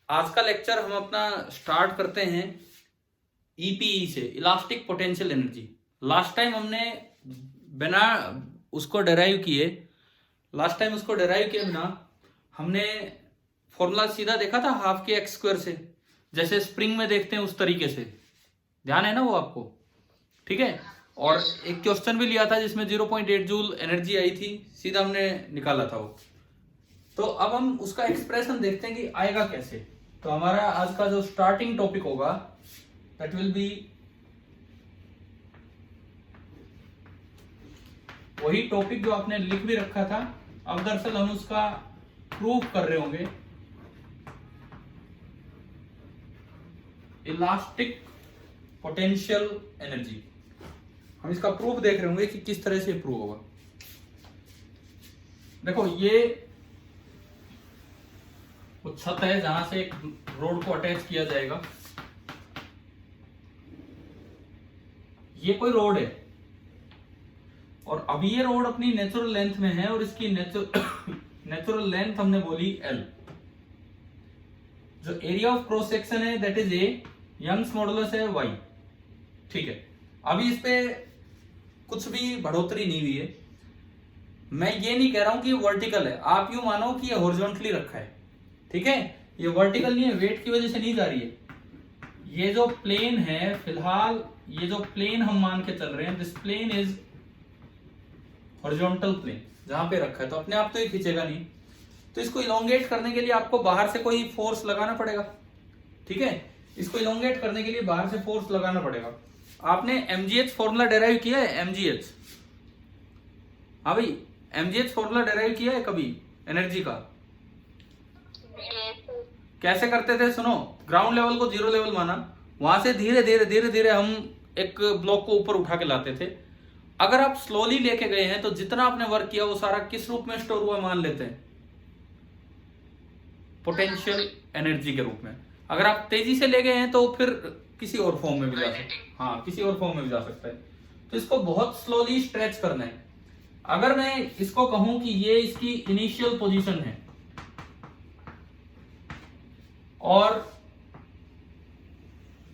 आज का लेक्चर हम अपना स्टार्ट करते हैं ईपीई से, elastic potential energy. Last time हमने बिना उसको डेराइव किए बिना हमने फॉर्मूला सीधा देखा था हाफ के एक्स स्क्वायर से, जैसे स्प्रिंग में देखते हैं उस तरीके से। ध्यान है ना वो आपको? ठीक है। और एक क्वेश्चन भी लिया था जिसमें 0.8 जूल एनर्जी आई थी, सीधा हमने निकाला था वो। तो अब हम उसका एक्सप्रेशन देखते हैं कि आएगा कैसे। तो हमारा आज का जो स्टार्टिंग टॉपिक होगा दैट विल बी वही टॉपिक जो आपने लिख भी रखा था। अब दरअसल हम उसका प्रूफ कर रहे होंगे, इलास्टिक पोटेंशियल एनर्जी। हम इसका प्रूफ देख रहे होंगे कि किस तरह से प्रूव होगा। देखो ये वो छत है जहां से एक रोड को अटैच किया जाएगा। ये कोई रोड है और अभी ये रोड अपनी नेचुरल लेंथ में है और इसकी नेचुरल लेंथ हमने बोली L। जो एरिया ऑफ क्रॉस सेक्शन है that is A, Young's modulus है Y। ठीक है। अभी इस पे कुछ भी बढ़ोतरी नहीं हुई है। मैं ये नहीं कह रहा हूं कि ये वर्टिकल है, आप यूं मानो कि ये हॉरिजॉन्टली रखा है। ठीक है। ये वर्टिकल नहीं है, वेट की वजह से नहीं जा रही है। ये जो प्लेन है, फिलहाल ये जो प्लेन हम मान के चल रहे हैं, this plane is horizontal plane जहां पे रखा है, तो अपने आप तो ये खींचेगा नहीं। तो इसको इलोंगेट करने के लिए आपको बाहर से कोई फोर्स लगाना पड़ेगा। ठीक है। इसको इलोंगेट करने के लिए बाहर से फोर्स लगाना पड़ेगा। आपने एमजीएच फॉर्मूला डेराइव किया है? एमजीएच, हाँ भाई, एमजीएच फॉर्मूला डेराइव किया है कभी एनर्जी का? कैसे करते थे सुनो। ग्राउंड लेवल को जीरो लेवल माना, वहां से धीरे धीरे हम एक ब्लॉक को ऊपर उठा के लाते थे। अगर आप स्लोली लेके गए हैं तो जितना आपने वर्क किया वो सारा किस रूप में स्टोर हुआ मान लेते हैं? पोटेंशियल एनर्जी के रूप में। अगर आप तेजी से ले गए हैं तो फिर किसी और फॉर्म में भी जा सकते हैं। हाँ, किसी और फॉर्म में भी जा सकता है। तो इसको बहुत स्लोली स्ट्रेच करना है। अगर मैं इसको कहूं कि ये इसकी इनिशियल पोजीशन है और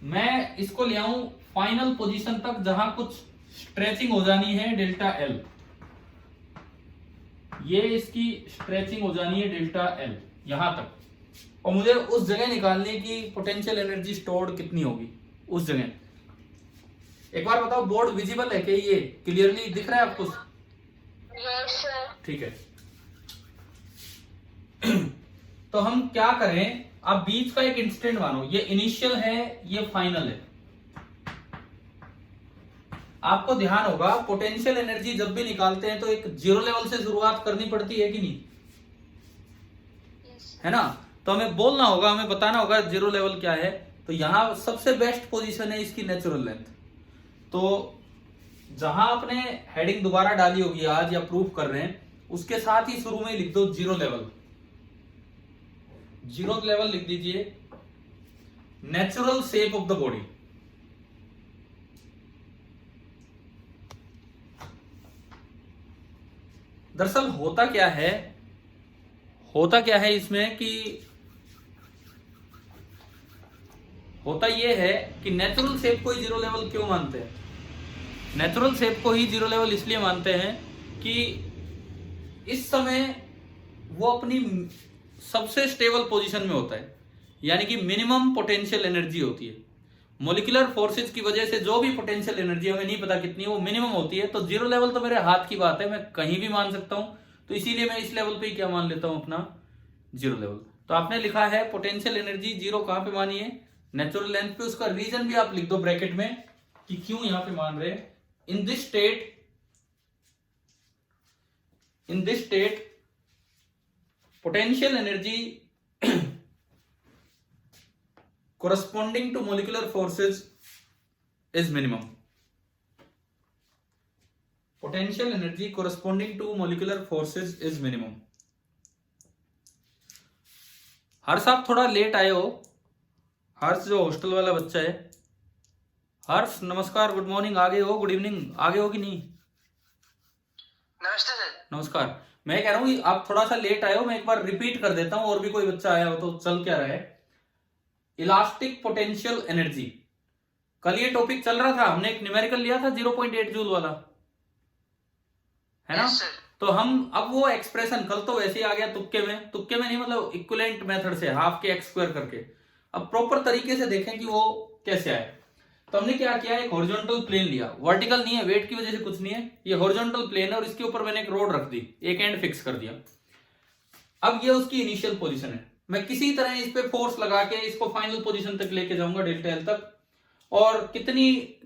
मैं इसको ले आऊं फाइनल पोजीशन तक जहां कुछ स्ट्रेचिंग हो जानी है डेल्टा एल, ये इसकी स्ट्रेचिंग हो जानी है डेल्टा एल यहां तक, और मुझे उस जगह निकालनी की पोटेंशियल एनर्जी स्टोर्ड कितनी होगी उस जगह। एक बार बताओ, बोर्ड विजिबल है क्या? ये क्लियरली दिख रहा है आपको? ठीक है। तो हम क्या करें, आप बीच का एक इंस्टेंट मानो, ये इनिशियल है, ये फाइनल है। आपको ध्यान होगा पोटेंशियल एनर्जी जब भी निकालते हैं तो एक जीरो लेवल से शुरुआत करनी पड़ती है कि नहीं? है ना? तो हमें बोलना होगा, हमें बताना होगा जीरो लेवल क्या है। तो यहां सबसे बेस्ट पोजीशन है इसकी नेचुरल लेंथ। तो जहां आपने हेडिंग दोबारा डाली होगी आज या प्रूफ कर रहे हैं, उसके साथ ही शुरू में लिख दो जीरो लेवल। जीरो लेवल लिख दीजिए, natural shape of the body. दरअसल होता क्या है इसमें कि होता यह है कि नेचुरल शेप को ही जीरो लेवल क्यों मानते हैं? नेचुरल शेप को ही जीरो लेवल इसलिए मानते हैं कि इस समय वो अपनी सबसे स्टेबल पोजीशन में होता है, यानी कि मिनिमम पोटेंशियल एनर्जी होती है। मॉलिक्यूलर फोर्सेज की वजह से जो भी पोटेंशियल एनर्जी हमें नहीं पता कितनी, वो मिनिमम होती है। तो जीरो लेवल तो मेरे हाथ की बात है, मैं कहीं भी मान सकता हूं। तो इसीलिए मैं इस लेवल पे ही क्या मान लेता हूं, अपना जीरो लेवल। तो आपने लिखा है पोटेंशियल एनर्जी जीरो कहां पे मानी है? नेचुरल लेंथ पे। उसका रीजन भी आप लिख दो ब्रैकेट में कि क्यों यहां पे मान रहे हैं। In this state potential energy corresponding to molecular forces is minimum. Potential energy corresponding to molecular forces is minimum. हर्ष आप थोड़ा लेट आए हो। हर्ष जो हॉस्टल वाला बच्चा है। हर्ष नमस्कार, गुड मॉर्निंग, आ गए हो? गुड इवनिंग, आ गए हो कि नहीं? नमस्ते सर। नमस्कार। मैं कह रहा हूँ आप थोड़ा सा लेट आए हो, मैं एक बार रिपीट कर देता हूँ, और भी कोई बच्चा आया हो तो चल क्या रहा है। Elastic potential energy. कल ये टॉपिक चल रहा था, हमने एक न्यूमेरिकल लिया था 0.8 जूल वाला, है ना। Yes, sir. तो हम अब वो एक्सप्रेशन, कल तो वैसे ही आ गया तुक्के में नहीं, मतलब इक्विवेलेंट मेथड से, हाफ के एक्स स्क्वायर करके। अब प्रॉपर तरीके से देखें कि वो कैसे आए। तो हमने क्या किया, एक हॉरिजॉन्टल प्लेन लिया, वर्टिकल नहीं है, वेट की वजह से कुछ नहीं है, ये हॉरिजॉन्टल प्लेन है और इसके ऊपर मैंने एक रोड रख दी, एक एंड फिक्स कर दिया। अब ये उसकी इनिशियल पोजीशन है, मैं किसी तरह इस पे फोर्स लगा के इसको फाइनल पोजीशन तक लेके जाऊंगा, डेल्टा एल तक। और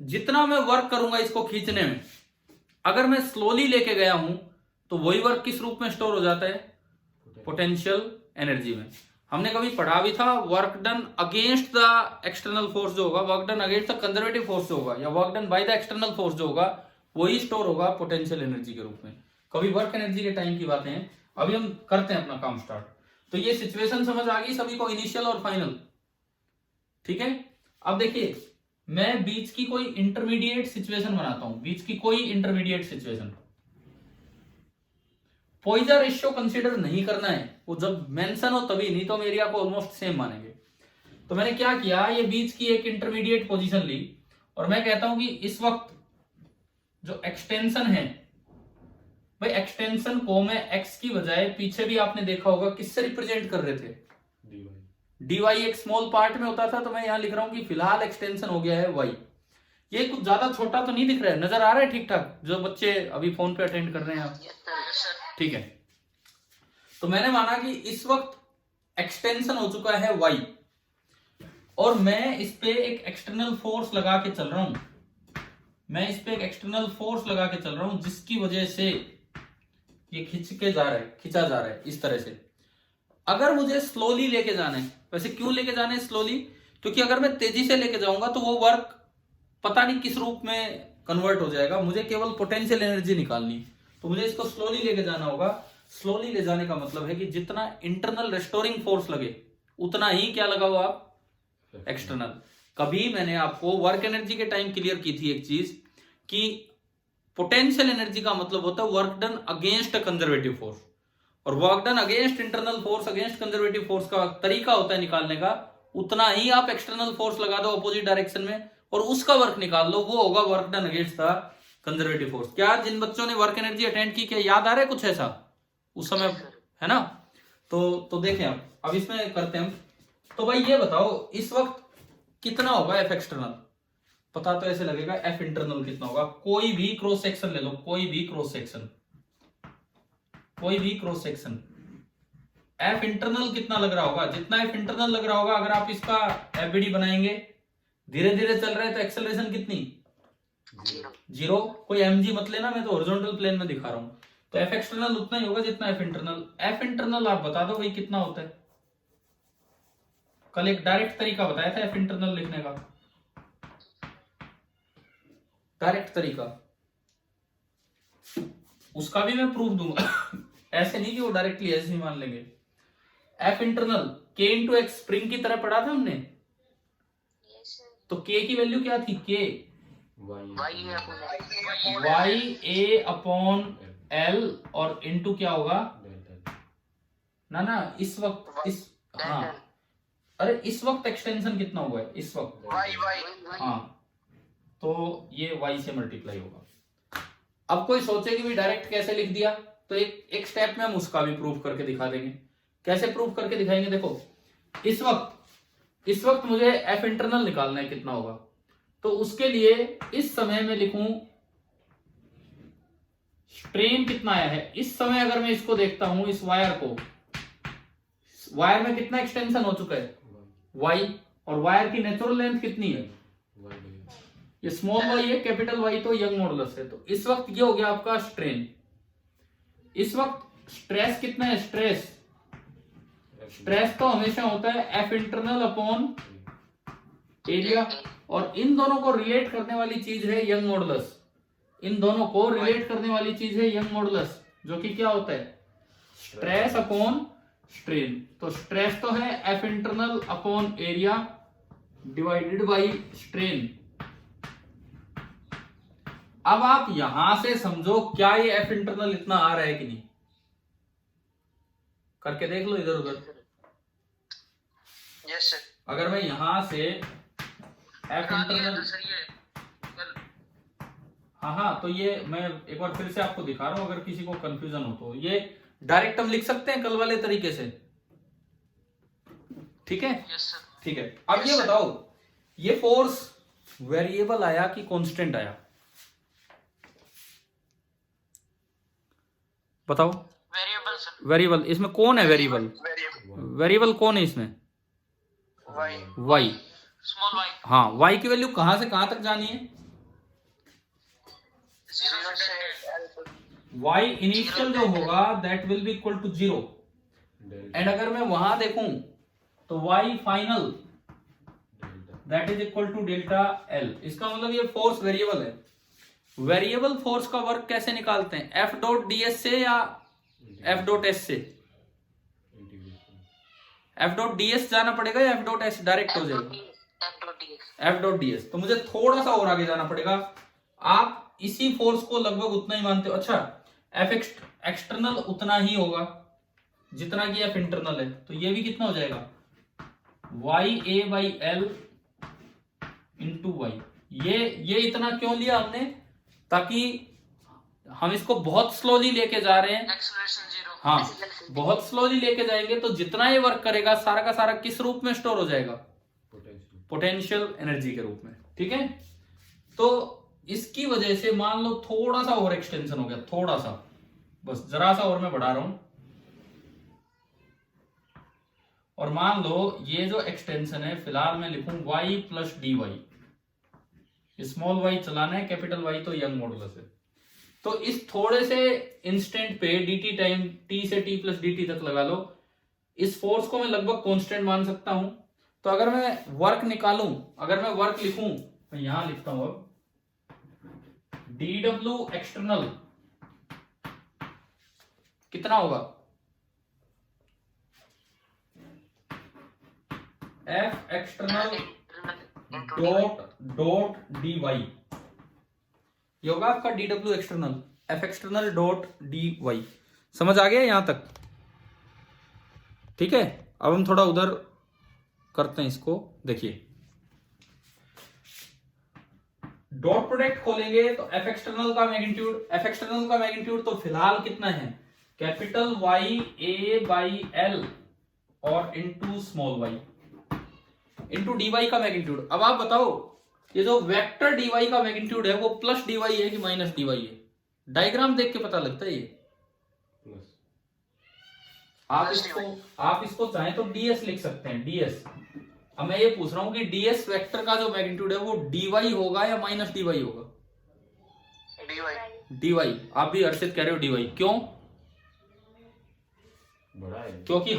जितना मैं वर्क करूंगा इसको खींचने में, अगर मैं स्लोली लेके गया हूं तो वही वर्क किस रूप में स्टोर हो जाता है, पोटेंशियल एनर्जी में। हमने कभी पढ़ा भी था, work done against the external force जो होगा, work done against the conservative force जो होगा, या work done by the external force जो होगा, वही स्टोर होगा पोटेंशियल एनर्जी के रूप में। कभी वर्क एनर्जी के टाइम की बातें हैं, अभी हम करते हैं अपना काम स्टार्ट। तो ये सिचुएशन समझ आ गई सभी को, इनिशियल और फाइनल, ठीक है। अब देखिए, मैं बीच की कोई इंटरमीडिएट सिचुएशन बनाता हूं, बीच की कोई intermediate situation. Poisson ratio consider नहीं करना है, वो जब मेंशन हो तभी, नहीं तो हम एरिया को ऑलमोस्ट सेम मानेंगे। तो मैंने क्या किया, ये बीच की एक इंटरमीडिएट पोजीशन ली और मैं कहता हूं कि इस वक्त जो एक्सटेंशन है, भाई एक्सटेंशन को मैं एक्स की बजाय, पीछे भी आपने देखा होगा किससे रिप्रेजेंट कर रहे थे, dy एक स्मॉल पार्ट में होता था, तो मैं यहां लिख रहा हूं कि फिलहाल एक्सटेंशन हो गया है y। ये कुछ ज्यादा छोटा तो नहीं दिख रहा है, नजर आ रहा है ठीक ठाक, जो बच्चे अभी फोन पे अटेंड कर रहे हैं आप, Yes, sir. ठीक है। तो मैंने माना कि इस वक्त एक्सटेंशन हो चुका है y और मैं इस पे एक एक्सटर्नल फोर्स लगा के चल रहा हूं, मैं इस पे एक एक्सटर्नल फोर्स लगा के चल रहा हूं, जिसकी वजह से ये खींचा जा रहा है इस तरह से। अगर मुझे स्लोली लेके जाना है, वैसे क्यों लेके जाना है स्लोली, क्योंकि अगर मैं तेजी से लेके जाऊंगा तो वो वर्क पता नहीं किस रूप में कन्वर्ट हो जाएगा, मुझे केवल पोटेंशियल एनर्जी निकालनी, तो मुझे इसको स्लोली लेके जाना होगा। स्लोली ले जाने का मतलब है कि जितना इंटरनल रेस्टोरिंग फोर्स लगे उतना ही क्या लगाओ आप, एक्सटर्नल। कभी मैंने आपको वर्क एनर्जी के टाइम क्लियर की थी एक चीज, कि पोटेंशियल एनर्जी का मतलब होता है work done against conservative force, और work done against internal force against conservative force का तरीका होता है निकालने का, उतना ही आप एक्सटर्नल फोर्स लगा दो अपोजिट डायरेक्शन में और उसका वर्क निकाल लो, वो होगा work done against the conservative force. क्या जिन बच्चों ने वर्क एनर्जी अटेंड की, क्या याद आ रहा है कुछ ऐसा उस समय, है ना। तो देखें अब इसमें करते हैं हम। तो भाई ये बताओ, इस वक्त कितना होगा एफ एक्सटर्नल, पता तो ऐसे लगेगा एफ इंटरनल कितना होगा। कोई भी क्रॉस सेक्शन ले लो, कोई भी क्रॉस सेक्शन, एफ इंटरनल कितना लग रहा होगा, जितना एफ इंटरनल लग रहा होगा, अगर आप इसका एफबीडी बनाएंगे, धीरे धीरे चल रहे हैं तो एक्सेलरेशन कितनी, 0। कोई mg मत लेना, मैं तो हॉरिजॉन्टल प्लेन में दिखा रहा हूं। तो एफ एक्सटर्नल उतना ही होगा जितना एफ इंटरनल। एफ इंटरनल आप बता दो भाई कितना होता है, कल एक डायरेक्ट तरीका बताया था एफ इंटरनल लिखने का, डायरेक्ट तरीका, उसका भी मैं प्रूफ दूंगा ऐसे नहीं कि वो डायरेक्टली ऐसे ही मान लेंगे। एफ इंटरनल के इंटू एक्स, स्प्रिंग की तरह पढ़ा था हमने, तो के की वैल्यू क्या थी, के वाई ए अपॉन एल, और इंटू क्या होगा ना इस वक्त, इस, हाँ अरे इस वक्त एक्सटेंशन कितना हुआ है इस वक्त, हाँ, तो ये y से मल्टीप्लाई होगा। अब कोई सोचे कि भी डायरेक्ट कैसे लिख दिया, तो एक स्टेप में हम उसका भी प्रूफ करके दिखा देंगे। कैसे प्रूफ करके दिखाएंगे, देखो इस वक्त मुझे एफ इंटरनल निकालना है कितना होगा, तो उसके लिए इस समय में लिखूं स्ट्रेन कितना आया है। इस समय अगर मैं इसको देखता हूं, इस वायर को, वायर में कितना एक्सटेंशन हो चुका है y, और वायर की नेचुरल लेंथ कितनी है, ये स्मॉल y है, कैपिटल Y तो यंग मॉडुलस है। तो इस वक्त ये हो गया आपका स्ट्रेन। इस वक्त स्ट्रेस कितना है, स्ट्रेस तो हमेशा होता है एफ इंटरनल अपॉन एरिया, और इन दोनों को रिलेट करने वाली चीज है यंग मॉडुलस, इन दोनों को रिलेट करने वाली चीज है यंग मॉडुलस, जो कि क्या होता है, स्ट्रेस अपॉन स्ट्रेन। तो स्ट्रेस तो है F internal upon area divided by strain. अब आप यहां से समझो क्या ये एफ इंटरनल इतना आ रहा है कि नहीं, करके देख लो इधर उधर। Yes sir. अगर मैं यहां से एफ इंटरनल, सर ये हाँ हाँ, तो ये मैं एक बार फिर से आपको दिखा रहा हूं, अगर किसी को कंफ्यूजन हो तो ये डायरेक्ट हम लिख सकते हैं कल वाले तरीके से, ठीक है? Yes sir. ठीक है, अब ये बताओ, ये फोर्स वेरिएबल आया कि कांस्टेंट आया? बताओ। Variable sir. वेरिएबल, इसमें कौन है वेरिएबल? वेरिएबल कौन है इसमें? वाई। वाई। Small Y. हाँ, वाई की वैल्यू कहां से कहां तक जानी है? 0 से y इनिशियल जो होगा that will be equal to 0, and अगर मैं वहां देखूं तो y final that is equal to delta L. इसका मतलब ये फोर्स वेरिएबल है। वेरिएबल फोर्स का वर्क कैसे निकालते हैं? एफ डॉट डी एस से या एफ डॉट एस से? एफ डॉट डी एस जाना पड़ेगा या एफ डॉट एस डायरेक्ट हो जाएगा? F dot D S. तो मुझे थोड़ा सा और आगे जाना पड़ेगा। आप इसी फोर्स को लगभग उतना ही मानते हो। अच्छा, एफ एक्सटर्नल उतना ही होगा जितना कि एफ इंटरनल है, तो ये भी कितना हो जाएगा? Y A by L into Y. ये इतना क्यों लिया हमने? ताकि हम इसको बहुत स्लोली लेके जा रहे हैं। एक्सेलरेशन 0। हाँ, बहुत स्लोली लेके जाएंगे तो जितना ये वर्क करेगा सारा का सारा किस रूप में स्टोर हो जाएगा? पोटेंशियल एनर्जी के रूप में, ठीक है? तो इसकी वजह से मान लो थोड़ा सा और एक्सटेंशन हो गया, थोड़ा सा, बस जरा सा और मैं बढ़ा रहा हूं, और मान लो ये जो एक्सटेंशन है फिलहाल मैं लिखूं y plus D Y. Small y चलाना है, कैपिटल Y तो यंग मॉडुलस है। तो इस थोड़े से इंस्टेंट पे dt टाइम t से t प्लस dt तक लगा लो, इस फोर्स को मैं लगभग कांस्टेंट मान सकता हूं। तो अगर मैं वर्क निकालूं, अगर मैं वर्क लिखूं, मैं यहां लिखता हूं अब dw एक्सटर्नल कितना होगा? F external dot D Y, ये होगा आपका dw external, F external dot D Y. समझ आ गया यहां तक? ठीक है, अब हम थोड़ा उधर करते हैं इसको। देखिए, डॉट प्रोडक्ट खोलेंगे तो एफ एक्सटर्नल का मैग्नीट्यूड तो फिलहाल कितना है? Capital Y A by L और into small Y into D Y का मैग्नीट्यूड। अब आप बताओ, ये जो वेक्टर डी वाई का मैग्नीट्यूड है वो प्लस डी वाई है कि माइनस डी वाई है? डायग्राम देख के पता लगता है ये। आप इसको चाहें तो डीएस लिख सकते हैं, डीएस। अब मैं ये पूछ रहा हूं कि डीएस वेक्टर का जो मैग्नीट्यूड है वो डीवाई होगा या माइनस डीवाई होगा? डीवाई। आप भी हर्षित कह रहे हो डीवाई, क्यों? बड़ा है। क्योंकि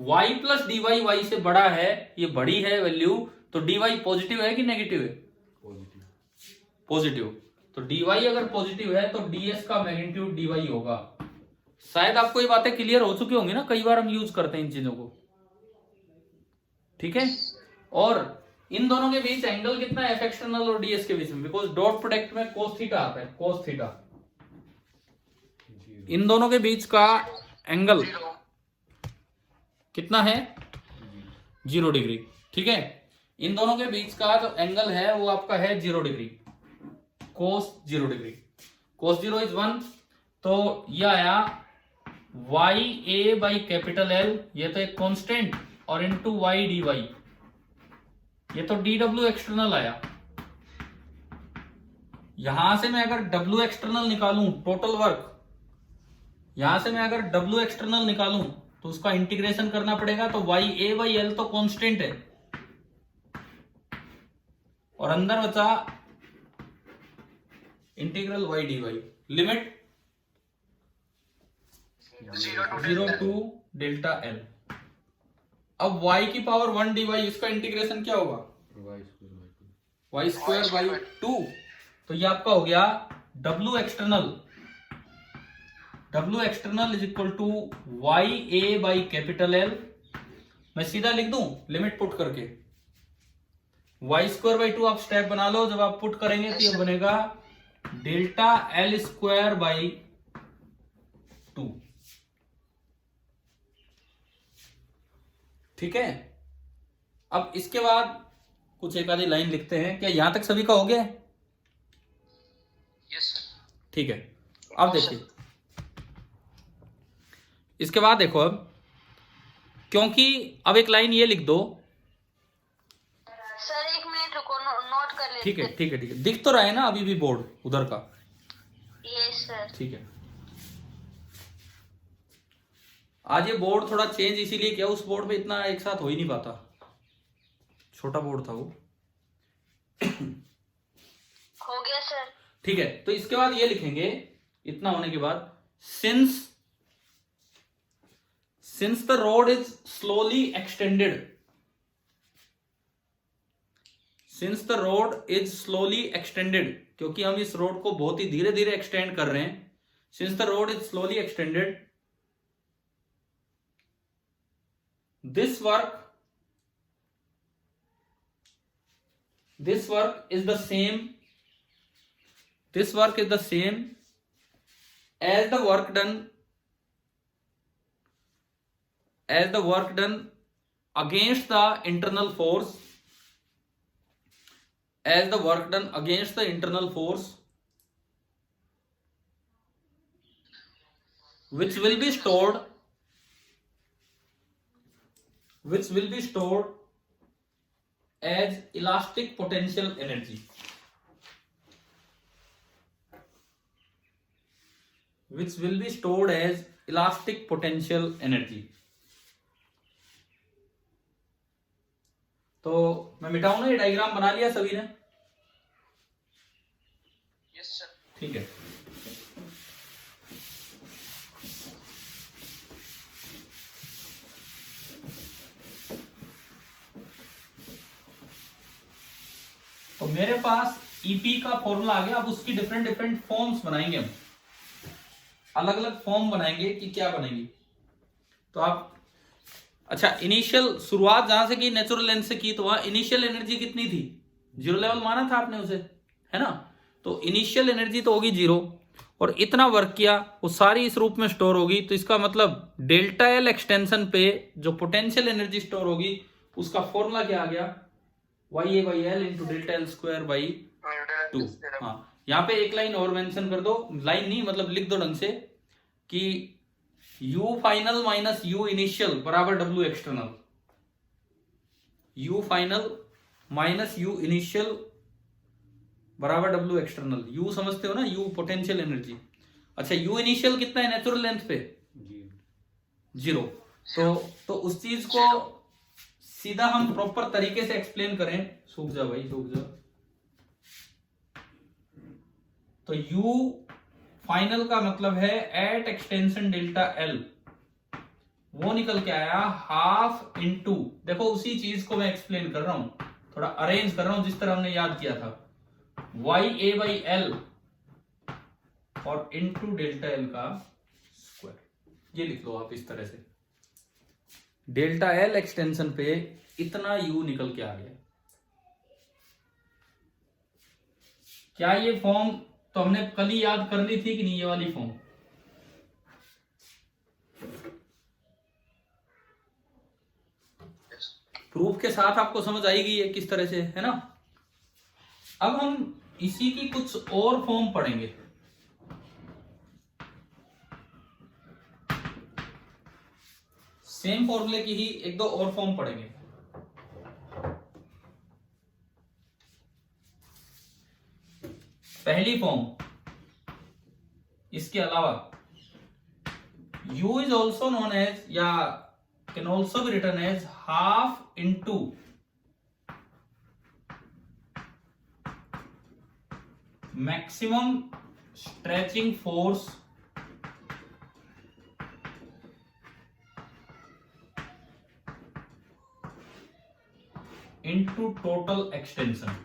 y प्लस डीवाई वाई से बड़ा है, ये बड़ी है वैल्यू, तो डीवाई पॉजिटिव है कि नेगेटिव है? पॉजिटिव। तो डीवाई अगर पॉजिटिव है तो डीएस का मैग्नीट्यूड डीवाई होगा। शायद आपको ये बातें क्लियर हो चुकी होंगी ना, कई बार हम यूज करते हैं इन चीजों को, ठीक है? और इन दोनों के बीच एंगल कितना है? एफ एक्सटर्नल और डीएस के बीच में, बिकॉज डॉट प्रोडक्ट में कोस थीटा आता है, कोस थीटा। इन दोनों के बीच का एंगल कितना है? 0 डिग्री, ठीक है? इन दोनों के बीच का जो एंगल है वो आपका है 0 degree, cos 0 degree. Cos 0 is 1, तो यह आया Y A by capital L, ये तो एक कांस्टेंट, और इंटू वाई डी वाई, ये तो डी डब्ल्यू एक्सटर्नल आया। यहां से मैं अगर डब्ल्यू एक्सटर्नल निकालूं, टोटल वर्क, यहां से मैं अगर डब्ल्यू एक्सटर्नल निकालूं तो उसका इंटीग्रेशन करना पड़ेगा, तो वाई ए बाई एल तो कांस्टेंट है, और अंदर बचा integral Y D Y, limit 0 to delta L. अब y की पावर 1 dy, इसका इंटीग्रेशन क्या होगा? y square by 2। तो ये आपका हो गया w external is equal to Y A by capital L. मैं सीधा लिख दूं लिमिट पुट करके, y स्क्वायर बाई 2 आप स्टेप बना लो, जब आप पुट करेंगे तो ये बनेगा डेल्टा एल स्क्वायर बाई 2, ठीक है? अब इसके बाद कुछ एक आधी लाइन लिखते हैं। क्या यहां तक सभी का हो गया है? Yes, sir. ठीक है, अब देखिए इसके बाद देखो, अब क्योंकि अब एक लाइन ये लिख दो। सर 1 मिनट रुको, नोट कर लेते ठीक है ठीक है ठीक है, दिख तो रहा है ना अभी भी बोर्ड उधर का? Yes sir. ठीक है, आज ये बोर्ड थोड़ा चेंज इसीलिए किया, उस बोर्ड पे इतना एक साथ हो ही नहीं पाता, छोटा बोर्ड था वो। हो गया सर। ठीक है, तो इसके बाद ये लिखेंगे, इतना होने के बाद, since the road is slowly extended, since the road is slowly extended, क्योंकि हम इस रोड को बहुत ही धीरे धीरे एक्सटेंड कर रहे हैं, since the road is slowly extended, this work is the same as the work done against the internal force, which will be stored as elastic potential energy, तो मैं मिटाऊं ना, ये डायग्राम बना लिया सभी ने? Yes, sir. ठीक है, तो मेरे पास ईपी का फॉर्मूला आ गया। अब उसकी डिफरेंट फॉर्म्स बनाएंगे हम, अलग अलग फॉर्म बनाएंगे कि क्या बनेगी। तो आप, अच्छा, इनिशियल शुरुआत जहां से की, नेचुरल लेंथ से की, तो वहां इनिशियल एनर्जी कितनी थी? 0 लेवल माना था आपने उसे, है ना? तो इनिशियल एनर्जी तो होगी 0, और इतना वर्क किया वो सारी इस रूप में स्टोर होगी। तो इसका मतलब डेल्टा एल एक्सटेंशन पे जो पोटेंशियल एनर्जी स्टोर होगी उसका फॉर्मूला क्या आ गया? Y A by L into delta L square by 2। हाँ, यहाँ पे एक लाइन और मेंशन कर दो, लाइन नहीं मतलब लिख दो ढंग से, कि U final minus U initial बराबर W external, U final minus U initial बराबर W एक्सटर्नल। U समझते हो ना, U पोटेंशियल एनर्जी। अच्छा, U इनिशियल कितना है नेचुरल लेंथ पे? 0। तो उस चीज को सीधा हम प्रॉपर तरीके से एक्सप्लेन करें, सूख जा भाई सूख जा, तो U फाइनल का मतलब है एट एक्सटेंशन डेल्टा L, वो निकल के आया हाफ इंटू, देखो उसी चीज को मैं एक्सप्लेन कर रहा हूं, थोड़ा अरेंज कर रहा हूं जिस तरह हमने याद किया था, वाई ए बाई एल और इंटू डेल्टा एल का स्क्वायर। ये लिख लो आप इस तरह से, डेल्टा एल एक्सटेंशन पे इतना U निकल के आ गया। क्या ये फॉर्म तो हमने कल ही याद कर ली थी कि नहीं, ये वाली फॉर्म? प्रूफ के साथ आपको समझ आएगी ये किस तरह से, है ना? अब हम इसी की कुछ और फॉर्म पढ़ेंगे। सेम फॉर्मूले की ही एक दो और फॉर्म पढ़ेंगे। पहली फॉर्म, इसके अलावा U is also known as, या can also be written as half into maximum stretching force into total extension.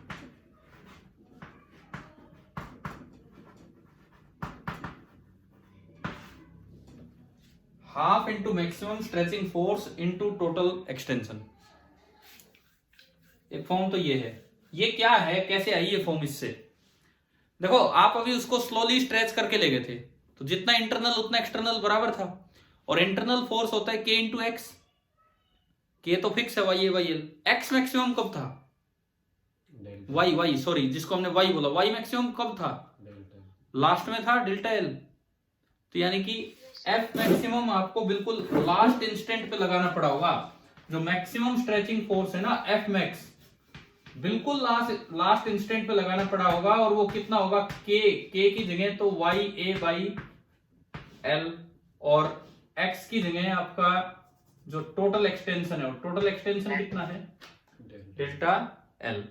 Half into maximum stretching force into total extension. एक फॉर्म तो ये है। ये क्या है, कैसे आई ये फॉर्म? इससे देखो, आप अभी उसको स्लोली स्ट्रेच करके ले गए थे, तो जितना इंटरनल उतना एक्सटर्नल बराबर था, और इंटरनल फोर्स होता है K इंटू एक्स, के तो फिक्स है Y A by L. X maximum कब था? वाई सॉरी, जिसको हमने वाई बोला, वाई मैक्सिमम कब था? लास्ट में था डेल्टा एल। तो यानी कि एफ मैक्सिमम आपको बिल्कुल लास्ट इंस्टेंट पे लगाना पड़ा होगा। जो मैक्सिमम स्ट्रेचिंग फोर्स है ना, एफ मैक्स, बिल्कुल लास्ट इंस्टेंट पे लगाना पड़ा होगा। और वो कितना होगा? के की जगह तो वाई ए बाई एल, और एक्स की जगह आपका जो टोटल एक्सटेंशन है, टोटल एक्सटेंशन कितना है? Delta L.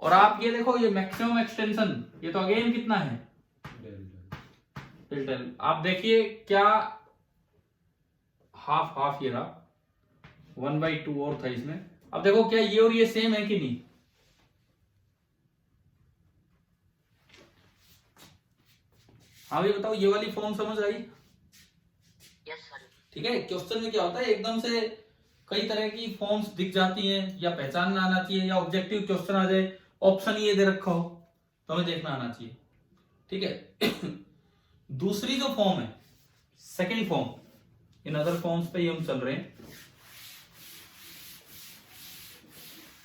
और आप ये देखो, ये मैक्सिमम एक्सटेंशन, ये तो अगेन कितना है? Delta L. आप देखिए क्या हाफ हाफ ये रहा, 1/2 और था इसमें। अब देखो क्या ये और ये सेम है कि नहीं? हाँ भी बताओ, ये वाली फॉर्म समझ आई? Yes sir. ठीक है। क्वेश्चन में क्या होता है, एकदम से कई तरह की फॉर्म्स दिख जाती हैं, या पहचानना आना चाहिए, या ऑब्जेक्टिव क्वेश्चन आ जाए, ऑप्शन ये दे रखा हो तो हमें देखना आना चाहिए। ठीक है। दूसरी जो फॉर्म है, second form, in other forms पे ही हम चल रहे हैं।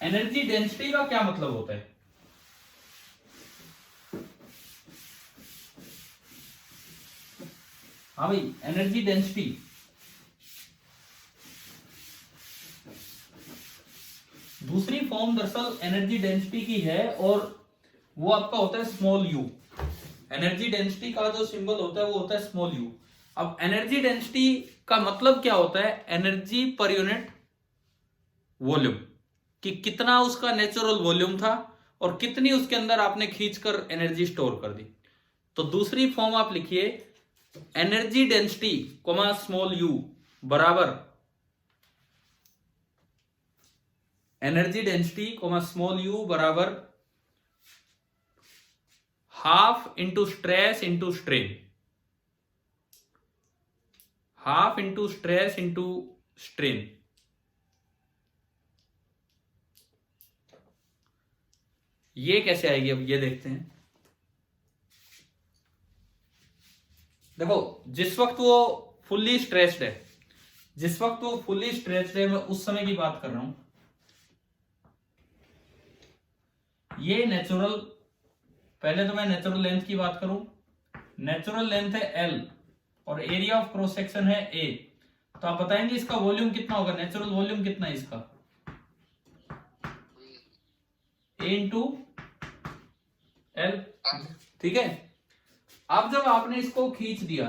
एनर्जी डेंसिटी का क्या मतलब होता है? हाँ भाई, एनर्जी डेंसिटी, दूसरी फॉर्म दरअसल एनर्जी डेंसिटी की है, और वो आपका होता है स्मॉल यू। एनर्जी डेंसिटी का जो सिंबल होता है वो होता है स्मॉल यू। अब एनर्जी डेंसिटी का मतलब क्या होता है? एनर्जी पर यूनिट वॉल्यूम, कि कितना उसका नेचुरल वॉल्यूम था और कितनी उसके अंदर आपने खींचकर एनर्जी स्टोर कर दी। तो दूसरी फॉर्म आप लिखिए, energy density comma small U बराबर energy density comma small U बराबर half into stress into strain, half into stress into strain. ये कैसे आएगी? अब ये देखते हैं। देखो, जिस वक्त वो फुल्ली स्ट्रेस्ड है, जिस वक्त वो फुल्ली स्ट्रेस्ड है, मैं उस समय की बात कर रहा हूं। ये नेचुरल, पहले तो मैं नेचुरल लेंथ की बात करूं। नेचुरल लेंथ है L और एरिया ऑफ क्रॉस सेक्शन है A। तो आप बताएंगे इसका वॉल्यूम कितना होगा? नेचुरल वॉल्यूम कितना है इसका? A into L। ठीक है। अब जब आपने इसको खींच दिया,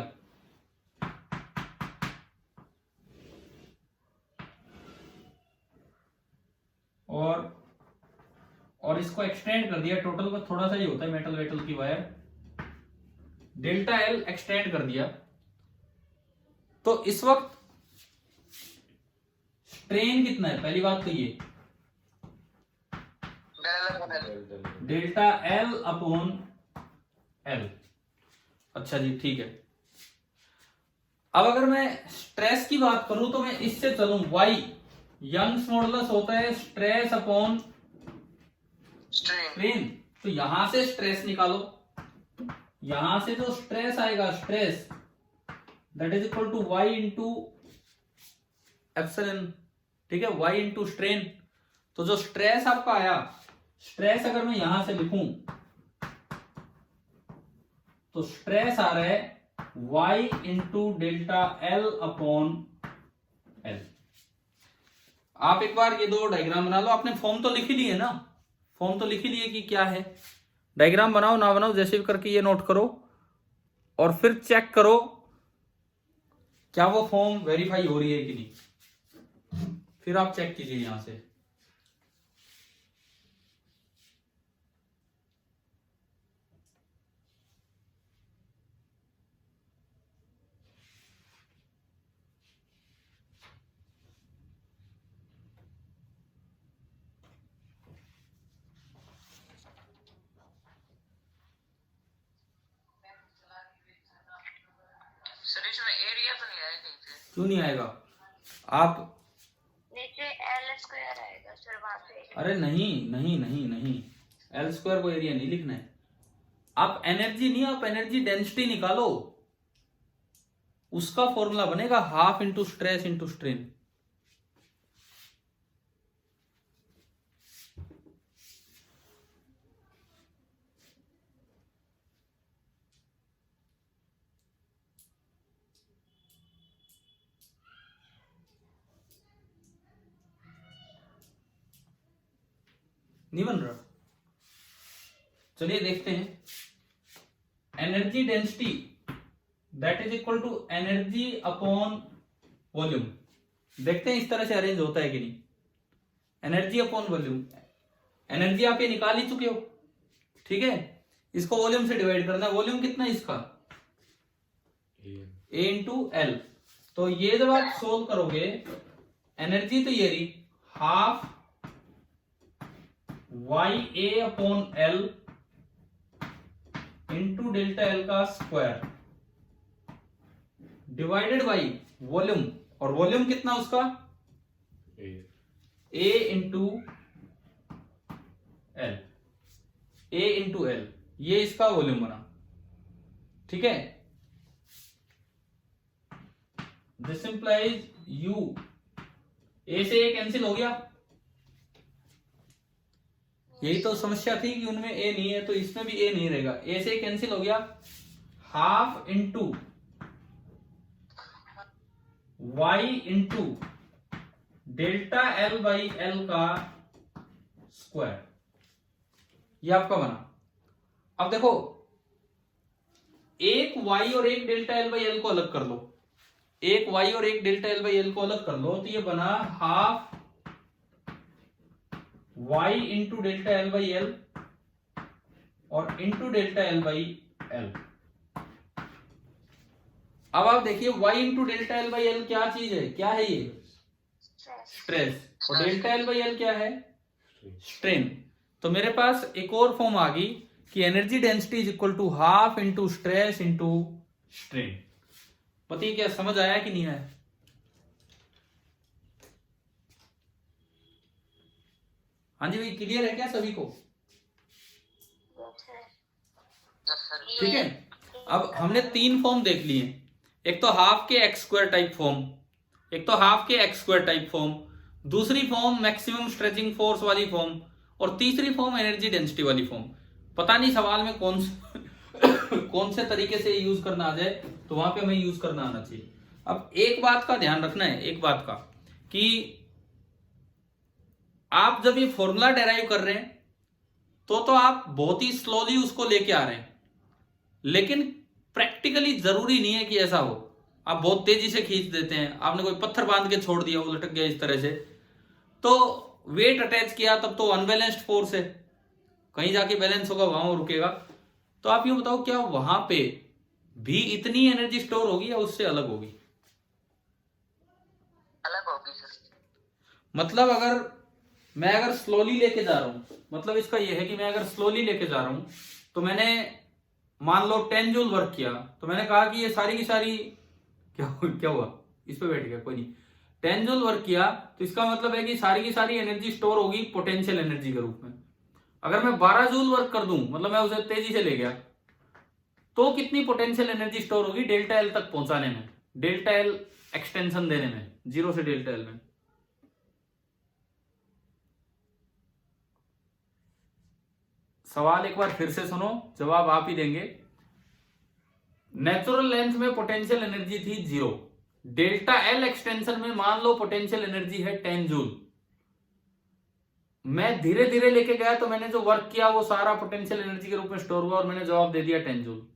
और इसको एक्सटेंड कर दिया, टोटल का थोड़ा सा ही होता है मेटल वेटल की वायर, डेल्टा एल एक्सटेंड कर दिया, तो इस वक्त स्ट्रेन कितना है? पहली बात तो ये डेल्टा एल अपॉन एल। अच्छा जी, ठीक है। अब अगर मैं स्ट्रेस की बात करूं तो मैं इससे चलूं, वाई यंग्स मॉडुलस होता है स्ट्रेस अपॉन स्ट्रेन। तो यहां से स्ट्रेस निकालो, यहां से जो स्ट्रेस आएगा, stress that is equal to Y into epsilon. ठीक है, वाई इंटू स्ट्रेन। तो जो स्ट्रेस आपका आया, स्ट्रेस अगर मैं यहां से लिखूं तो स्ट्रेस आ रहा है Y into delta L upon L. आप एक बार ये दो डायग्राम बना लो। आपने फॉर्म तो लिख ही लिए ना, फॉर्म तो लिख ही लिए कि क्या है। डायग्राम बनाओ ना बनाओ, जैसे भी करके ये नोट करो और फिर चेक करो क्या वो फॉर्म वेरीफाई हो रही है कि नहीं। फिर आप चेक कीजिए यहां से। सर इसमें एरिया तो नहीं आएगा? क्यों नहीं आएगा? आप नीचे एल स्क्वायर आएगा सर, वहां पे। अरे नहीं नहीं नहीं नहीं, एल स्क्वायर को एरिया नहीं लिखना है। आप एनर्जी नहीं, आप एनर्जी डेंसिटी निकालो, उसका फॉर्मूला बनेगा half into stress into strain. नहीं बन रहा। चलिए देखते हैं। Energy density that is equal to energy upon volume. देखते हैं इस तरह से अरेंज होता है कि नहीं। एनर्जी अपॉन वॉल्यूम, एनर्जी आप ये निकाल ही चुके हो, ठीक है। इसको वॉल्यूम से डिवाइड करना है। वॉल्यूम कितना है इसका? ए इंटू एल। तो ये जब आप सोल्व करोगे, एनर्जी तो ये रही half Y A upon L into delta L का स्क्वायर डिवाइडेड बाई वॉल्यूम। और वॉल्यूम कितना उसका? A into L, A into L, ये इसका वॉल्यूम बना, ठीक है। दिस इंप्लाइज यू, ए से ए कैंसिल हो गया। यही तो समस्या थी कि उनमें ए नहीं है, तो इसमें भी ए नहीं रहेगा। ए से कैंसिल हो गया, half into Y into delta L by L का स्क्वायर, ये आपका बना। अब देखो, एक y और एक डेल्टा एल बाई एल को अलग कर लो, एक y और एक डेल्टा एल बाई एल को अलग कर लो, तो ये बना half y into delta L by L और into delta L by L. अब आप देखिए y into delta L by L क्या चीज है, क्या है ये? स्ट्रेस। और डेल्टा एल बाई एल क्या है? स्ट्रेन। तो मेरे पास एक और फॉर्म आ गई कि energy density is equal to half into stress into strain. बताइए क्या समझ आया कि नहीं आया? हाँ जी भाई, क्लियर है क्या सभी को? ठीक है। अब हमने तीन फॉर्म देख लिए। एक तो हाफ के एक्स स्क्वायर टाइप फॉर्म, एक तो हाफ के एक्स स्क्वायर टाइप फॉर्म, दूसरी फॉर्म मैक्सिमम स्ट्रेचिंग फोर्स वाली फॉर्म, और तीसरी फॉर्म एनर्जी डेंसिटी वाली फॉर्म। पता नहीं सवाल में कौन से तरीके से यूज करना आ जाए, तो वहां पे हमें यूज करना आना चाहिए। अब एक बात का ध्यान रखना है, एक बात का, कि आप जब ये फॉर्मूला डेराइव कर रहे हैं तो आप बहुत ही स्लोली उसको लेके आ रहे हैं, लेकिन प्रैक्टिकली जरूरी नहीं है कि ऐसा हो। आप बहुत तेजी से खींच देते हैं, आपने कोई पत्थर बांध के छोड़ दिया, वो लटक गया इस तरह से, तो वेट अटैच किया, तब तो अनबैलेंस्ड फोर्स है, कहीं जाके बैलेंस होगा, वहां वो रुकेगा। तो आप ये बताओ, क्या वहां पे भी इतनी एनर्जी स्टोर होगी या उससे अलग होगी? अलग होगी सर। मतलब अगर स्लोली लेके जा रहा हूं, मतलब इसका यह है कि मैं अगर स्लोली लेके जा रहा हूं, तो मैंने मान लो 10 जूल वर्क किया, तो मैंने कहा कि ये सारी की सारी क्या हुआ, इस पे बैठ गया, कोई नहीं। 10 जूल वर्क किया, तो इसका मतलब है कि सारी की सारी एनर्जी स्टोर होगी पोटेंशियल एनर्जी के रूप में। अगर मैं 12 जूल वर्क कर दूं, मतलब मैं उसे तेजी से ले गया, तो कितनी पोटेंशियल एनर्जी स्टोर होगी डेल्टा एल तक पहुंचाने में, डेल्टा एल एक्सटेंशन देने में, 0 से डेल्टा एल में? सवाल एक बार फिर से सुनो, जवाब आप ही देंगे। नेचुरल लेंथ में पोटेंशियल एनर्जी थी 0, डेल्टा एल एक्सटेंशन में मान लो पोटेंशियल एनर्जी है 10 जूल। मैं धीरे धीरे लेके गया, तो मैंने जो वर्क किया वो सारा पोटेंशियल एनर्जी के रूप में स्टोर हुआ, और मैंने जवाब दे दिया 10 जूल।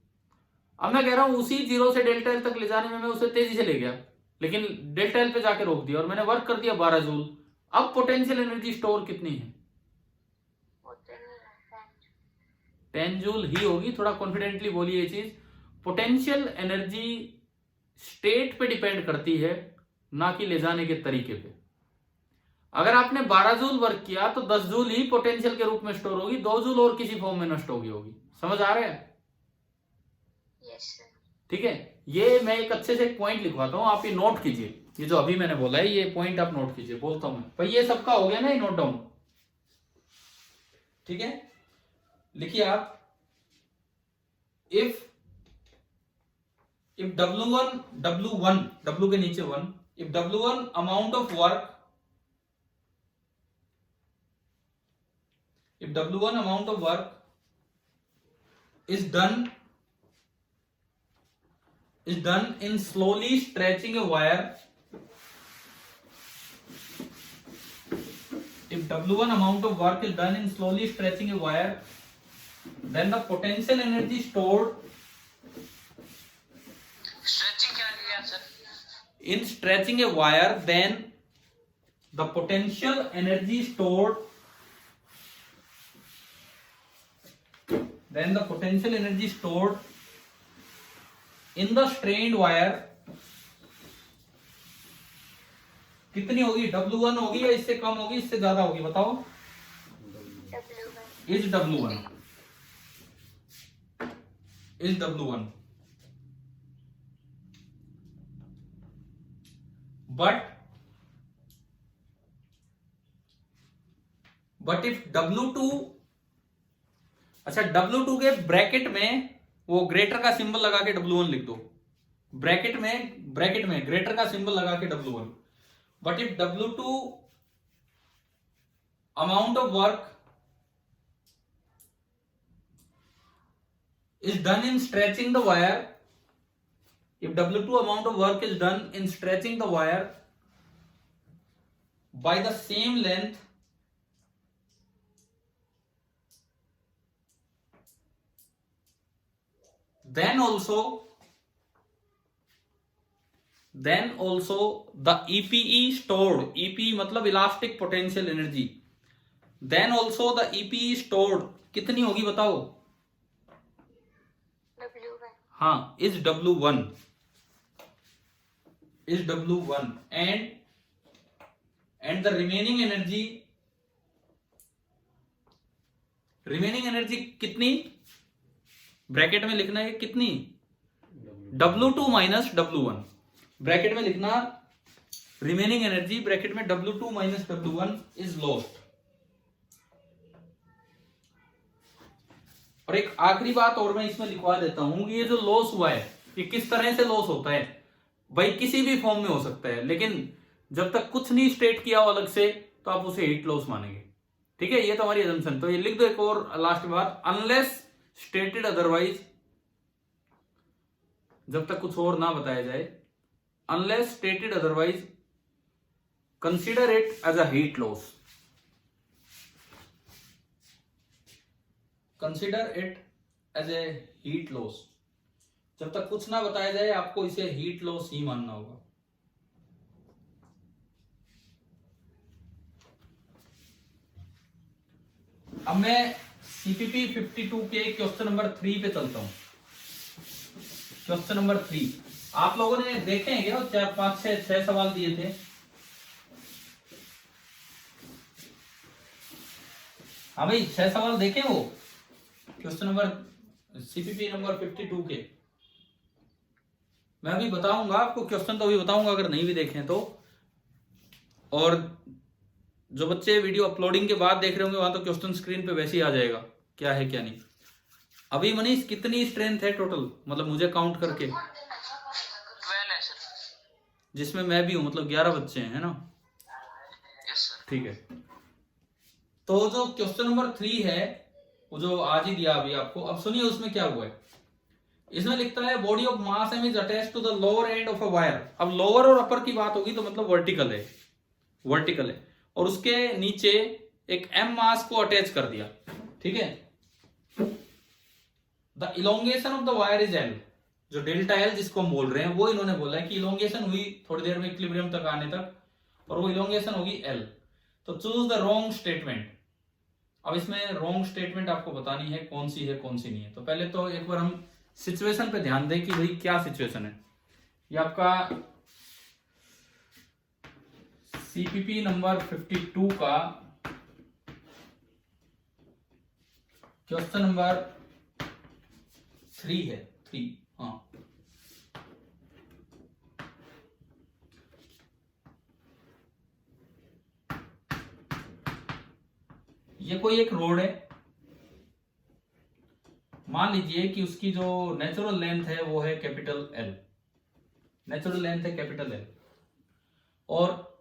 अब मैं कह रहा हूं उसी 0 से डेल्टा एल तक ले जाने में मैं उसे तेजी से ले गया, लेकिन डेल्टा एल पे जाके रोक दिया, और मैंने वर्क कर दिया 12 जूल। अब पोटेंशियल एनर्जी स्टोर कितनी है? 10 जूल ही होगी। थोड़ा कॉन्फिडेंटली बोलिए ये चीज। पोटेंशियल एनर्जी स्टेट पे डिपेंड करती है, ना कि ले जाने के तरीके पे। अगर आपने 12 जूल वर्क किया, तो 10 जूल ही पोटेंशियल के रूप में स्टोर होगी, 2 जूल और किसी फॉर्म में नष्ट होगी। समझ आ रहा है? Yes sir. ठीक है। ये मैं एक अच्छे से एक पॉइंट लिखवाता हूं, आप ये नोट कीजिए। ये जो अभी मैंने बोला है, ये पॉइंट आप नोट कीजिए। बोलता हूं मैं भाई, ये सबका हो गया ना, ये नोट डाउन, ठीक है। लिखिए आप, इफ W1 W के नीचे 1, if W1 amount of work, if W1 amount of work is done in slowly stretching a wire, if if W1 amount of work is done in slowly stretching a wire, then the potential energy stored stretching क्या किया sir? in stretching a wire, then the potential energy stored in the strained wire कितनी होगी? W1 होगी या इससे कम होगी, इससे ज्यादा होगी? बताओ। W1 is W1 but if W2, अच्छा W2 के ब्रैकेट में वो ग्रेटर का सिंबल लगा के W1 लिख दो, ब्रैकेट में ग्रेटर का सिंबल लगा के W1। But if W2 amount of work is done in stretching the wire, if W2 amount of work is done in stretching the wire by the same length, then also the EPE stored, EPE मतलब elastic potential energy, then also the EPE stored कितनी होगी बताओ? W1 हाँ, is W1 and the remaining energy कितनी? Bracket में लिखना है कितनी? W2 माइनस W1, ब्रैकेट में लिखना रिमेनिंग एनर्जी, ब्रैकेट में W2 minus W1 is lost. और एक आखिरी बात और मैं इसमें लिखवा देता हूं कि ये जो लॉस हुआ है ये किस तरह से लॉस होता है। भाई किसी भी फॉर्म में हो सकता है, लेकिन जब तक कुछ नहीं स्टेट किया हो अलग से तो आप उसे हीट लॉस मानेंगे। ठीक है, ये तो हमारी अजम्पशन। तो ये लिख दो एक और लास्ट बात, अनलेस स्टेटेड अदरवाइज, जब तक कुछ और ना बताया जाए, unless stated otherwise consider it as a heat loss, consider it as a heat loss. जब तक कुछ ना बताया जाए आपको इसे हीट लॉस ही मानना होगा। अब मैं सीपीपी 52 के क्वेश्चन नंबर 3 पे चलता हूं। क्वेश्चन नंबर 3 आप लोगों ने देखे हैं क्या? 4 5 6 सवाल दिए थे। हाँ भाई 6 सवाल देखे वो क्वेश्चन नंबर सीपीपी नंबर 52 के। मैं अभी बताऊंगा आपको क्वेश्चन, तो अभी बताऊंगा अगर नहीं भी देखे तो। और जो बच्चे वीडियो अपलोडिंग के बाद देख रहे होंगे वहां तो क्वेश्चन स्क्रीन पे वैसे ही आ जाएगा क्या है क्या नहीं। अभी मनीष कितनी स्ट्रेंथ है टोटल, मतलब मुझे काउंट करके? 12 है सर। जिसमें मैं भी हूं, मतलब 11 बच्चे हैं, है ना? Yes sir. ठीक है, तो जो क्वेश्चन नंबर 3 है वो जो आज ही दिया अभी आपको, अब सुनिए उसमें क्या हुआ है। इसमें लिखता है body of mass M is attached to the lower end of a wire. अब लोअर और अपर की बात होगी तो मतलब वर्टिकल है, वर्टिकल है, और उसके नीचे एक एम मास को अटैच कर दिया। ठीक है, the elongation of the wire is L, जो डेल्टा एल जिसको हम बोल रहे हैं वो इन्होंने बोला है कि इलोंगेशन हुई थोड़ी देर में इक्विलिब्रियम तक आने तक, और वो इलोंगेशन होगी एल। तो चूज द रॉन्ग स्टेटमेंट। अब इसमें रॉन्ग स्टेटमेंट आपको बतानी है कौन सी है कौन सी नहीं है। तो पहले तो एक बार हम सिचुएशन पे ध्यान दें कि भाई क्या सिचुएशन है। ये आपका सीपीपी नंबर 52 का क्वेश्चन नंबर 3 है, 3। हाँ, ये कोई एक रोड है, मान लीजिए कि उसकी जो नेचुरल लेंथ है वो है कैपिटल एल, नेचुरल लेंथ है कैपिटल एल। और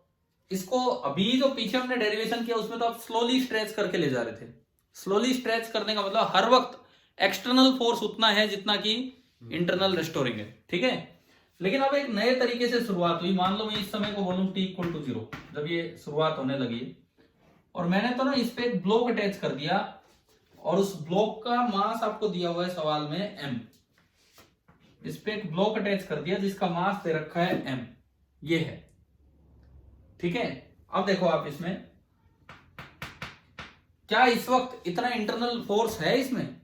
इसको अभी जो पीछे हमने डेरिवेशन किया उसमें तो आप स्लोली स्ट्रेच करके ले जा रहे थे। स्लोली स्ट्रेच करने का मतलब हर वक्त एक्सटर्नल फोर्स उतना है जितना कि इंटरनल रेस्टोरिंग है। ठीक है, लेकिन अब एक नए तरीके से शुरुआत हुई। मान लो मैं इस समय को बोलूं t = 0, जब ये शुरुआत होने लगी और मैंने तो ना इस पे एक ब्लॉक अटैच कर दिया, और उस ब्लॉक का मास आपको दिया हुआ है सवाल में m। इस पे एक ब्लॉक अटैच कर दिया जिसका मास दे रखा है m, ये है। ठीक है, अब देखो आप इसमें क्या इस वक्त इतना इंटरनल फोर्स है इसमें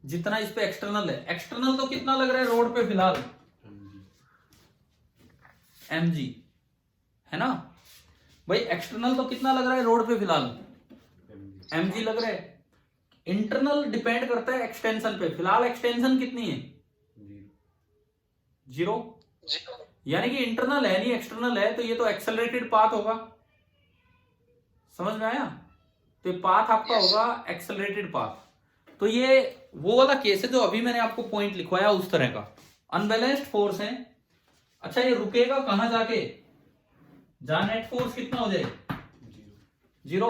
जितना इस पे एक्सटर्नल है? एक्सटर्नल तो कितना लग रहा है रोड पे फिलहाल? mg, है ना भाई? एक्सटर्नल तो कितना लग रहा है रोड पे फिलहाल? mg लग रहा है। इंटरनल डिपेंड करता है एक्सटेंशन पे, फिलहाल एक्सटेंशन कितनी है? 0। यानी कि इंटरनल है नहीं एक्सटर्नल है, तो ये तो एक्सेलरेटेड पाथ होगा। समझ में आया? तो पाथ आपका होगा एक्सेलरेटेड पाथ। तो ये वो वाला केस है जो अभी मैंने आपको पॉइंट लिखवाया उस तरह का। अनबैलेंस्ड फोर्स है। अच्छा, ये रुकेगा कहां जाके? जहां नेट फोर्स कितना हो जाए? 0।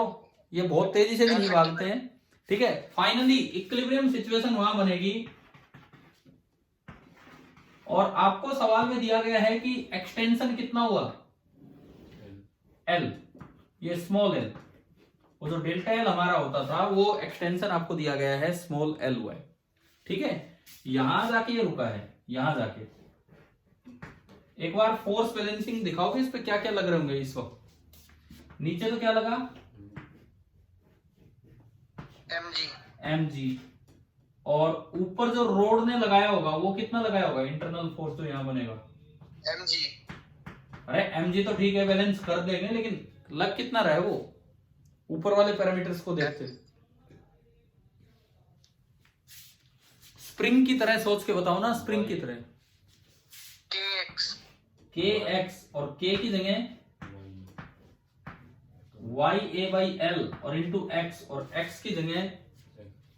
ये बहुत तेजी से भी नहीं भागते हैं। ठीक है, फाइनली इक्विलिब्रियम सिचुएशन वहां बनेगी, और आपको सवाल में दिया गया है कि एक्सटेंशन कितना हुआ? L, ये स्मॉल l। वो जो डेल्टा एल हमारा होता था वो एक्सटेंशन आपको दिया गया है स्मॉल l हुआ है। ठीक है, यहां जाके ये रुका है, यहां जाके। एक बार फोर्स बैलेंसिंग दिखाओगे इस पे क्या क्या लग रहे होंगे इस वक्त? नीचे तो क्या लगा? mg। और ऊपर जो रोड ने लगाया होगा वो कितना लगाया होगा? इंटरनल फोर्स तो यहां बनेगा mg। अरे mg तो ठीक है, बैलेंस कर देंगे, लेकिन लग कितना रहा है वो? ऊपर वाले पैरामीटर्स को देखते। स्प्रिंग की तरह सोच के बताओ ना, स्प्रिंग की तरह। kx और k की जगह ya/l और इंटू x, और x की जगह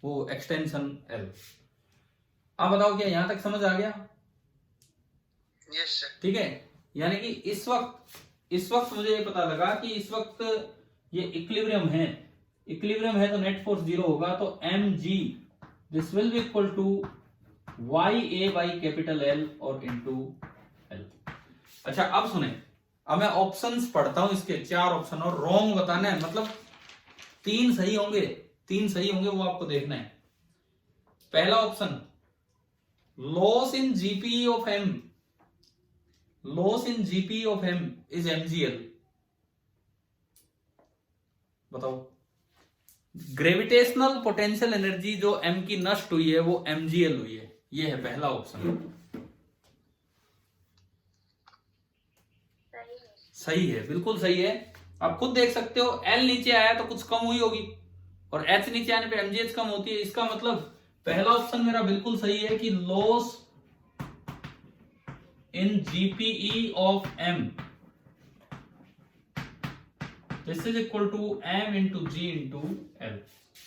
वो एक्सटेंशन l। अब बताओ क्या यहां तक समझ आ गया? Yes sir. ठीक है, यानी कि इस वक्त मुझे ये पता लगा कि इस वक्त ये इक्विलिब्रियम है तो नेट फोर्स 0 होगा। तो mg this will be equal to ya by कैपिटल L और इंटू L। अच्छा, अब सुने, अब मैं ऑप्शंस पढ़ता हूं इसके, 4 ऑप्शन, और रॉन्ग बताना है, मतलब 3 सही होंगे वो आपको देखना है। पहला option, loss in GP of m is mgl। बताओ, ग्रेविटेशनल पोटेंशियल एनर्जी जो m की नष्ट हुई है वो mgl हुई है। ये है पहला ऑप्शन। सही है, बिल्कुल सही है। आप खुद देख सकते हो, L नीचे आया तो कुछ कम हुई होगी, और H नीचे आने पे mgh कम होती है। इसका मतलब पहला ऑप्शन मेरा बिल्कुल सही है कि loss in GPE of m this is equal to m into G into L.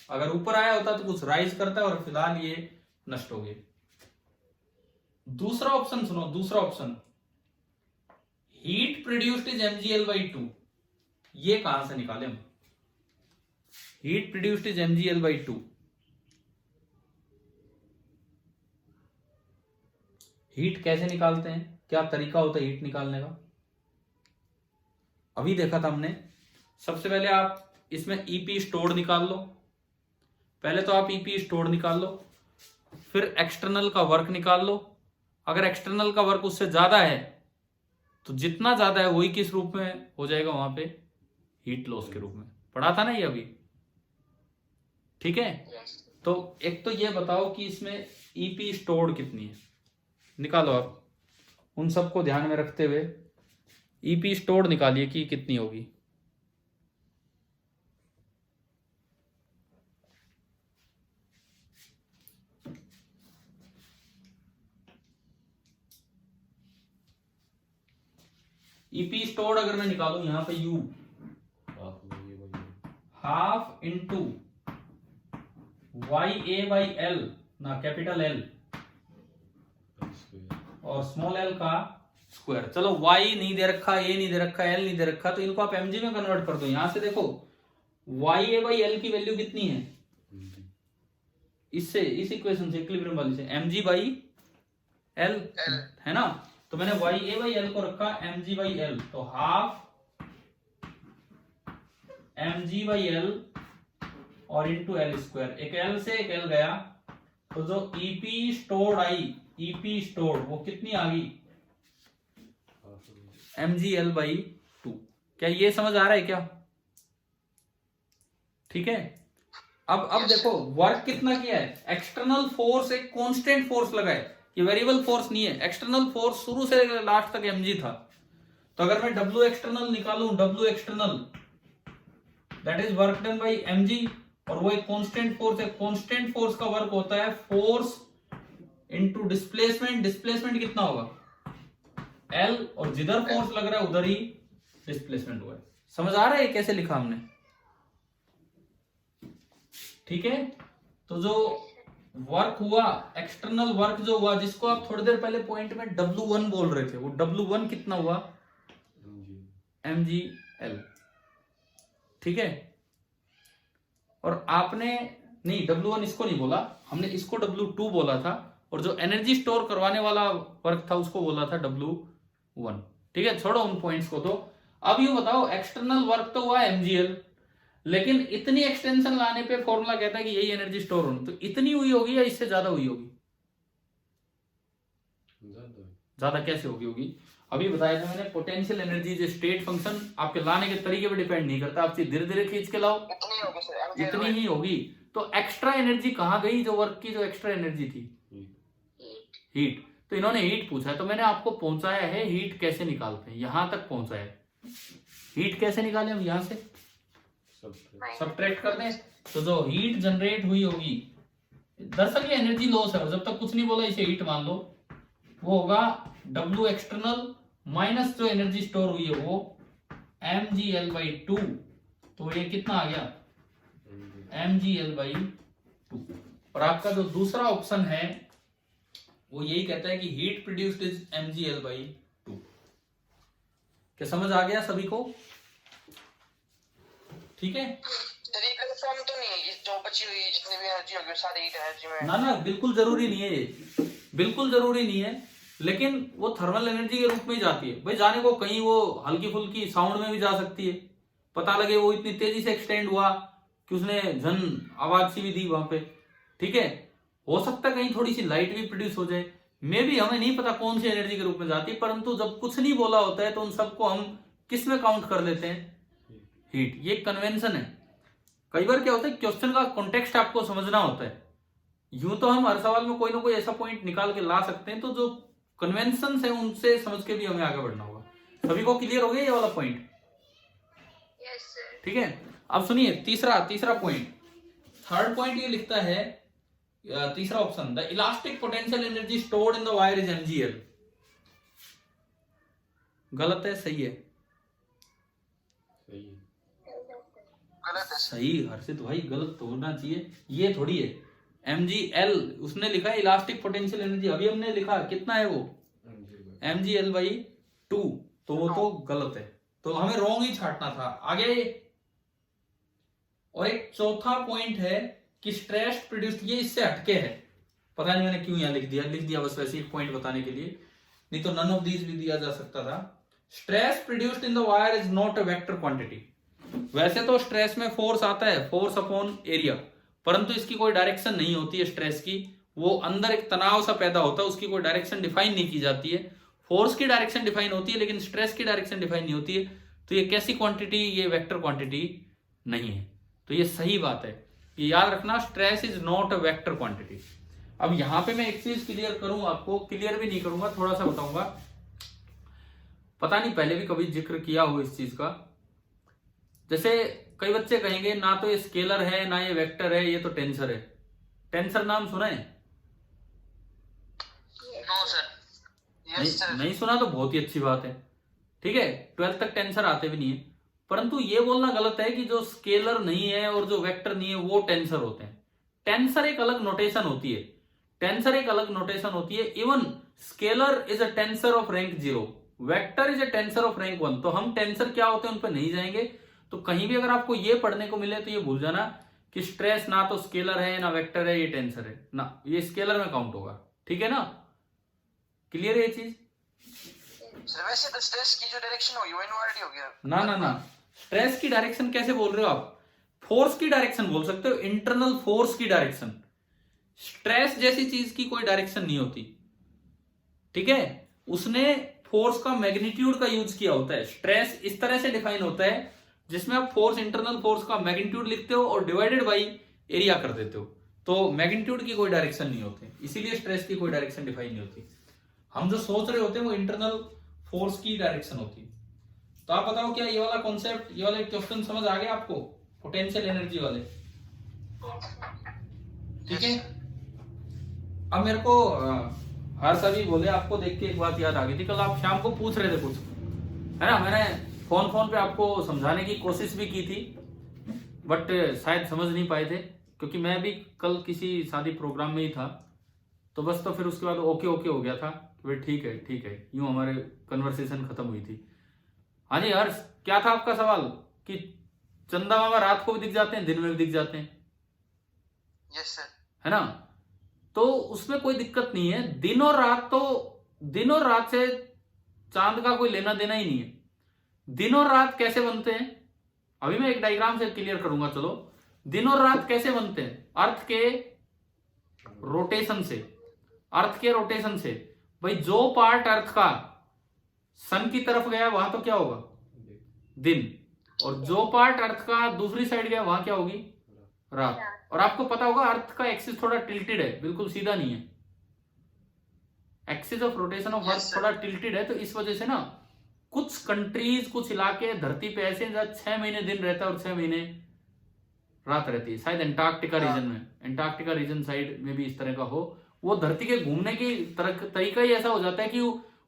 अगर ऊपर आया होता तो कुछ राइज करता है, और फिलहाल ये नष्ट हो गए। दूसरा ऑप्शन सुनो, दूसरा option, heat produced is mgl/2। ये कहां से निकाले हम? Heat produced is mgl/2। Heat कैसे निकालते हैं? क्या तरीका होता है हीट निकालने का? अभी देखा था हमने। सबसे पहले आप इसमें ईपी स्टोर्ड निकाल लो। पहले तो आप ईपी स्टोर्ड निकाल लो, फिर एक्सटर्नल का वर्क निकाल लो। अगर एक्सटर्नल का वर्क उससे ज्यादा है तो जितना ज्यादा है वही किस रूप में हो जाएगा? वहां पे हीट लॉस के रूप में। पढ़ा था ना ये अभी? ठीक है, तो एक तो ये बताओ कि इसमें ईपी स्टोर्ड कितनी है, निकालो आप। उन सबको ध्यान में रखते हुए ईपी स्टोर्ड निकालिए कि कितनी होगी। ईपी स्टोर्ड अगर मैं निकालूं यहां पे U हाफ इंटू ya/l ना कैपिटल L और स्मॉल l का स्क्वायर। चलो y नहीं दे रखा, a नहीं दे रखा, l नहीं दे रखा, तो इनको आप mg में कन्वर्ट कर दो। यहां से देखो ya/l की वैल्यू कितनी है? इससे, इस इक्वेशन से, इक्विलिब्रियम वाली से, mg/l है ना। तो मैंने ya/l को रखा mg/l, तो हाफ mg/l और इंटू एल स्क्वायर, एक एल से एक एल गया, तो जो ईपी स्टोर्ड आई, ईपी स्टोर्ड वो कितनी आ गई, mgl/2। क्या ये समझ आ रहा है क्या? ठीक है। अब देखो वर्क कितना किया है, एक्सटर्नल फोर्स एक कांस्टेंट फोर्स लगा है, ये वेरिएबल फोर्स नहीं है, एक्सटर्नल फोर्स शुरू से लास्ट तक mg था। तो अगर मैं W एक्सटर्नल निकालूं, W external that is work done by mg, और वो एक कांस्टेंट फोर्स है, कांस्टेंट फोर्स का वर्क होता है फोर्स इनटू डिस्प्लेसमेंट, डिस्प्लेसमेंट कितना होगा L, और जिधर फोर्स लग रहा है उधर ही डिस्प्लेसमेंट हुआ है। समझ आ रहा है कैसे लिखा हमने? ठीक है। तो जो वर्क हुआ, एक्सटर्नल वर्क जो हुआ, जिसको आप थोड़ी देर पहले पॉइंट में W1 बोल रहे थे, वो W1 कितना हुआ, mgl। ठीक है। और आपने नहीं W1 इसको नहीं बोला, हमने इसको W2 बोला था, और जो एनर्जी स्टोर करवाने वाला वर्क था उसको बोला था W1। ठीक है, छोड़ो उन पॉइंट्स को। तो अब ये बताओ, एक्सटर्नल वर्क तो हुआ mgl, लेकिन इतनी एक्सटेंशन लाने पे फॉर्मूला कहता है कि यही एनर्जी स्टोर होनी, तो इतनी हुई होगी या इससे ज्यादा हुई होगी? ज्यादा कैसे होगी? अभी बताया था मैंने, पोटेंशियल एनर्जी जो स्टेट फंक्शन आपके लाने के तरीके पे डिपेंड नहीं करता, आप धीरे धीरे खींच के लाओ, इतनी ही होगी। तो एक्स्ट्रा एनर्जी कहां गई, जो वर्क की जो एक्स्ट्रा एनर्जी थी, हीट। तो इन्होंने हीट पूछा है, तो मैंने आपको पहुंचाया है हीट कैसे निकालते हैं, यहां तक पहुंचाया है। हीट कैसे निकाले हम, यहां से सबट्रैक्ट कर दें, तो जो हीट जनरेट हुई होगी, दरअसल ये एनर्जी लॉस है, और जब तक कुछ नहीं बोला इसे हीट मान लो, वो होगा W एक्सटर्नल माइनस जो एनर्जी स्टोर हुई है वो mgl/2। तो ये कितना आ गया, mgl/2। और आपका जो दूसरा ऑप्शन है वो यही कहता है कि हीट प्रोड्यूस्ड इज mgl/2। क्या समझ आ गया सभी को? ठीक है। फॉर्म तो नहीं है, जो बची हुई जितनी भी एनर्जी होगी सारी हीट एनर्जी में। ना बिल्कुल जरूरी नहीं है, ये बिल्कुल जरूरी नहीं है, लेकिन वो थर्मल एनर्जी के रूप में ही जाती है भाई। जाने को कहीं वो हल्की फुल्की साउंड में भी जा सकती है, पता लगे वो इतनी तेजी से एक्सटेंड हुआ कि उसने झन आवाज सी भी दी वहां पे। ठीक है, हो सकता है कहीं थोड़ी सी लाइट भी प्रोड्यूस हो जाए, मे भी, हमें नहीं पता कौन सी एनर्जी के रूप में जाती है। परंतु जब कुछ नहीं बोला होता है तो उन सबको हम किस में काउंट कर लेते हैं, हीट। ये कन्वेंशन है। कई बार क्या होता है, क्वेश्चन का कॉन्टेक्स्ट आपको समझना होता है। यूं तो हम हर सवाल में कोई ना कोई ऐसा पॉइंट निकाल के ला सकते हैं, तो जो कन्वेंशन है उनसे समझ के भी हमें आगे बढ़ना होगा। सभी को क्लियर हो गया ये वाला पॉइंट? Yes sir. ठीक है। अब सुनिए तीसरा पॉइंट, थर्ड पॉइंट ये लिखता है, तीसरा option, the elastic potential energy stored in the wire is mgl। गलत है, सही है? गलत है। सही हर्षित भाई, गलत तो होना चाहिए, ये थोड़ी है mgl। उसने लिखा है इलास्टिक पोटेंशियल एनर्जी, अभी हमने लिखा कितना है वो, mgl/2, तो वो तो गलत है, तो हमें रॉन्ग ही छाटना था। आगे ये, और एक चौथा पॉइंट है कि स्ट्रेस प्रोड्यूस्ड, ये इससे हटके है, पता नहीं मैंने क्यों यहाँ लिख दिया बस वैसे एक पॉइंट बताने के लिए, नहीं तो नन ऑफ दीज भी दिया जा सकता था। Stress produced in the wire is not a vector quantity. वैसे तो स्ट्रेस में फोर्स आता है, फोर्स अपॉन एरिया, परंतु इसकी कोई डायरेक्शन नहीं होती है स्ट्रेस की। वो अंदर एक तनाव सा पैदा होता है, उसकी कोई डायरेक्शन डिफाइन नहीं की जाती है। फोर्स की डायरेक्शन डिफाइन होती है, लेकिन स्ट्रेस की डायरेक्शन डिफाइन नहीं होती है। तो ये कैसी क्वांटिटी, ये वेक्टर क्वांटिटी नहीं है। तो ये सही बात है, ये याद रखना, stress is not a vector quantity. अब यहां पे मैं एक चीज क्लियर करूं, आपको क्लियर भी नहीं करूंगा, थोड़ा सा बताऊंगा, पता नहीं पहले भी कभी जिक्र किया हो इस चीज का। जैसे कई बच्चे कहेंगे ना तो ये स्केलर है ना ये वेक्टर है, ये तो टेंसर है। टेंसर नाम सुना है? No sir. नहीं सुना तो बहुत ही अच्छी बात है। ठीक है, 12th तक टेंसर आते भी नहीं है, परंतु ये बोलना गलत है कि जो स्केलर नहीं है और जो वेक्टर नहीं है वो टेंसर होते हैं। टेंसर एक अलग नोटेशन होती है, टेंसर एक अलग नोटेशन होती है। Even scalar is a tensor of rank 0, vector is a tensor of rank 1। तो हम टेंसर क्या होते हैं उन पर नहीं जाएंगे। तो कहीं भी अगर आपको ये पढ़ने को मिले तो ये भूल जाना कि स्ट्रेस ना तो स्केलर है ना वेक्टर है, ये टेंसर है ना, ये स्केलर में काउंट होगा। ठीक है ना, क्लियर है ये चीज? सर वैसे तो स्ट्रेस की जो डायरेक्शन होगी वो इनवर्ड ही होगी। ना स्ट्रेस की डायरेक्शन कैसे बोल रहे हो आप? फोर्स की डायरेक्शन बोल सकते हो, इंटरनल फोर्स की डायरेक्शन। स्ट्रेस जैसी चीज की कोई डायरेक्शन नहीं होती, ठीक है। उसने फोर्स का मैग्नीट्यूड का यूज किया होता है। स्ट्रेस इस तरह से डिफाइन होता है जिसमें आप फोर्स, इंटरनल फोर्स का मैग्नीट्यूड लिखते हो और डिवाइडेड बाई एरिया कर देते हो, तो मैग्नीट्यूड की कोई डायरेक्शन नहीं होती, इसीलिए स्ट्रेस की कोई डायरेक्शन डिफाइन नहीं होती। हम जो सोच रहे होते हैं वो इंटरनल फोर्स की डायरेक्शन होती है। तो आप बताओ क्या ये वाला कॉन्सेप्ट, ये वाले क्वेश्चन समझ आ गया आपको, पोटेंशियल एनर्जी वाले? ठीक है। अब मेरे को हर्ष अभी बोले, आपको देख के एक बात याद आ गई थी, कल आप शाम को पूछ रहे थे कुछ, है ना, मैंने फोन पे आपको समझाने की कोशिश भी की थी, बट शायद समझ नहीं पाए थे, क्योंकि मैं भी कल किसी शादी प्रोग्राम में ही था, तो बस, तो फिर उसके बाद ओके हो गया था, फिर ठीक है, यूं हमारे कन्वर्सेशन खत्म हुई थी। हाँ जी हर्ष, क्या था आपका सवाल? कि चंदा मामा रात को भी दिख जाते हैं, दिन में भी दिख जाते हैं? Yes sir. है ना, तो उसमें कोई दिक्कत नहीं है। दिन और रात से चांद का कोई लेना देना ही नहीं है। दिन और रात कैसे बनते हैं, अभी मैं एक डायग्राम से क्लियर करूंगा। चलो, दिन और रात कैसे बनते हैं? अर्थ के रोटेशन से। भाई जो पार्ट अर्थ का सन की तरफ गया वहां तो क्या होगा? दिन। और जो पार्ट अर्थ का दूसरी साइड गया वहां क्या होगी? रात। और आपको पता होगा अर्थ का एक्सिस थोड़ा टिल्टेड है, बिल्कुल सीधा नहीं है। Axis of rotation of earth थोड़ा टिल्टेड है, तो इस वजह से ना कुछ कंट्रीज, कुछ इलाके धरती पे ऐसे हैं जहां 6 महीने दिन रहता है और 6 महीने रात रहती है। शायद एंटार्क्टिका रीजन में, एंटार्क्टिका रीजन साइड में भी इस तरह का हो। वो धरती के घूमने की तरीका ही ऐसा हो जाता है कि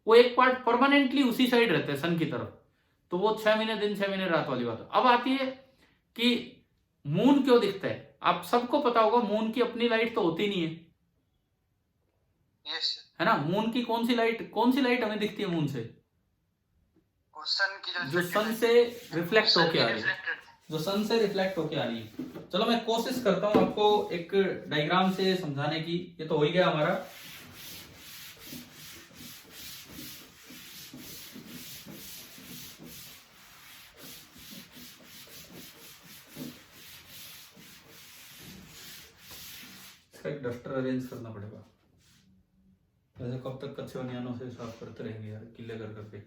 वो एक पार्ट परमानेंटली उसी साइड रहता है सन की तरफ, तो वो 6 महीने दिन 6 महीने रात वाली बात। अब आती है कि मून क्यों दिखता है। आप सबको पता होगा मून की अपनी लाइट तो होती नहीं है, यस है ना। मून की कौन सी लाइट हमें दिखती है मून से? सन की जो सन से रिफ्लेक्ट होके आ रही है, जो सन से रिफ्लेक्ट होके आ रही है। चलो मैं कोशिश करता हूं आपको एक डायग्राम से समझाने की। ये तो हो ही गया हमारा। इसका एक डस्टर अरेंज करना पड़ेगा, वैसे कब तक कच्चे बनियानों से साफ करते रहेंगे यार, गिले कर करके।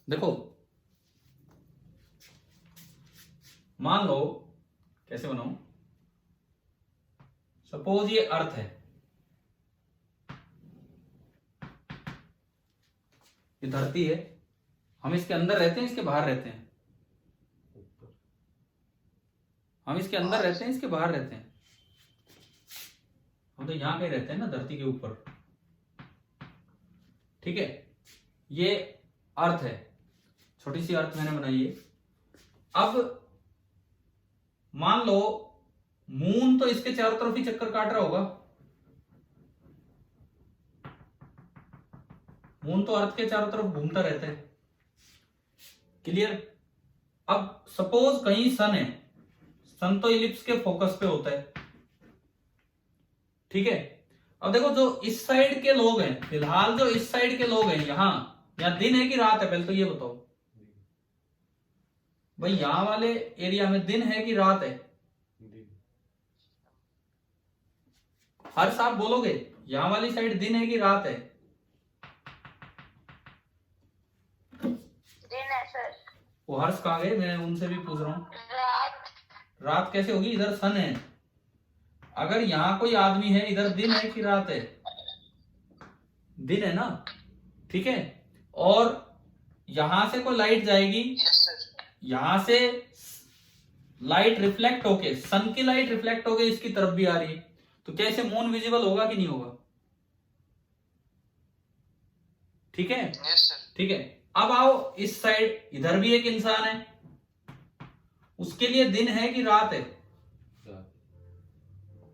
देखो, मान लो, कैसे बनाऊं, सपोज ये अर्थ है, ये धरती है, हम इसके अंदर रहते हैं, इसके बाहर रहते हैं? हम इसके अंदर रहते हैं, इसके बाहर रहते हैं? हम तो यहां कहीं रहते हैं ना, धरती के ऊपर, ठीक है। ये अर्थ है, छोटी सी अर्थ मैंने बनाई है। अब मान लो मून तो इसके चारों तरफ ही चक्कर काट रहा होगा। मून तो अर्थ के चारों तरफ घूमता रहता है, क्लियर। अब सपोज कहीं सन है, सन तो इलिप्स के फोकस पे होता है, ठीक है। अब देखो, जो इस साइड के लोग हैं, फिलहाल जो इस साइड के लोग हैं, यहां दिन है कि रात है, पहले तो ये बताओ भाई, यहां वाले एरिया में दिन है कि रात है? हर साहब बोलोगे, यहां वाली साइड दिन है कि रात है? दिन है सर। वो हर्ष कहाँ गए, मैं उनसे भी पूछ रहा हूँ। रात कैसे होगी, इधर सन है। अगर यहाँ कोई आदमी है, इधर दिन है कि रात है? दिन है ना, ठीक है। और यहां से कोई लाइट जाएगी, यहां से लाइट रिफ्लेक्ट होके, सन की लाइट रिफ्लेक्ट होके इसकी तरफ भी आ रही है, तो क्या इसे मून विजिबल होगा कि नहीं होगा? ठीक है, ठीक है। अब आओ इस साइड, इधर भी एक इंसान है, उसके लिए दिन है कि रात है?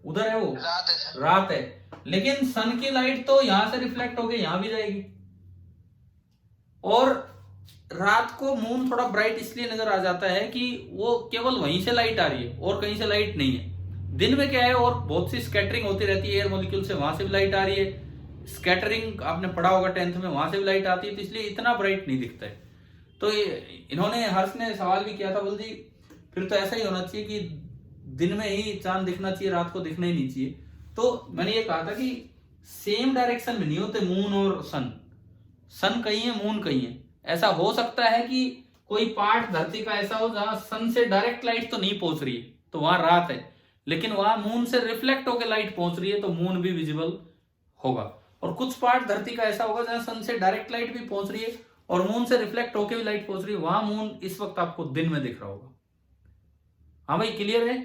उधर है वो, रात है। लेकिन सन की लाइट तो यहां से रिफ्लेक्ट होके यहां भी जाएगी, और रात को मून थोड़ा ब्राइट इसलिए नजर आ जाता है कि वो केवल वहीं से लाइट आ रही है और कहीं से लाइट नहीं है। दिन में क्या है, और बहुत सी स्कैटरिंग होती रहती है एयर मॉलिक्यूल से, वहां से भी लाइट आ रही है, स्कैटरिंग आपने पढ़ा होगा 10th में, वहां से भी लाइट आती है, तो इसलिए इतना ब्राइट नहीं दिखता है। तो इन्होंने, हर्ष ने सवाल भी किया था, बोल जी फिर तो ऐसा ही होना चाहिए कि दिन में ही चांद दिखना चाहिए, रात को दिखना ही नहीं चाहिए। तो मैंने ये कहा था कि सेम डायरेक्शन में नहीं होते मून और सन, सन कहीं है मून कहीं है। ऐसा हो सकता है कि कोई पार्ट धरती का ऐसा हो जहां सन से डायरेक्ट लाइट तो नहीं पहुंच रही है, तो वहां रात है, लेकिन वहां मून से रिफ्लेक्ट होकर लाइट पहुंच रही है, तो मून भी विजिबल होगा। और कुछ पार्ट धरती का ऐसा होगा जहां सन से डायरेक्ट लाइट भी पहुंच रही है और मून से रिफ्लेक्ट होकर भी लाइट पहुंच रही है, वहां मून इस वक्त आपको दिन में दिख रहा होगा। हाँ भाई, क्लियर है?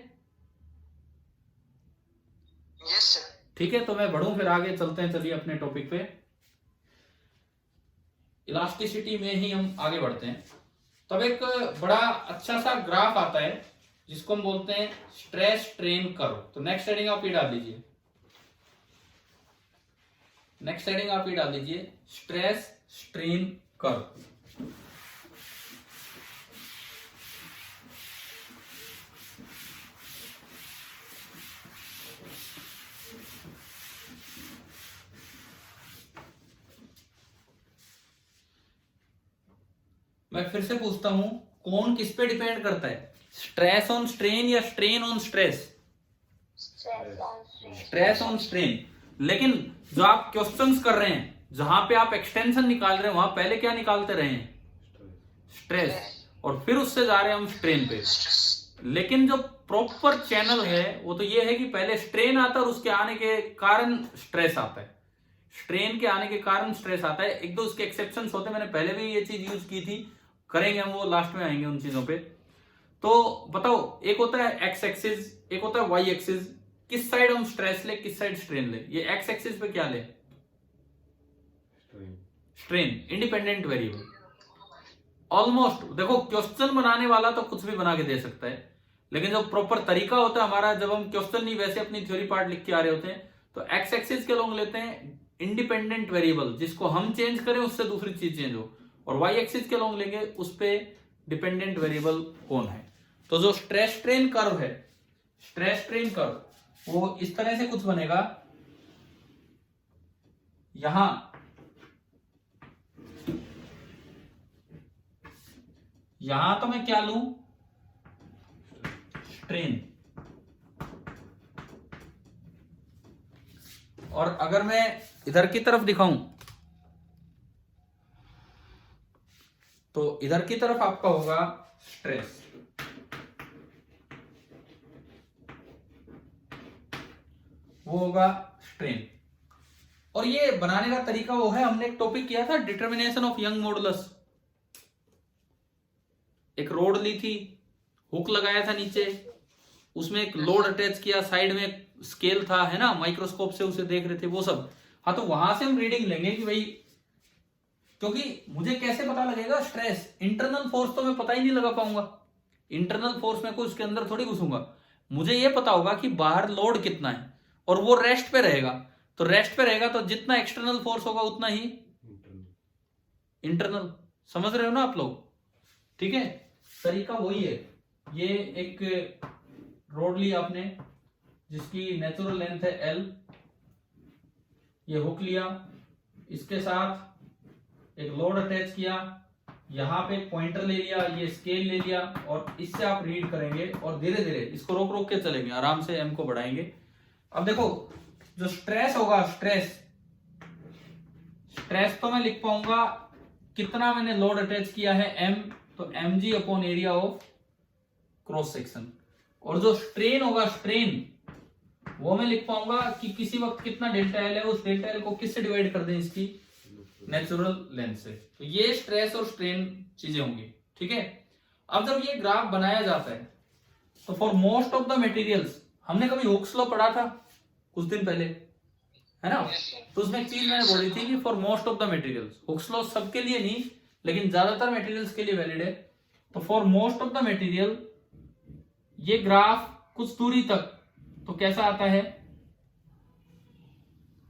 Yes sir. ठीक है, तो मैं बढ़ूं, फिर आगे चलते हैं, चलिए अपने टॉपिक पे। इलास्टिसिटी में ही हम आगे बढ़ते हैं। तब एक बड़ा अच्छा सा ग्राफ आता है जिसको हम बोलते हैं स्ट्रेस स्ट्रेन कर्व। तो नेक्स्ट हेडिंग आप ये डाल दीजिए, नेक्स्ट हेडिंग आप ये डाल दीजिए, स्ट्रेस स्ट्रेन कर्व। मैं फिर से पूछता हूं, कौन किस पे डिपेंड करता है, स्ट्रेस ऑन स्ट्रेन या strain on stress? Stress on strain. लेकिन जो आप क्वेश्चंस कर रहे हैं, जहां पे आप एक्सटेंशन निकाल रहे हैं, वहां पहले क्या निकालते रहे हैं? स्ट्रेस, और फिर उससे जा रहे हैं हम स्ट्रेन पे। लेकिन जो प्रॉपर चैनल है वो तो ये है कि पहले स्ट्रेन आता है और उसके आने के कारण स्ट्रेस आता है, स्ट्रेन के आने के कारण स्ट्रेस आता है। एक दो उसके एक्सेप्शंस होते हैं, मैंने पहले भी ये चीज यूज की थी, करेंगे हम वो, लास्ट में आएंगे उन चीजों पे। तो बताओ, एक होता है एक्स एक्सिस, एक होता है वाई एक्सिस, किस साइड हम स्ट्रेस ले, किस साइड स्ट्रेन ले? ये एक्स एक्सिस पे क्या ले? Strain, independent variable. ऑलमोस्ट देखो, क्वेश्चन बनाने वाला तो कुछ भी बना के दे सकता है, लेकिन जो प्रॉपर तरीका होता है हमारा, जब हम क्वेश्चन नहीं वैसे अपनी थ्योरी पार्ट लिख के आ रहे होते हैं, तो एक्स एक्सिस के लोग लेते हैं इंडिपेंडेंट वेरिएबल, जिसको हम चेंज करें उससे दूसरी चीज चेंज हो, और वाई एक्सिस के लोग लेंगे उस पे डिपेंडेंट वेरिएबल कौन है। तो जो स्ट्रेस स्ट्रेन कर्व है, स्ट्रेस स्ट्रेन कर्व वो इस तरह से कुछ बनेगा। यहां तो मैं क्या लूं? स्ट्रेन। और अगर मैं इधर की तरफ दिखाऊं तो इधर की तरफ आपका होगा स्ट्रेस। वो होगा स्ट्रेन। और ये बनाने का तरीका वो है, हमने एक टॉपिक किया था डिटर्मिनेशन ऑफ यंग मॉडुलस। एक रोड ली थी, हुक लगाया था नीचे, उसमें एक लोड अटैच किया, साइड में एक स्केल था, है ना, माइक्रोस्कोप से उसे देख रहे थे, वो सब। हाँ, तो वहां से हम रीडिंग लेंगे कि भाई, क्योंकि मुझे कैसे पता लगेगा स्ट्रेस? इंटरनल फोर्स तो मैं पता ही नहीं लगा पाऊंगा, इंटरनल फोर्स में कोई उसके अंदर थोड़ी घुसूंगा। मुझे ये पता होगा कि बाहर लोड कितना है, और वो रेस्ट पे रहेगा, तो रेस्ट पे रहेगा तो जितना एक्सटर्नल फोर्स होगा उतना ही इंटरनल। समझ रहे हो ना आप लोग? ठीक है, तरीका वही है। ये एक रोड ली आपने जिसकी नेचुरल लेंथ है L, ये हुक लिया, इसके साथ एक लोड अटैच किया, यहां पे पॉइंटर ले लिया, ये स्केल ले लिया, और इससे आप रीड करेंगे और धीरे धीरे इसको रोक रोक के चलेंगे, आराम से M को बढ़ाएंगे। अब देखो, जो स्ट्रेस होगा, स्ट्रेस तो मैं लिख पाऊंगा कितना मैंने लोड अटैच किया है, M, तो mg upon area of cross section. और जो स्ट्रेन होगा, स्ट्रेन वो मैं लिख पाऊंगा कि किसी वक्त कितना डेल्टा एल है, उस डेल्टा एल को किससे डिवाइड कर दें? इसकी नेचुरल लेंथ से। तो ये स्ट्रेस और स्ट्रेन चीजें होंगी, ठीक है। अब जब ये ग्राफ बनाया जाता है तो for most of the materials, हमने कभी हुक्स लॉ पढ़ा था कुछ दिन पहले, है ना, तो उसमें एक चीज मैंने बोली थी कि for most of the materials, Hooke's law सबके लिए नहीं लेकिन ज्यादातर मटेरियल्स के लिए वैलिड है। तो for most of the material ये ग्राफ कुछ दूरी तक तो कैसा आता है?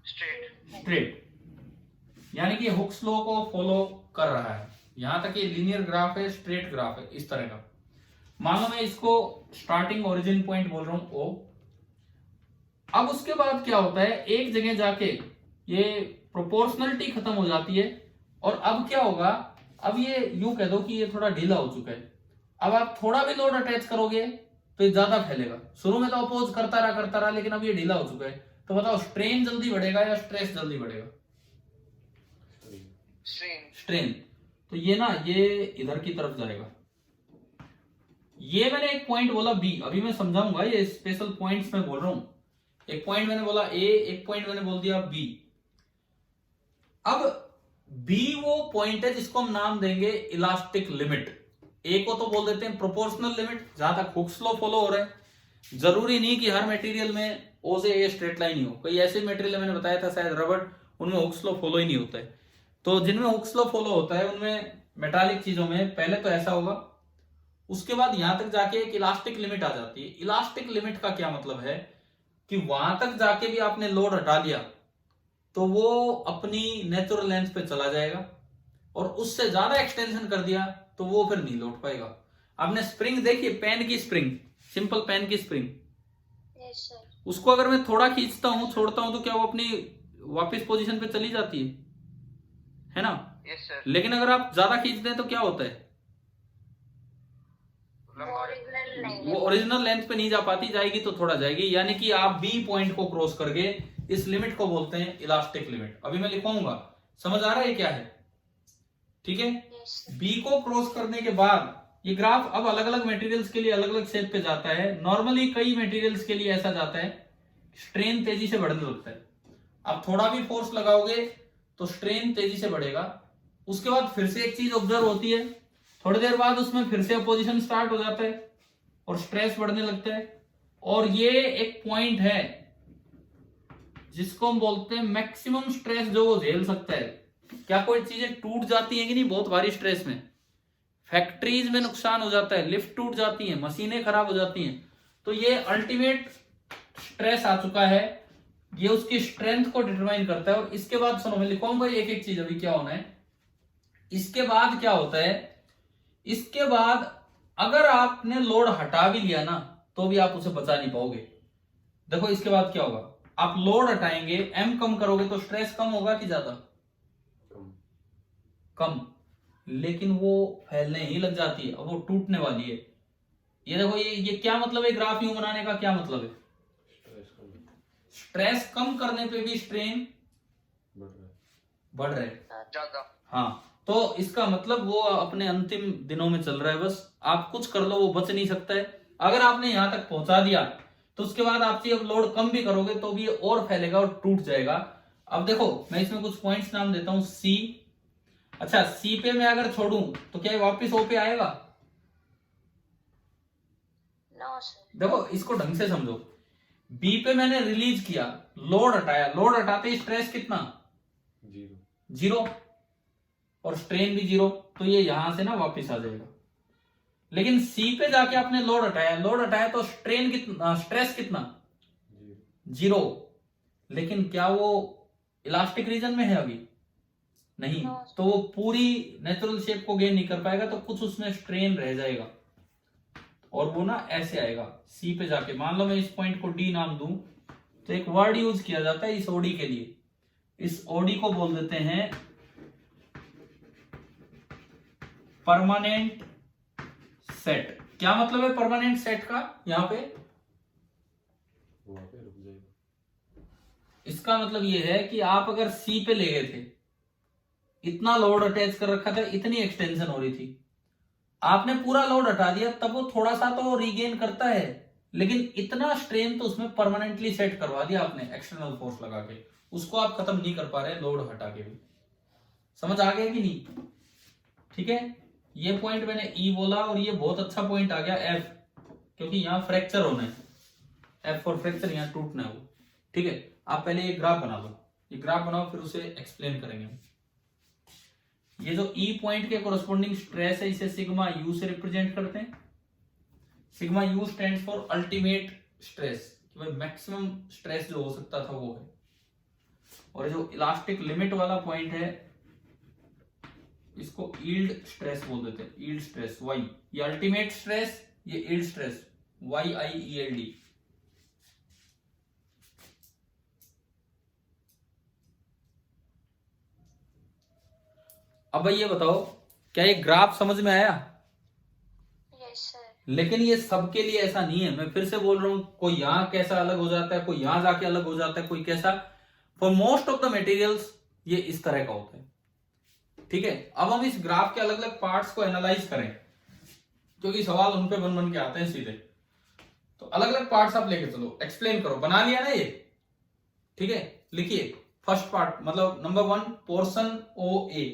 स्ट्रेट, यानी कि हुक्स लॉ को फॉलो कर रहा है। यहां तक ये लीनियर ग्राफ है, स्ट्रेट ग्राफ है, इस तरह का। मान लो मैं इसको स्टार्टिंग ओरिजिन पॉइंट बोल रहा हूं O। अब उसके बाद क्या होता है, एक जगह जाके ये प्रोपोर्शनलिटी खत्म हो जाती है। और अब क्या होगा, अब ये यूं कह दो कि ये थोड़ा ढीला हो चुका है। अब आप थोड़ा भी लोड अटैच करोगे तो ये ज्यादा फैलेगा। शुरू में तो अपोज करता रहा, लेकिन अब ये ढीला हो चुका है। तो बताओ स्ट्रेन जल्दी बढ़ेगा या स्ट्रेस जल्दी बढ़ेगा? स्ट्रेन। तो ये ना, ये इधर की तरफ जाएगा। ये मैंने एक पॉइंट बोला बी, अभी मैं समझाऊंगा, ये स्पेशल पॉइंट्स में बोल रहा हूं। एक पॉइंट मैंने बोला ए, एक पॉइंट मैंने बोल दिया बी। अब बी वो पॉइंट है जिसको हम नाम देंगे इलास्टिक लिमिट। ए को तो बोल देते हैं प्रोपोर्शनल लिमिट, जहां तक हुक्स लॉ फॉलो हो रहा है। जरूरी नहीं कि हर मटेरियल में ओ से ए स्ट्रेट लाइन ही हो। कई ऐसे मटेरियल मैंने बताया था शायद रबड़, उनमें हुक्स लॉ फॉलो ही नहीं होता है। तो जिनमें हुक्स लॉ फॉलो होता है उनमें मेटालिक चीजों में पहले तो ऐसा होगा, उसके बाद यहां तक जाके एक इलास्टिक लिमिट आ जाती है। इलास्टिक लिमिट का क्या मतलब है कि वहां तक जाके भी आपने लोड हटा लिया तो वो अपनी नेचुरल लेंथ पे चला जाएगा, और उससे ज्यादा एक्सटेंशन कर दिया तो वो फिर नहीं लौट पाएगा। आपने स्प्रिंग देखी, पेन की स्प्रिंग, सिंपल पेन की स्प्रिंग, यस सर। उसको अगर मैं थोड़ा खींचता हूं, छोड़ता हूं, तो क्या वो अपनी वापस पोजीशन पे चली जाती है ना? Yes sir. लेकिन अगर आप ज्यादा खींच दें तो क्या होता है, वो ओरिजिनल लेंथ पे नहीं जा पाती, जाएगी तो थोड़ा जाएगी। यानी कि आप बी पॉइंट को क्रॉस करके इस लिमिट को बोलते हैं इलास्टिक लिमिट। अभी मैं लिखवाऊंगा, समझ आ रहा है क्या है? ठीक है। बी को क्रॉस करने के बाद ये ग्राफ अब अलग अलग मटेरियल्स के लिए अलग अलग शेप पे जाता है। नॉर्मली कई मटेरियल्स के लिए ऐसा जाता है, स्ट्रेन तेजी से बढ़ने लगता है। आप थोड़ा भी फोर्स लगाओगे तो स्ट्रेन तेजी से बढ़ेगा। उसके बाद फिर से एक चीज ऑब्जर्व होती है, थोड़ी देर बाद उसमें फिर से अपोजिशन स्टार्ट हो जाता है और स्ट्रेस बढ़ने लगता है। और ये एक पॉइंट है जिसको हम बोलते हैं मैक्सिमम स्ट्रेस, जो वो झेल सकता है। क्या कोई चीजें टूट जाती हैं कि नहीं बहुत भारी स्ट्रेस में? फैक्ट्रीज में नुकसान हो जाता है, लिफ्ट टूट जाती है, मशीनें खराब हो जाती हैं। तो ये अल्टीमेट स्ट्रेस आ चुका है, ये उसकी स्ट्रेंथ को डिटरमाइन करता है। और इसके बाद सुनो, मैं लिखवाऊंगा एक एक चीज अभी क्या होना है। इसके बाद क्या होता है, इसके बाद अगर आपने लोड हटा भी लिया ना तो भी आप उसे बचा नहीं पाओगे। देखो इसके बाद क्या होगा, आप लोड हटाएंगे, एम कम करोगे तो स्ट्रेस कम होगा कि ज्यादा? कम। लेकिन वो फैलने ही लग जाती है, अब वो टूटने वाली है। ये देखो, ये क्या मतलब है, ग्राफ यूं बनाने का क्या मतलब है? स्ट्रेस कम करने पे भी स्ट्रेन बढ़ रहे ज्यादा। हाँ, तो इसका मतलब वो अपने अंतिम दिनों में चल रहा है। बस आप कुछ कर लो, वो बच नहीं सकता है। अगर आपने यहां तक पहुंचा दिया तो उसके बाद आप अब लोड कम भी करोगे तो भी और फैलेगा और टूट जाएगा। अब देखो मैं इसमें कुछ पॉइंट्स नाम देता हूं। सी, अच्छा सी पे मैं अगर छोड़ूं तो क्या वापस ओ पे आएगा? No sir. देखो इसको ढंग से समझो। बी पे मैंने रिलीज किया, लोड हटाया, लोड हटाते ही स्ट्रेस कितना? जीरो, और स्ट्रेन भी जीरो। तो ये यहां से ना वापस आ जाएगा। लेकिन सी पे जाके आपने लोड हटाया, लोड हटाया तो स्ट्रेन कितना, स्ट्रेस कितना? जीरो। लेकिन क्या वो इलास्टिक रीजन में है अभी? नहीं। तो वो पूरी नेचुरल शेप को गेन नहीं कर पाएगा, तो कुछ उसमें स्ट्रेन रह जाएगा और वो ना ऐसे आएगा सी पे जाके। मान लो मैं इस पॉइंट को डी नाम दूं, तो एक वर्ड यूज किया जाता है इस ओडी के लिए। इस ओडी को बोल देते हैं परमानेंट सेट। क्या मतलब है परमानेंट सेट का? यहां पे इसका मतलब ये है कि आप अगर सी पे ले गए थे, इतना लोड अटैच कर रखा था, इतनी एक्सटेंशन हो रही थी, आपने पूरा लोड हटा दिया, तब वो थोड़ा सा तो रीगेन करता है, लेकिन इतना स्ट्रेन तो उसमें परमानेंटली सेट करवा दिया आपने एक्सटर्नल फोर्स लगा के, उसको आप खत्म नहीं कर पा रहे लोड हटा के भी। समझ आ गया कि नहीं? ठीक है, ये पॉइंट मैंने ई बोला, और ये बहुत अच्छा पॉइंट आ गया एफ, क्योंकि यहां फ्रैक्चर होना है। एफ फॉर फ्रैक्चर, यहां टूटना है वो। ठीक है, आप पहले ये ग्राफ बना लो, ये ग्राफ बनाओ, फिर उसे एक्सप्लेन करेंगे। ये जो ई पॉइंट के कोरस्पॉन्डिंग स्ट्रेस है, इसे सिग्मा यू से रिप्रेजेंट करते हैं। Sigma you stands for ultimate stress, कि भाई मैक्सिमम स्ट्रेस जो हो सकता था वो है। और जो इलास्टिक लिमिट वाला पॉइंट है, इसको यील्ड स्ट्रेस बोल देते हैं, यील्ड स्ट्रेस वाई। ये अल्टीमेट स्ट्रेस, ये यील्ड स्ट्रेस YIELD। अब भाई ये बताओ, क्या ये ग्राफ समझ में आया? Yes sir. लेकिन ये सबके लिए ऐसा नहीं है, मैं फिर से बोल रहा हूं, कोई यहां कैसा अलग हो जाता है, कोई यहां जाके अलग हो जाता है, कोई कैसा। For most of the materials ये इस तरह का होता है। ठीक है, अब हम इस ग्राफ के अलग अलग पार्ट्स को एनालाइज करें, क्योंकि सवाल उन पे बन बन के आते हैं सीधे। तो अलग अलग पार्ट्स आप लेके चलो, एक्सप्लेन करो। बना लिया ना ये? ठीक है, लिखिए। फर्स्ट पार्ट मतलब नंबर 1, पोर्शन ओ ए।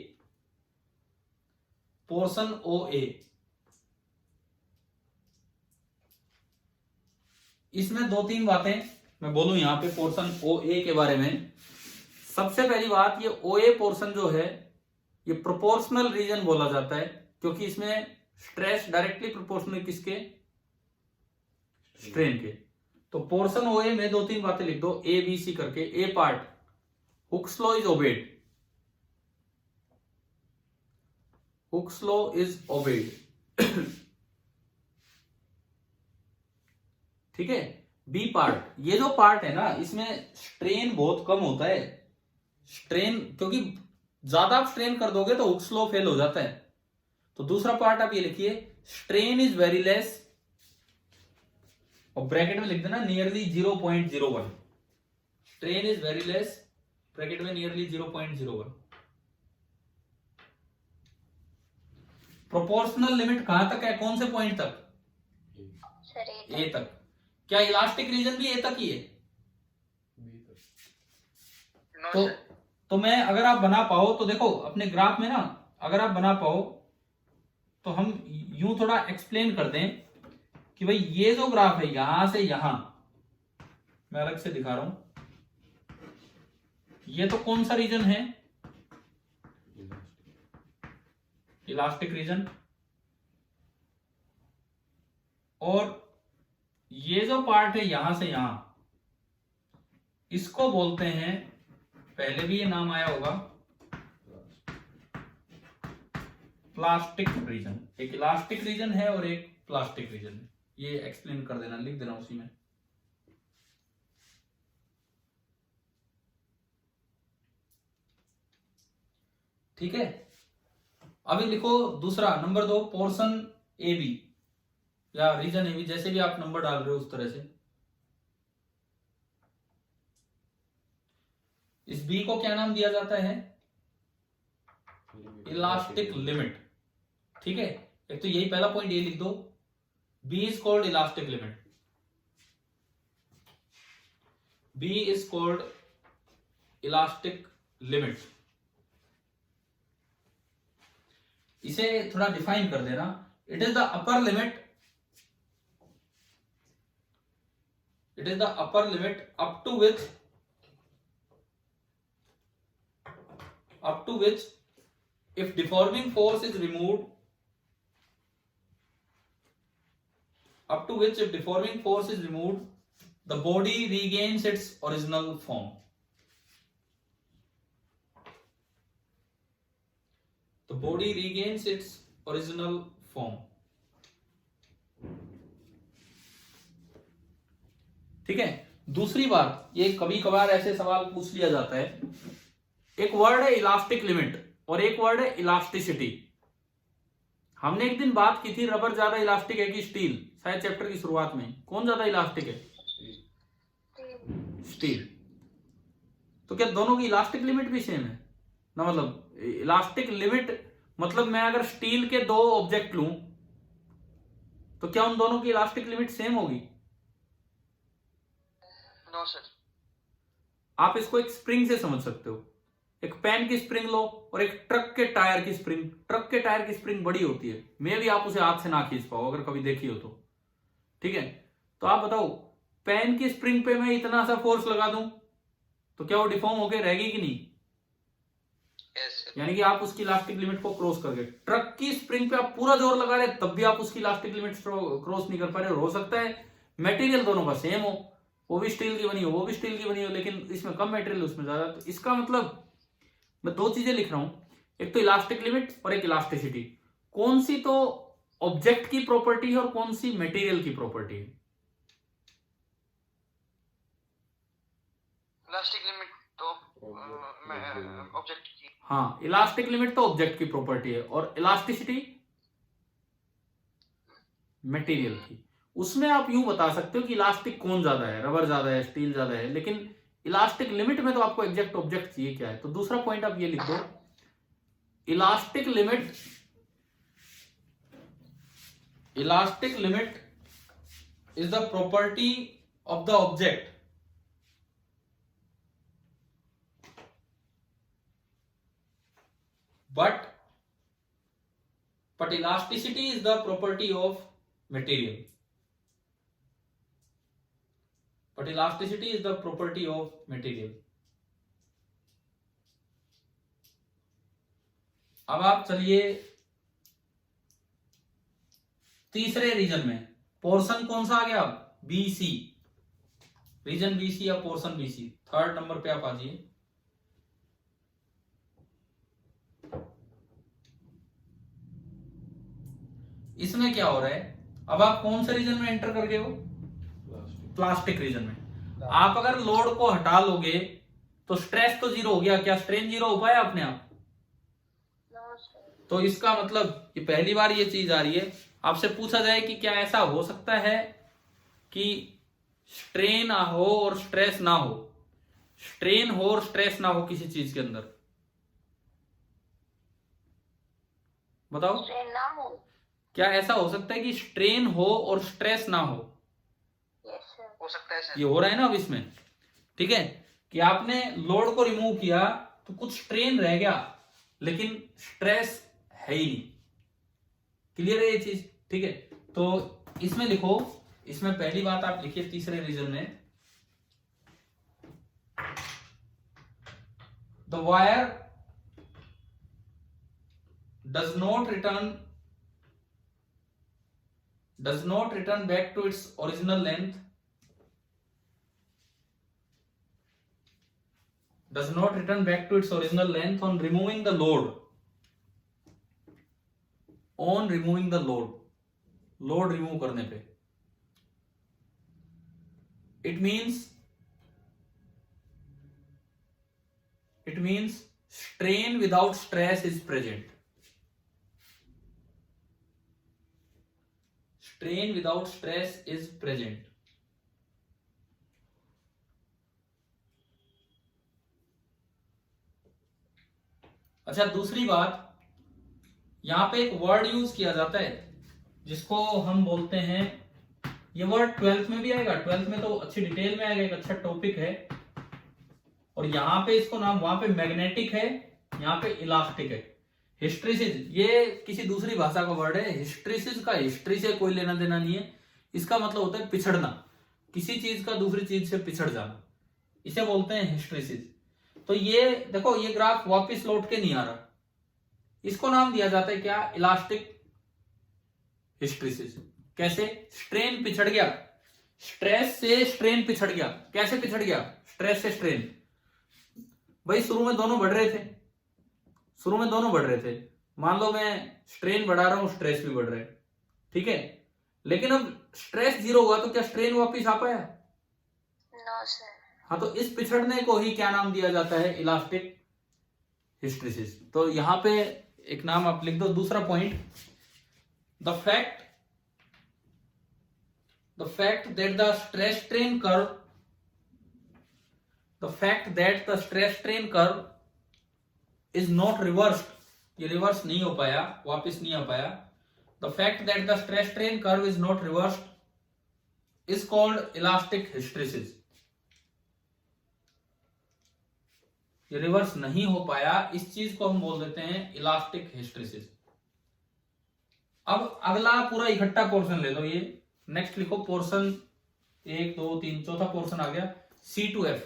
पोर्शन ओ ए, इसमें 2-3 बातें मैं बोलूं यहां पे पोर्शन ओ ए के बारे में। सबसे पहली बात, ये ओ ए पोर्शन जो है ये प्रोपोर्शनल रीजन बोला जाता है, क्योंकि इसमें स्ट्रेस डायरेक्टली प्रोपोर्शनल किसके? स्ट्रेन के। तो पोर्शन ओ ए में 2-3 बातें लिख दो, ए बी सी करके। A part, Hooke's law is obeyed. Hooke's law is obeyed. ठीक है। बी पार्ट, ये जो पार्ट है ना, इसमें स्ट्रेन बहुत कम होता है। स्ट्रेन, क्योंकि ज्यादा आप स्ट्रेन कर दोगे तो हुक्स लॉ फेल हो जाता है। तो दूसरा पार्ट आप ये लिखिए, स्ट्रेन इज वेरी लेस, और ब्रैकेट में लिख देना nearly 0.01। Strain is very less, bracket में नियरली 0.01। प्रोपोर्शनल लिमिट कहां तक है, कौन से पॉइंट तक? सर ए तक। क्या इलास्टिक रीजन भी ए तक ही है? नो तो सर। तो मैं, अगर आप बना पाओ तो देखो अपने ग्राफ में ना, अगर आप बना पाओ तो हम यूं थोड़ा एक्सप्लेन कर दें कि भाई ये जो ग्राफ है यहां से यहां, मैं अलग से दिखा रहा हूं, ये तो कौन सा रीजन है? Elastic region. और ये जो पार्ट है यहां से यहां, इसको बोलते हैं, पहले भी ये नाम आया होगा, प्लास्टिक रीजन। एक इलास्टिक रीजन है और एक प्लास्टिक रीजन है। ये एक्सप्लेन कर देना, लिख देना उसी में। ठीक है। अभी लिखो दूसरा, नंबर 2, पोर्शन ए बी या रीजन ए बी, जैसे भी आप नंबर डाल रहे हो उस तरह से। इस बी को क्या नाम दिया जाता है? Elastic limit. ठीक है, एक तो यही पहला पॉइंट ये लिख दो, B is called elastic limit. B is called elastic limit. इसे थोड़ा डिफाइन कर देना। It is the upper limit, it is the upper limit up to which if deforming force is removed, up to which if deforming force is removed, the body regains its original form. The body regains its original form. ठीक है। दूसरी बात, ये कभी कभार ऐसे सवाल पूछ लिया जाता है, एक वर्ड है इलास्टिक लिमिट और एक वर्ड है इलास्टिसिटी। हमने एक दिन बात की थी, रबर ज्यादा इलास्टिक है कि स्टील? शायद चैप्टर की शुरुआत में। कौन ज्यादा इलास्टिक है? स्टील। तो क्या दोनों की इलास्टिक लिमिट भी सेम है ना? मतलब इलास्टिक लिमिट मतलब मैं अगर स्टील के 2 ऑब्जेक्ट लूं तो क्या उन दोनों की इलास्टिक लिमिट सेम होगी? No sir. आप इसको एक स्प्रिंग से समझ सकते हो। एक पेन की स्प्रिंग लो और एक ट्रक के टायर की स्प्रिंग। ट्रक के टायर की स्प्रिंग बड़ी होती है, मे भी आप उसे हाथ से ना खींच पाओ अगर कभी देखी हो तो। ठीक है, तो आप बताओ, पेन की स्प्रिंग पे मैं इतना सा फोर्स लगा दूं तो क्या वो डिफॉर्म होके रहेगी कि नहीं? Yes sir. यानी कि आप उसकी इलास्टिक लिमिट को क्रॉस कर गए। ट्रक की स्प्रिंग पे आप पूरा जोर लगा रहे तब भी आप उसकी इलास्टिक लिमिट क्रॉस नहीं कर पा रहे। हो सकता है मटेरियल दोनों का सेम हो, वो भी स्टील की बनी हो, वो भी स्टील की बनी हो, लेकिन इसमें कम मटेरियल उसमें ज्यादा। तो इसका मतलब मैं 2 चीजें लिख रहा हूं, एक तो इलास्टिक लिमिट और एक इलास्टिसिटी। कौन सी तो ऑब्जेक्ट की प्रॉपर्टी है और कौन सी मटेरियल की प्रॉपर्टी है? इलास्टिक लिमिट तो ऑब्जेक्ट की। हाँ, इलास्टिक लिमिट तो ऑब्जेक्ट की प्रॉपर्टी है, और इलास्टिसिटी मटेरियल की। उसमें आप यूं बता सकते हो कि इलास्टिक कौन ज्यादा है, रबर ज्यादा है, स्टील ज्यादा है, लेकिन इलास्टिक लिमिट में तो आपको एग्जैक्ट ऑब्जेक्ट चाहिए क्या है। तो दूसरा पॉइंट आप ये लिख दो, elastic limit is the property of the object but elasticity is the property of material. But elasticity is the property of material. अब आप चलिए तीसरे रीजन में, पोर्शन कौन सा आ गया, बीसी, रीजन बीसी या पोर्शन बीसी, थर्ड नंबर पे आप आ जाइए। इसमें क्या हो रहा है, अब आप कौन से रीजन में एंटर कर गए हो, प्लास्टिक रीजन में। आप अगर लोड को हटा लोगे तो स्ट्रेस तो जीरो हो गया, क्या स्ट्रेन जीरो हो पाया अपने आप? तो इसका मतलब ये पहली बार ये चीज आ रही है। आपसे पूछा जाए कि क्या ऐसा हो सकता है कि स्ट्रेन हो और स्ट्रेस ना हो, स्ट्रेन हो और स्ट्रेस ना हो किसी चीज के अंदर, बताओ स्ट्रेन ना हो। क्या ऐसा हो सकता है कि स्ट्रेन हो और स्ट्रेस ना हो? Yes sir. हो सकता है सर। ये हो रहा है ना अब इसमें, ठीक है, कि आपने लोड को रिमूव किया तो कुछ स्ट्रेन रह गया लेकिन स्ट्रेस है ही नहीं। क्लियर है ये चीज? ठीक है, तो इसमें लिखो, इसमें पहली बात आप लिखिए तीसरे रीजन में, the wire does not return back to its original length, on removing the load, load remove करने पे। it means strain without stress is present. Strain without stress is present. अच्छा, दूसरी बात, यहां पे एक वर्ड यूज किया जाता है जिसको हम बोलते हैं, ये वर्ड 12th में भी आएगा, 12th में तो अच्छी डिटेल में आएगा, एक अच्छा टॉपिक है, और यहां पे इसको नाम, वहां पे मैग्नेटिक है, यहां पे इलास्टिक है। हिस्ट्रीसिस, ये किसी दूसरी भाषा का वर्ड है। हिस्ट्रीसिस का हिस्ट्री से कोई लेना देना नहीं है, इसका मतलब होता है पिछड़ना, किसी चीज का दूसरी चीज से पिछड़ जाना, इसे बोलते हैं हिस्ट्रीसिस। तो ये देखो, ये ग्राफ वापस लौट के नहीं आ रहा, इसको नाम दिया जाता है क्या, इलास्टिक हिस्ट्रीसिस। कैसे? स्ट्रेन पिछड़ गया, स्ट्रेस से स्ट्रेन पिछड़ गया। कैसे पिछड़ गया? स्ट्रेस से स्ट्रेन। भाई शुरू में दोनों बढ़ रहे थे, मान लो मैं स्ट्रेन बढ़ा रहा हूं, स्ट्रेस भी बढ़ रहा है, ठीक है, लेकिन अब स्ट्रेस जीरो हुआ तो क्या स्ट्रेन वापिस आ पाया? No sir. हाँ, तो इस पिछड़ने को ही क्या नाम दिया जाता है, इलास्टिक हिस्ट्रीसिस। तो यहां पे एक नाम आप लिख दो। दूसरा point, the fact that the stress strain curve is not reversed, ये रिवर्स नहीं हो पाया, वापस नहीं आ पाया। The fact that the stress strain curve is not reversed is called elastic hysteresis. ये रिवर्स नहीं हो पाया, इस चीज को हम बोल देते हैं इलास्टिक हिस्टेरिसिस। अब अगला पूरा इकट्ठा पोर्शन ले लो, ये नेक्स्ट लिखो, पोर्शन 1 2 3, चौथा पोर्शन आ गया C2F,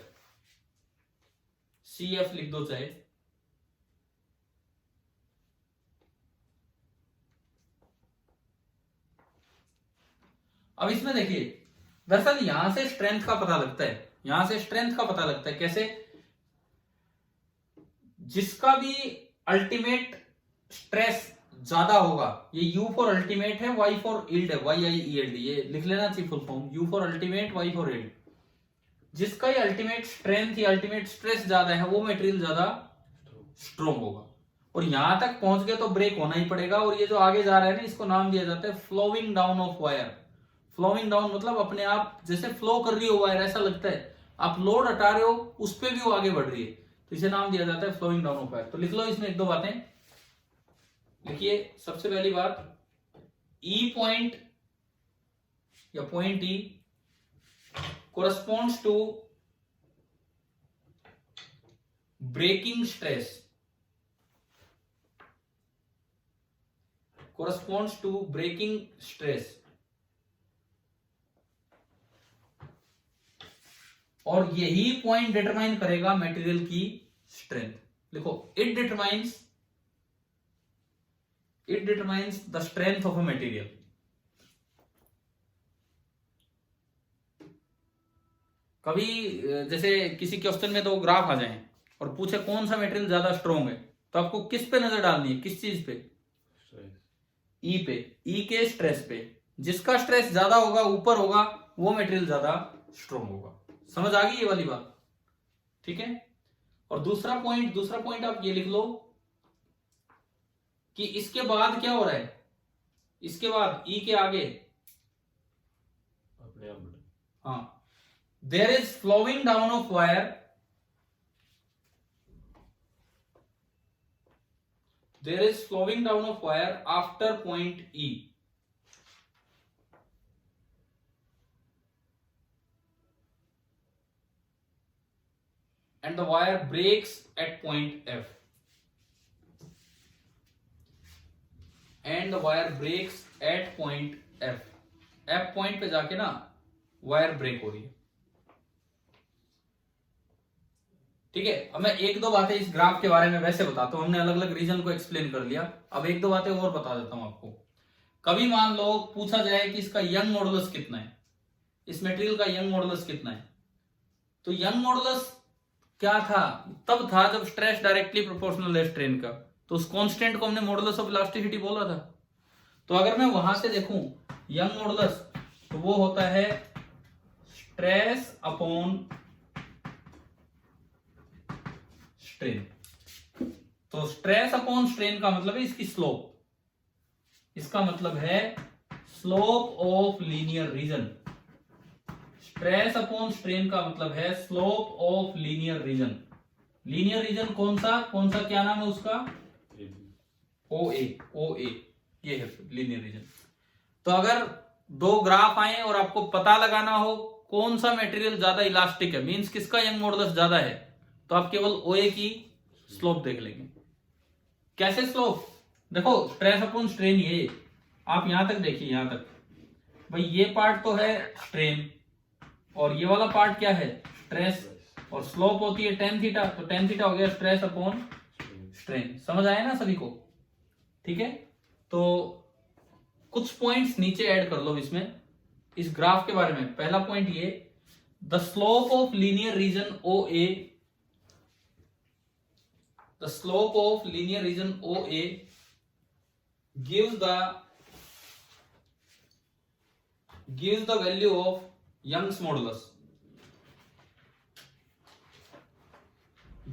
CF लिख दो चाहे। अब इसमें देखिए, दरअसल यहां से स्ट्रेंथ का पता लगता है, कैसे? जिसका भी अल्टीमेट स्ट्रेस ज्यादा होगा, ये U फॉर अल्टीमेट है, Y फॉर यील्ड है, YIELD, ये लिख लेना चाहिए full form, U for ultimate, Y for yield. जिसका ये अल्टीमेट स्ट्रेंथ या अल्टीमेट स्ट्रेस ज्यादा है वो मटेरियल ज्यादा स्ट्रोंग होगा। और यहां तक पहुंच गए तो ब्रेक होना ही पड़ेगा। और ये जो आगे जा रहा है ना, इसको नाम दिया जाता है flowing down of wire. Flowing down मतलब अपने आप जैसे फ्लो कर रही हो वायर, ऐसा लगता है। आप लोड हटा रहे हो, उस पर भी वो आगे बढ़ रही है, तो इसे नाम दिया जाता है फ्लोइंग डाउन ऑफ वायर। तो लिख लो इसमें एक दो बातें। लिखिए सबसे पहली बात, ई पॉइंट या point E corresponds to breaking stress, corresponds to breaking stress। और यही पॉइंट डिटरमाइन करेगा मटेरियल की स्ट्रेंथ। लिखो it determines the strength of a material. कभी जैसे किसी क्वेश्चन में दो ग्राफ आ जाए और पूछे कौन सा मटेरियल ज्यादा स्ट्रॉन्ग है, तो आपको किस पे नजर डालनी है, किस चीज पे? ई पे, ई के स्ट्रेस पे। जिसका स्ट्रेस ज्यादा होगा, ऊपर होगा, वो मटेरियल ज्यादा स्ट्रॉन्ग होगा। समझ आ गई ये वाली बात? ठीक है। और दूसरा पॉइंट आप ये लिख लो कि इसके बाद क्या हो रहा है, इसके बाद ई के आगे अपने आप बढ़े। हाँ, there is flowing down of wire, there is flowing down of wire after point E, and the wire breaks at point F, and the wire breaks at point F। F point पे जाके ना wire break हो रही है। ठीक है। अब मैं एक दो बातें इस ग्राफ के बारे में वैसे बताता हूं, हमने अलग अलग रीजन को एक्सप्लेन कर लिया। अब एक दो बातें और बता देता हूं आपको। कभी मान लो पूछा जाए कि इसका यंग मॉडुलस कितना है, इस मटेरियल का यंग मॉडुलस कितना है, तो यंग मॉडुलस क्या था? तब था जब स्ट्रेस डायरेक्टली प्रोपोर्शनल है स्ट्रेन का, तो उस कांस्टेंट को हमने मॉडुलस ऑफ इलास्टिसिटी बोला था। तो अगर मैं वहां से देखूं यंग मॉडुलस, तो वो होता है स्ट्रेस अपॉन स्ट्रेन। तो स्ट्रेस अपॉन स्ट्रेन का मतलब है इसकी स्लोप, इसका मतलब है slope of linear region. Stress upon strain का मतलब है slope of linear region. Linear region कौन सा क्या नाम है उसका? OA, ये है लीनियर रीजन। तो अगर दो ग्राफ आए और आपको पता लगाना हो कौन सा मटेरियल ज्यादा इलास्टिक है, मींस किसका यंग मॉडुलस ज्यादा है, तो आप केवल OA की स्लोप देख लेंगे। कैसे स्लोप? देखो स्ट्रेस अपॉन स्ट्रेन, ये आप यहां तक देखिए, यहां तक भाई ये पार्ट तो है स्ट्रेन और ये वाला पार्ट क्या है? स्ट्रेस। और स्लोप होती है tan थीटा, तो tan थीटा हो गया स्ट्रेस अपॉन स्ट्रेन। समझ आया ना सभी को? ठीक है। तो कुछ पॉइंट्स नीचे ऐड कर लो इसमें, इस ग्राफ के बारे में। पहला पॉइंट ये, the slope of linear region OA, the slope of linear region OA gives the value of Young's modulus,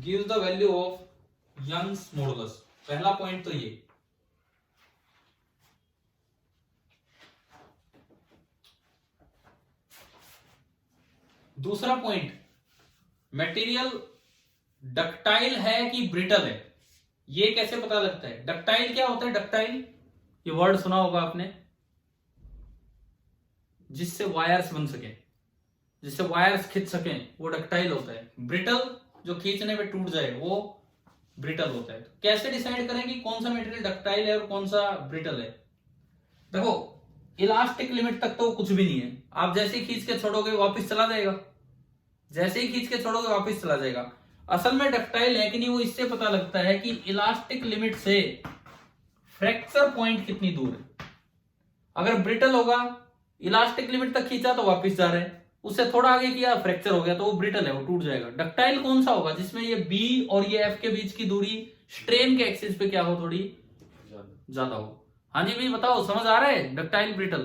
gives the value of Young's modulus। पहला पॉइंट तो ये। दूसरा पॉइंट, मटेरियल डक्टाइल है कि ब्रिटल है, ये कैसे पता लगता है? डक्टाइल क्या होता है? डक्टाइल, ये वर्ड सुना होगा आपने, जिससे वायर्स बन सके, जिससे वायर्स खींच सकें, वो डक्टाइल होता है। ब्रिटल, जो खींचने पे टूट जाए, वो ब्रिटल होता है। तो कैसे डिसाइड करें कि कौन सा मटेरियल डक्टाइल है और कौन सा ब्रिटल है? देखो इलास्टिक लिमिट तक तो कुछ भी नहीं है, आप जैसे ही खींच के छोड़ोगे वापस चला जाएगा, जैसे ही खींच के छोड़ोगे वापस चला जाएगा। असल में डक्टाइल है कि नहीं, वो इससे पता लगता है कि इलास्टिक लिमिट से फ्रैक्चर पॉइंट कितनी दूर है। अगर ब्रिटल होगा, इलास्टिक लिमिट तक खींचा तो वापस जा रहे हैं, उससे थोड़ा आगे किया फ्रैक्चर हो गया, तो वो ब्रिटल है, वो टूट जाएगा। डक्टाइल कौन सा होगा? जिसमें ये B और ये F के बीच की दूरी स्ट्रेन के एक्सिस पे क्या हो, थोड़ी ज्यादा हो। हाँ जी भाई बताओ, समझ आ रहा है? Ductile brittle.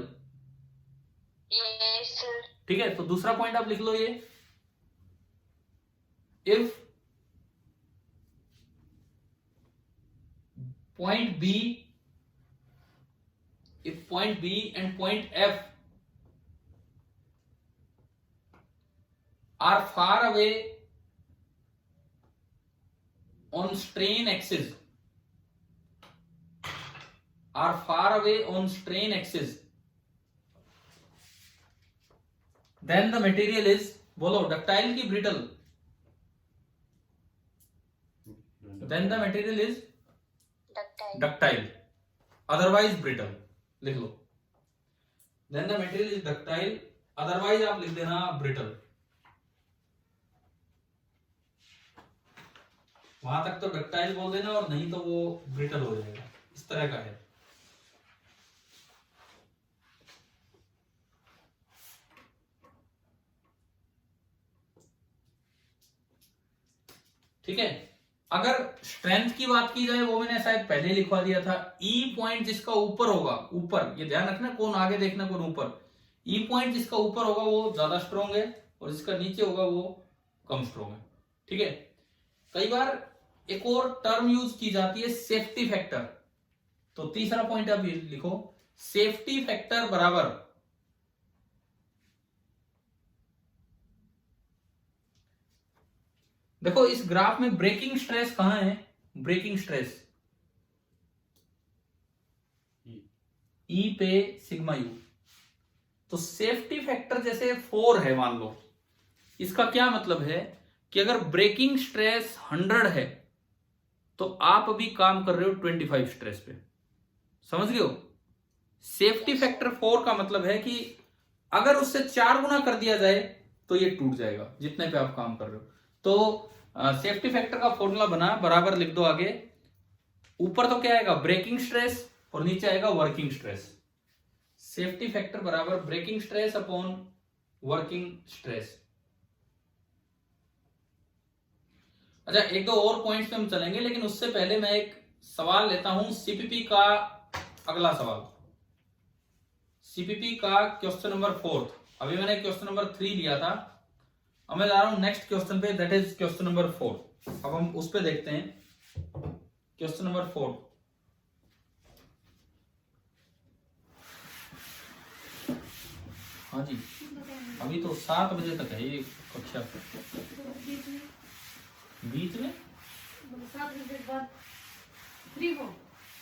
Yes sir. ठीक है। तो दूसरा पॉइंट आप लिख लो ये, if point B, if point B and point F are far away on strain axis, then the material is, बोलो ductile की brittle, then the material is ductile, otherwise brittle. लिख लो, then the material is ductile, otherwise आप लिख देना brittle. वहां तक तो ductile बोल देना और नहीं तो वो ब्रिटल हो जाएगा, इस तरह का है. ठीक है. अगर स्ट्रेंथ की बात की जाए वो मैंने शायद पहले लिखवा दिया था. ई पॉइंट जिसका ऊपर होगा, ऊपर, ये ध्यान रखना, कौन आगे देखना कौन ऊपर. ई पॉइंट जिसका ऊपर होगा वो ज्यादा स्ट्रॉन्ग है और जिसका नीचे होगा वो कम स्ट्रॉन्ग है. ठीक है. कई बार एक और टर्म यूज की जाती है सेफ्टी फैक्टर. तो तीसरा पॉइंट आप लिखो, सेफ्टी फैक्टर बराबर देखो इस ग्राफ में ब्रेकिंग स्ट्रेस कहां है, ब्रेकिंग स्ट्रेस ई पे सिग्मा यू. तो सेफ्टी फैक्टर जैसे 4 है मान लो, इसका क्या मतलब है कि अगर ब्रेकिंग स्ट्रेस 100 है तो आप अभी काम कर रहे हो 25 स्ट्रेस पे. समझ गए हो. सेफ्टी फैक्टर 4 का मतलब है कि अगर उससे 4 गुना कर दिया जाए तो ये टूट जाएगा जितने पे आप काम कर रहे हो. तो सेफ्टी फैक्टर का फॉर्मूला बना, बराबर लिख दो आगे. ऊपर तो क्या आएगा, ब्रेकिंग स्ट्रेस, और नीचे आएगा वर्किंग स्ट्रेस. सेफ्टी फैक्टर बराबर breaking stress upon working stress. अच्छा, एक दो और पॉइंट्स पे हम चलेंगे, लेकिन उससे पहले मैं एक सवाल लेता हूं. सीपीपी का अगला सवाल, सीपीपी का क्वेश्चन नंबर 4. अभी मैंने क्वेश्चन नंबर 3 लिया था, अब मैं जा रहा हूं नेक्स्ट क्वेश्चन पे, दैट इज क्वेश्चन नंबर 4. अब हम उस पे देखते हैं. Question number 4. हाँ जी, अभी तो 7 बजे तक है ये कक्षा. बीच में 7 बजे के बाद फ्री हो,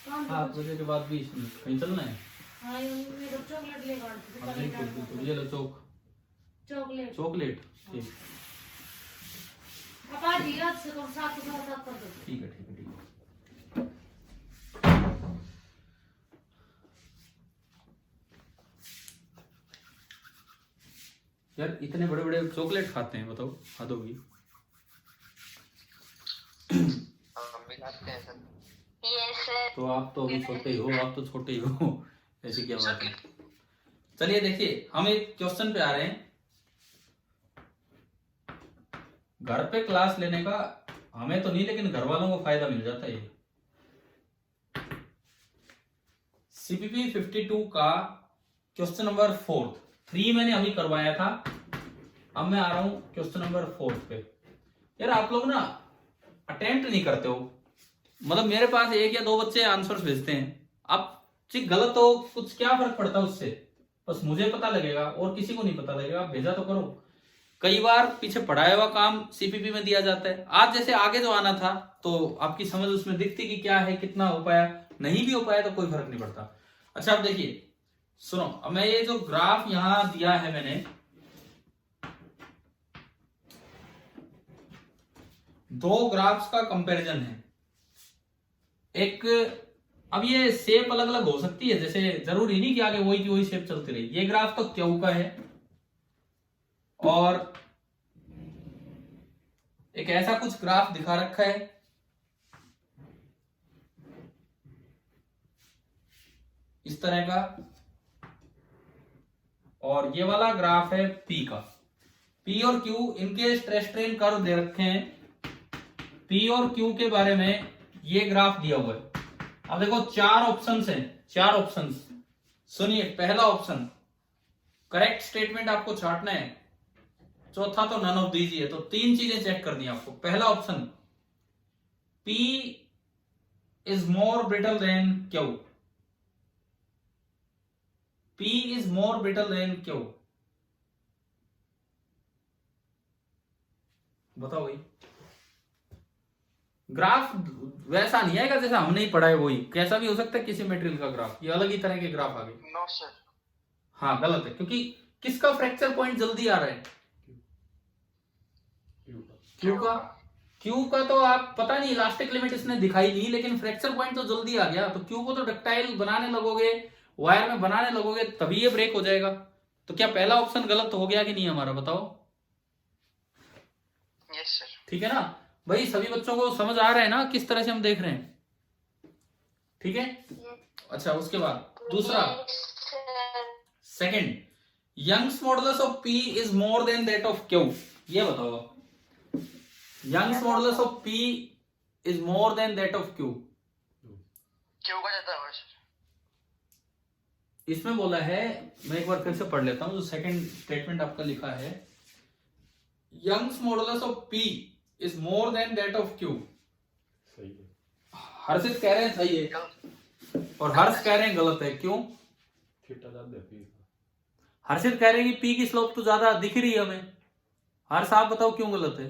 7 बजे के बाद 20 मिनट कहीं चलना है. हाँ, चॉकलेट लेकर, ये लो चॉकलेट. ठीक, ठीक है. यार इतने बड़े बड़े चॉकलेट खाते हैं, बताओ, हद होगी. तो आप तो अभी छोटे ही हो, आप तो छोटे ही हो, ऐसी क्या बात है. चलिए देखिए, हम एक क्वेश्चन पे आ रहे हैं. घर पे क्लास लेने का हमें तो नहीं, लेकिन घर वालों को फायदा मिल जाता है. सीपीपी 52 का क्वेश्चन नंबर 4. 3 मैंने अभी करवाया था, अब मैं आ रहा हूं क्वेश्चन नंबर 4 पे. यार आप लोग ना अटेम्प्ट नहीं करते हो, मतलब मेरे पास 1 या 2 बच्चे आंसर्स भेजते हैं. अब चीज गलत हो कुछ क्या फर्क पड़ता है उससे, बस मुझे पता लगेगा और किसी को नहीं पता लगेगा. आप भेजा तो करो. कई बार पीछे पढ़ाया हुआ काम सीपीपी में दिया जाता है. आज जैसे आगे जो आना था तो आपकी समझ उसमें दिखती कि क्या है, कितना हो पाया, नहीं भी हो पाया तो कोई फर्क नहीं पड़ता. अच्छा, अब देखिए, सुनो, अब मैं ये जो ग्राफ यहां दिया है मैंने, 2 ग्राफ्स का कंपैरिजन है. एक, अब ये शेप अलग अलग हो सकती है, जैसे जरूरी नहीं कि आगे वही की वही शेप चलती रही. ये ग्राफ तो क्यू का है और एक ऐसा कुछ ग्राफ दिखा रखा है. इस तरह का, और ये वाला ग्राफ है पी का. पी और क्यू, इनके स्ट्रेस स्ट्रेन कर्व दे रखे हैं. पी और क्यू के बारे में ये ग्राफ दिया हुआ है. अब देखो 4 ऑप्शंस हैं, 4 ऑप्शंस. सुनिए, पहला ऑप्शन करेक्ट स्टेटमेंट आपको छांटना है, चौथा तो नन ऑफ दीज है. तो 3 चीजें चेक करनी है आपको. पहला option, P is more brittle than Q. P is more brittle than Q. बताओ भाई। ग्राफ वैसा नहीं आएगा जैसा हमने ही पढ़ा है, वही कैसा भी हो सकता है किसी मटेरियल का ग्राफ, ये अलग ही तरह के ग्राफ आ गए। No sir. हाँ गलत है, क्योंकि किसका फ्रैक्चर पॉइंट जल्दी आ रहा है? क्यू का। क्यू का तो आप पता नहीं, इलास्टिक लिमिट इसने दिखाई नहीं, लेकिन फ्रैक्चर पॉइंट तो जल्दी आ गया। तो क्यू को तो डक्टाइल बनाने लगोगे, वायर में बनाने लगोगे, तभी ये ब्रेक हो जाएगा। तो क्या पहला ऑप्शन गलत हो गया कि नहीं हमारा, बताओ? Yes sir. ठीक है ना भाई, सभी बच्चों को समझ आ रहा है ना किस तरह से हम देख रहे हैं? ठीक है। अच्छा, उसके बाद दूसरा, second, Young's modulus of P is more than that of Q. ये बताओ आप। Young's modulus of P is more than that of Q. क्यों का जाता है सर? इसमें बोला है, मैं एक बार फिर से पढ़ लेता हूं, जो सेकंड स्टेटमेंट आपका लिखा है, Young's modulus of P is more than that of Q. सही है। हर्षित कह रहे हैं सही है और हर्ष कह रहे हैं गलत है। क्यों? थीटा ज्यादा है पी। हर्षित कह रहे हैं कि पी की स्लोप तो ज्यादा दिख रही है हमें। हर्ष आप बताओ क्यों गलत है?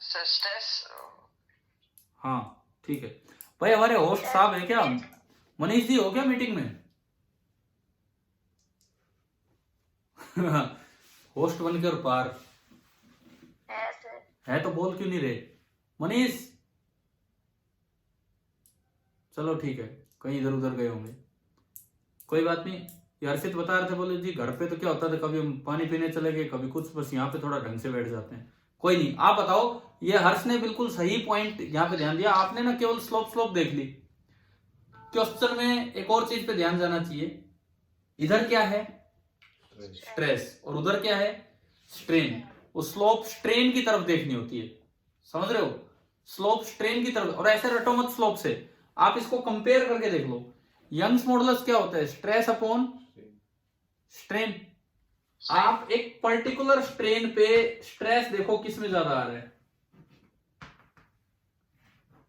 Sir stress. हाँ ठीक है भाई। हमारे होस्ट साहब है क्या? मनीष जी हो क्या मीटिंग में? होस्ट बनकर पार है तो बोल क्यों नहीं रहे मनीष? चलो ठीक है, कहीं इधर उधर गए होंगे, कोई बात नहीं। ये हर्षित बता रहे थे, बोले जी घर पे तो क्या होता था, कभी हम पानी पीने चले गए, कभी कुछ, बस यहाँ पे थोड़ा ढंग से बैठ जाते हैं। कोई नहीं, आप बताओ। ये हर्ष ने बिल्कुल सही पॉइंट यहाँ पे ध्यान दिया। आपने ना केवल स्लोप देख ली, क्वेश्चन में एक और चीज पे ध्यान जाना चाहिए। इधर क्या है? स्ट्रेस, और उधर क्या है? स्ट्रेन। वो स्लोप स्ट्रेन की तरफ देखनी होती है, समझ रहे हो? स्लोप स्ट्रेन की तरफ। और ऐसे रटो मत स्लोप से, आप इसको कंपेयर करके देख लो। यंग्स मॉडुलस क्या होता है? Stress upon strain. आप एक पर्टिकुलर स्ट्रेन पे स्ट्रेस देखो किस में ज्यादा आ रहा है।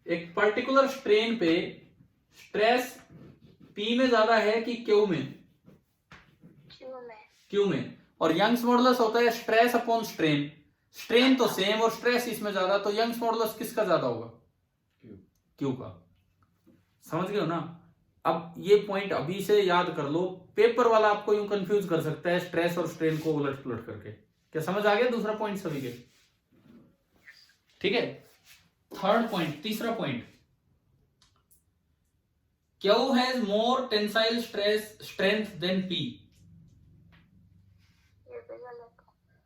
एक पर्टिकुलर स्ट्रेन पे स्ट्रेस पी में ज्यादा है कि क्यू में? क्यू में। और यंग्स मॉडुलस होता है स्ट्रेस अपॉन स्ट्रेन। स्ट्रेन तो सेम और स्ट्रेस इसमें ज्यादा, तो यंग्स मॉडुलस किसका ज्यादा होगा? क्यू का। समझ गए हो ना? अब ये पॉइंट अभी से याद कर लो, पेपर वाला आपको यूं कंफ्यूज कर सकता है स्ट्रेस और स्ट्रेन को उलट पुलट करके। क्या समझ आ गया दूसरा पॉइंट सभी के? ठीक है। थर्ड पॉइंट, तीसरा point, Q has more tensile strength than P.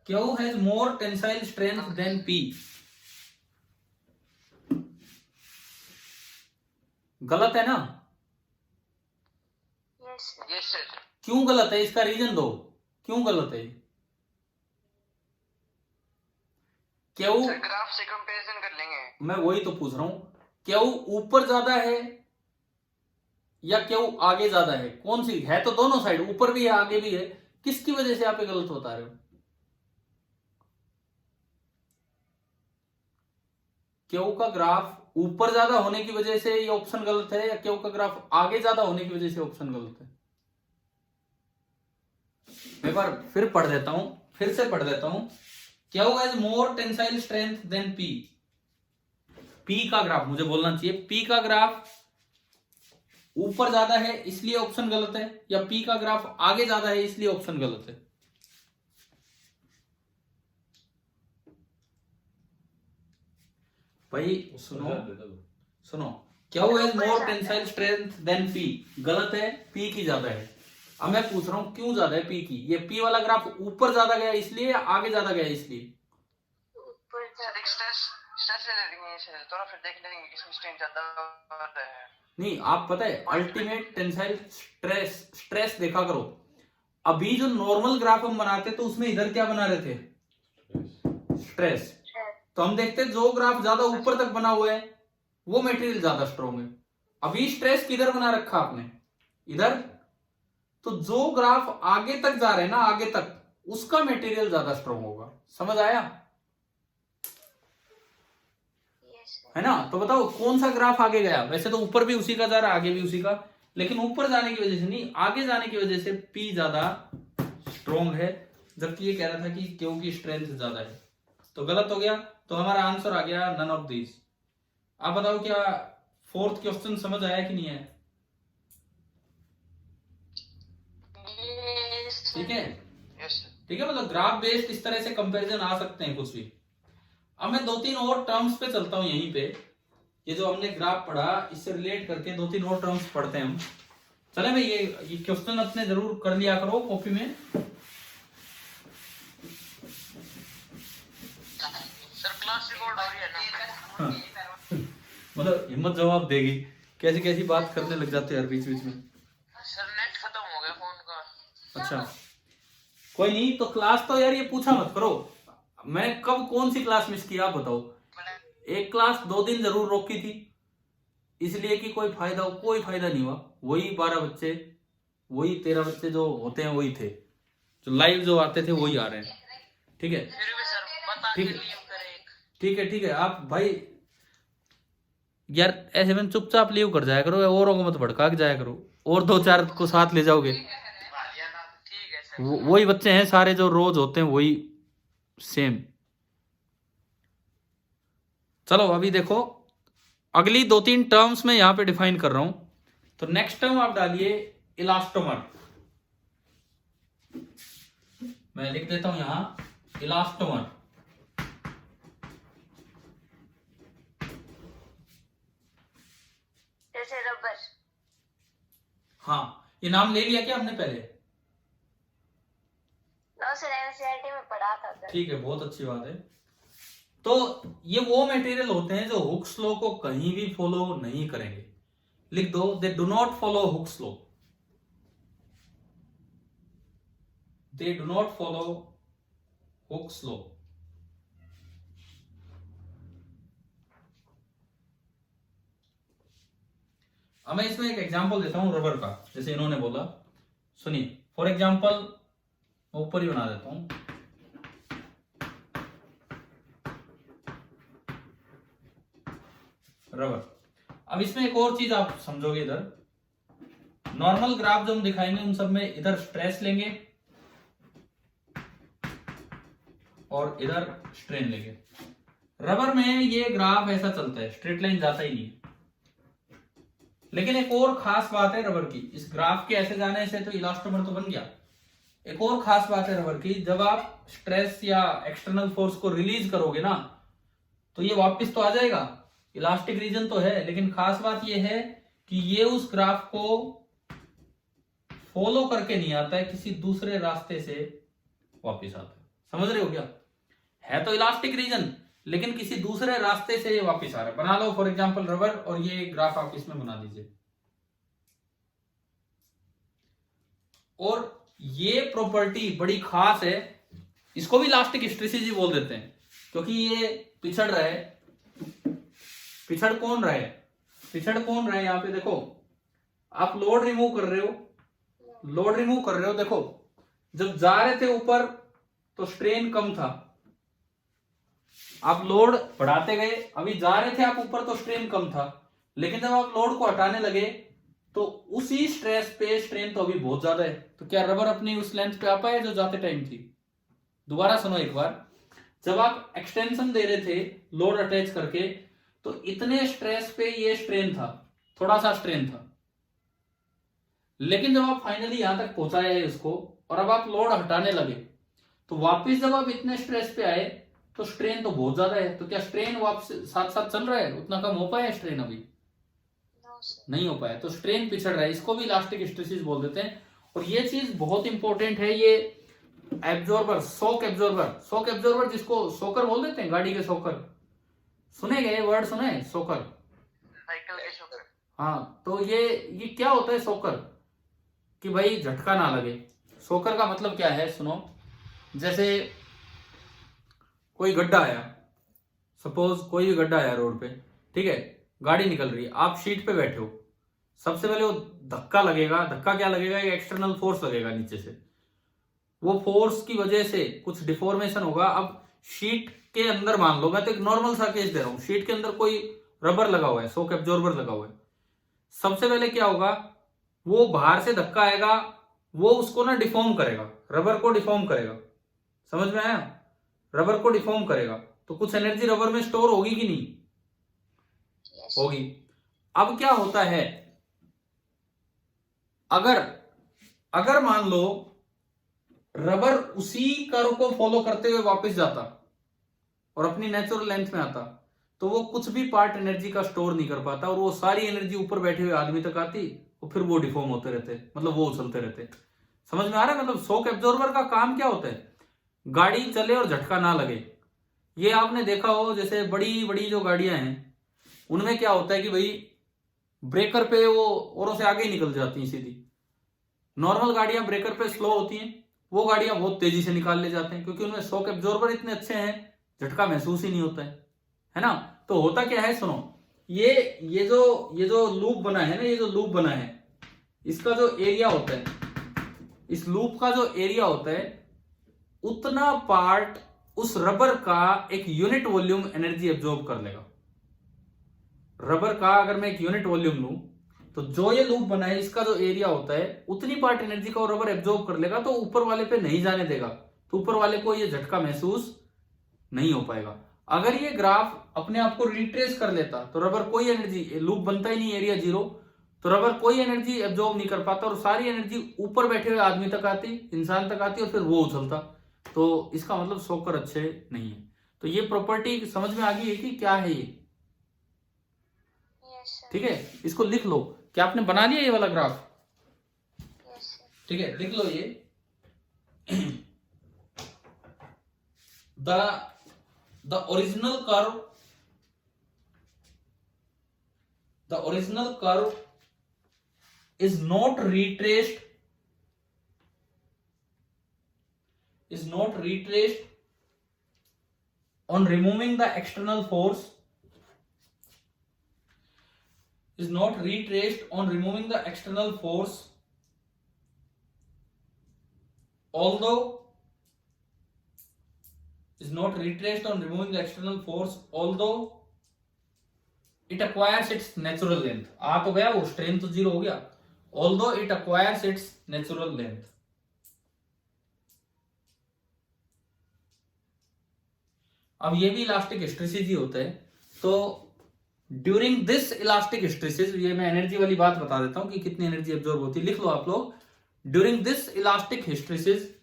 Q has more tensile strength than P. गलत है ना? Yes sir. क्यों गलत है? इसका रीजन दो, क्यों गलत है? क्यू, सर ग्राफ से कंपैरिजन कर लेंगे। मैं वही तो पूछ रहा हूं, क्यू ऊपर ज्यादा है या क्यू आगे ज्यादा है? कौन सी है? तो दोनों साइड, ऊपर भी है आगे भी है। किसकी वजह से आप ये गलत बता रहे हो? क्यू का ग्राफ ऊपर ज्यादा होने की वजह से ये ऑप्शन गलत है, या क्यू का ग्राफ आगे ज्यादा होने की वजह से ऑप्शन गलत है? मैं एक बार फिर पढ़ देता हूं, फिर से पढ़ देता हूं। Q has more tensile strength than P. P का ग्राफ मुझे बोलना चाहिए, पी का ग्राफ ऊपर ज्यादा है इसलिए ऑप्शन गलत है, या पी का ग्राफ आगे ज्यादा है इसलिए ऑप्शन गलत है? भाई सुनो, Q has more tensile strength than P, गलत है, पी की ज्यादा है। अब मैं पूछ रहा हूं क्यों ज्यादा है पी की? ये पी वाला ग्राफ ऊपर ज्यादा गया इसलिए या आगे ज्यादा गया इसलिए? सर एक स्ट्रेस ले लेंगे सर, तो ना फिर देख लेंगे किसमें स्ट्रेन ज्यादा है। नहीं, आप पता है अल्टीमेट टेंसाइल स्ट्रेस देखा करो। अभी जो नॉर्मल ग्राफ हम बनाते तो उसमें इधर क्या बना रहे थे? स्ट्रेस। तो हम देखते जो ग्राफ ज्यादा ऊपर तक बना हुआ है वो मटेरियल ज्यादा स्ट्रॉन्ग है। अभी स्ट्रेस किधर बना रखा आपने? इधर। तो जो ग्राफ आगे तक जा रहे हैं ना, आगे तक, उसका मटेरियल ज्यादा स्ट्रॉन्ग होगा। समझ आया? है ना। तो बताओ कौन सा ग्राफ आगे गया। वैसे तो ऊपर भी उसी का जा रहा है, आगे भी उसी का, लेकिन ऊपर जाने की वजह से नहीं, आगे जाने की वजह से P ज्यादा स्ट्रॉन्ग है, जबकि ये कह रहा था कि क्यू की स्ट्रेंथ ज्यादा है। तो गलत हो गया। तो हमारा आंसर आ गया नन ऑफ दिस। आप बताओ क्या फोर्थ क्वेश्चन समझ आया कि नहीं आया? ठीक है, यस सर। ठीक है। मतलब ग्राफ बेस्ड इस तरह से कंपैरिजन आ सकते हैं कुछ भी। अब मैं 2-3 और टर्म्स पे चलता हूं यहीं पे। ये जो हमने ग्राफ पढ़ा इससे रिलेट करके 2-3 और टर्म्स पढ़ते हैं हम। चले भाई, ये क्वेश्चन अपने जरूर कर लिया करो कॉपी में। सर क्लास रिकॉर्ड हो रही है ना? हाँ। मतलब हिम्मत जवाब देगी, कैसी कैसी बात करने लग जाते हैं यार बीच बीच में। सर नेट खत्म हो गया फोन का। अच्छा कोई नहीं, तो क्लास तो यार ये पूछा मत करो, मैं कब कौन सी क्लास मिस की आप बताओ। एक क्लास 2 दिन जरूर रोकी थी, इसलिए कि कोई फायदा हो, कोई फायदा नहीं हुआ। वही 12 बच्चे, वही 13 बच्चे जो होते हैं वही थे, जो लाइव जो आते थे वही आ रहे हैं। ठीक है, फिर भी सर बता के ठीक है, लीव करें। ठीक है, ठीक है। आप भाई यार ऐसे में चुपचाप लीव कर जाया करो, औरों को मत भड़का के जाया करो, और 2-4 को साथ ले जाओगे। ठीक है सर। वही बच्चे हैं सारे जो रोज होते हैं, वही सेम। चलो अभी देखो अगली 2-3 टर्म्स में यहां पे डिफाइन कर रहा हूं। तो नेक्स्ट टर्म आप डालिए इलास्टोमर। मैं लिख देता हूं यहां इलास्टोमर। जैसे रबर। हाँ, ये नाम ले लिया क्या आपने पहले? नो सर, एनसीईआरटी में पढ़ा था सर। ठीक है, बहुत अच्छी बात है। तो ये वो मटेरियल होते हैं जो हुक्स लॉ को कहीं भी फॉलो नहीं करेंगे। लिख दो, they do not follow Hooke's law. They do not follow Hooke's law. अब मैं इसमें एक एग्जांपल देता हूं रबर का, जैसे इन्होंने बोला। सुनिए, फॉर एग्जांपल ऊपर ही बना देता हूं। रबर। अब इसमें एक और चीज आप समझोगे, इधर नॉर्मल ग्राफ जो हम दिखाएंगे उन सब में इधर स्ट्रेस लेंगे और इधर स्ट्रेन लेंगे। रबर में ये ग्राफ ऐसा चलता है, स्ट्रेट लाइन जाता ही नहीं। लेकिन एक और खास बात है रबर की, इस ग्राफ के ऐसे जाने से तो इलास्टोमर तो बन गया। एक और खास बात है रबर की, जब आप स्ट्रेस या एक्सटर्नल फोर्स को रिलीज करोगे ना, तो ये वापस तो आ जाएगा, इलास्टिक रीजन तो है, लेकिन खास बात ये है कि ये उस ग्राफ को फॉलो करके नहीं आता है, किसी दूसरे रास्ते से वापस आता है। समझ रहे हो क्या? है तो इलास्टिक रीजन, लेकिन किसी दूसरे रास्ते से ये वापस आ रहा है। बना लो फॉर एग्जांपल रबर, और ये ग्राफ आप इसमें बना दीजिए। और ये प्रॉपर्टी बड़ी खास है, इसको भी इलास्टिक हिस्टैरिसीस ही बोल देते हैं, क्योंकि ये पिछड़ रहा है। पिछड़ कौन रहा है? पिछड़ कौन रहा है? यहां पे देखो, आप लोड रिमूव कर रहे हो, लोड रिमूव कर रहे हो। देखो, जब जा रहे थे ऊपर तो स्ट्रेन कम था, आप लोड बढ़ाते गए, अभी जा रहे थे आप ऊपर तो स्ट्रेन कम था, लेकिन जब आप लोड को हटाने लगे तो उसी स्ट्रेस पे स्ट्रेन तो अभी बहुत ज्यादा है। तो क्या रबर अपनी उस लेंथ पे आ पाए जो जाते टाइम थी? दोबारा सुनो एक बार, जब आप एक्सटेंशन दे रहे थे लोड अटैच करके, तो इतने स्ट्रेस पे ये स्ट्रेन था, थोड़ा सा स्ट्रेन था, लेकिन जब आप फाइनली यहां तक पहुंचाए है इसको, और अब आप लोड हटाने लगे, तो वापस जब आप इतने स्ट्रेस पे आए तो स्ट्रेन तो बहुत ज्यादा है। तो क्या स्ट्रेन वापस साथ साथ चल रहा है? उतना कम हो पाया स्ट्रेन? अभी नहीं हो पाया, तो स्ट्रेन पिछड़ रहा है। इसको भी इलास्टिक हिस्टैरिसीस बोल देते हैं। और ये चीज बहुत इंपॉर्टेंट है, ये absorber, shock absorber, shock absorber जिसको शॉकर बोल देते हैं, गाड़ी के शॉकर, सुने गए वर्ड? सुने शॉकर? साइकिल के शॉकर। हाँ, तो ये क्या होता है शॉकर? कि भाई झटका ना लगे। शॉकर का मतलब क्या है? सुनो, जैसे कोई गड्ढा आया, सपोज कोई भी गड्ढा आया रोड पे, ठीक है, गाड़ी निकल रही है, आप सीट पे बैठे हो, सबसे पहले वो धक्का लगेगा। धक्का क्या लगेगा? एक एक्सटर्नल फोर्स लगेगा नीचे से, वो फोर्स की वजह से कुछ डिफॉर्मेशन होगा। अब शीट के अंदर मान लो, मैं तो एक नॉर्मल सा केस दे रहा हूं, शीट के अंदर कोई रबर लगा हुआ है, शॉक एब्जॉर्बर लगा हुआ है। सबसे पहले क्या होगा, वो बाहर से धक्का आएगा, वो उसको ना डिफॉर्म करेगा, रबर को डिफॉर्म करेगा। समझ में आया? रबर को डिफॉर्म करेगा तो कुछ एनर्जी रबर में स्टोर होगी कि नहीं? Yes. होगी। अब क्या होता है, अगर मान लो रबर उसी कर्व को फॉलो करते हुए वापस जाता और अपनी नेचुरल लेंथ में आता, तो वो कुछ भी पार्ट एनर्जी का स्टोर नहीं कर पाता और वो सारी एनर्जी ऊपर बैठे हुए आदमी तक आती और फिर वो डिफॉर्म होते रहते, मतलब वो उछलते रहते। समझ में आ रहा है? मतलब शॉक एब्जॉर्बर का काम क्या होता है, गाड़ी चले और झटका ना लगे। ये आपने देखा हो, जैसे बड़ी बड़ी जो गाड़ियां हैं उनमें क्या होता है कि भाई ब्रेकर पे वो औरों से आगे ही निकल जाती हैं सीधी। नॉर्मल गाड़ियां ब्रेकर पे स्लो होती हैं, वो गाड़ियां बहुत तेजी से निकाल ले जाते हैं क्योंकि उनमें शॉक एब्जॉर्बर इतने अच्छे हैं, झटका महसूस ही नहीं होता है ना। तो होता क्या है, सुनो, ये जो लूप बना है ना, ये जो लूप बना है, इसका जो एरिया होता है, इस लूप का जो एरिया होता है, उतना पार्ट उस रबर का एक यूनिट वॉल्यूम एनर्जी एब्जॉर्ब कर लेगा। रबर का अगर मैं एक यूनिट वॉल्यूम लूं तो जो ये लूप बना है, इसका जो एरिया होता है, उतनी पार्ट एनर्जी का वो रबर एब्जॉर्ब कर लेगा, तो ऊपर वाले पे नहीं जाने देगा, तो ऊपर वाले को ये झटका महसूस नहीं हो पाएगा। अगर ये ग्राफ अपने आप को रिट्रेस कर लेता तो रबर कोई एनर्जी, लूप बनता ही नहीं, एरिया जीरो, तो रबर कोई एनर्जी एब्जॉर्ब नहीं कर पाता और सारी एनर्जी ऊपर बैठे हुए आदमी तक आती, इंसान तक आती और फिर वो उछलता। तो इसका मतलब शॉकर अच्छे नहीं है। तो ये प्रॉपर्टी समझ में आ गई है कि क्या है ये? Yes, sir. ठीक है, इसको लिख लो। क्या आपने बना लिया ये वाला ग्राफ? Yes, sir. ठीक है, लिख लो ये। the original curve is not retraced on removing the external force, although it acquires its natural length। आ तो गया, वो स्ट्रेन तो जीरो हो गया। although it acquires its natural length। अब ये भी इलास्टिक हिस्ट्रेसिस ही होता है। तो ड्यूरिंग दिस इलास्टिक हिस्ट्रेसिस, ये मैं एनर्जी वाली बात बता देता हूं कि कितनी एनर्जी एब्जॉर्ब होती है, लिख लो आप लोग। During this elastic hysteresis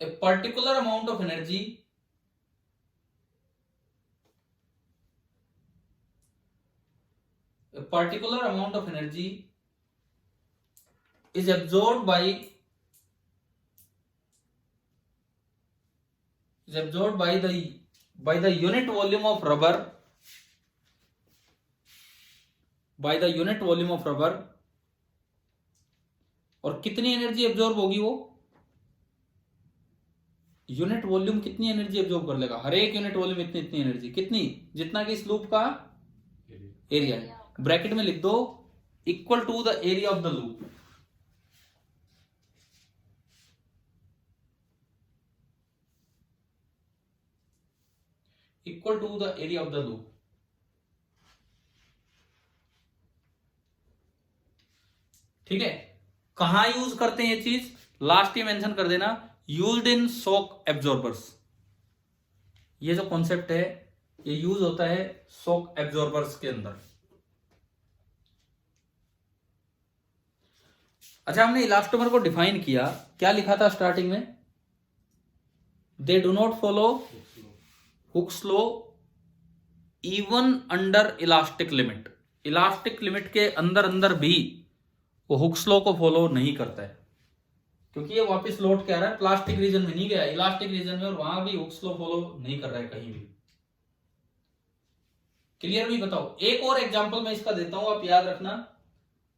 a particular amount of energy is absorbed by the unit volume of rubber, और कितनी एनर्जी एब्जॉर्ब होगी? वो यूनिट वॉल्यूम कितनी एनर्जी एब्जॉर्ब कर लेगा? हर एक यूनिट वॉल्यूम इतनी एनर्जी, कितनी? जितना कि इस लूप का एरिया है। ब्रैकेट में लिख दो equal to the area of the loop. Equal to the area of the loop. ठीक है, कहां यूज करते हैं ये चीज? लास्ट ही मेंशन कर देना, यूज्ड इन शॉक एब्जॉर्बर्स। ये जो कॉन्सेप्ट है ये यूज होता है शॉक एब्जॉर्बर्स के अंदर। अच्छा, हमने इलास्टोमर को डिफाइन किया, क्या लिखा था स्टार्टिंग में? They do not follow Hooke's law even under elastic limit. Elastic limit के अंदर भी वो हुक्स लॉ को फॉलो नहीं करता है, क्योंकि ये वापस लौट के आ रहा है, प्लास्टिक रीजन में नहीं गया, इलास्टिक रीजन में, और वहां भी हुक्स लॉ फॉलो नहीं कर रहा है कहीं भी। क्लियर भी बताओ। एक और एग्जांपल मैं इसका देता हूं, आप याद रखना।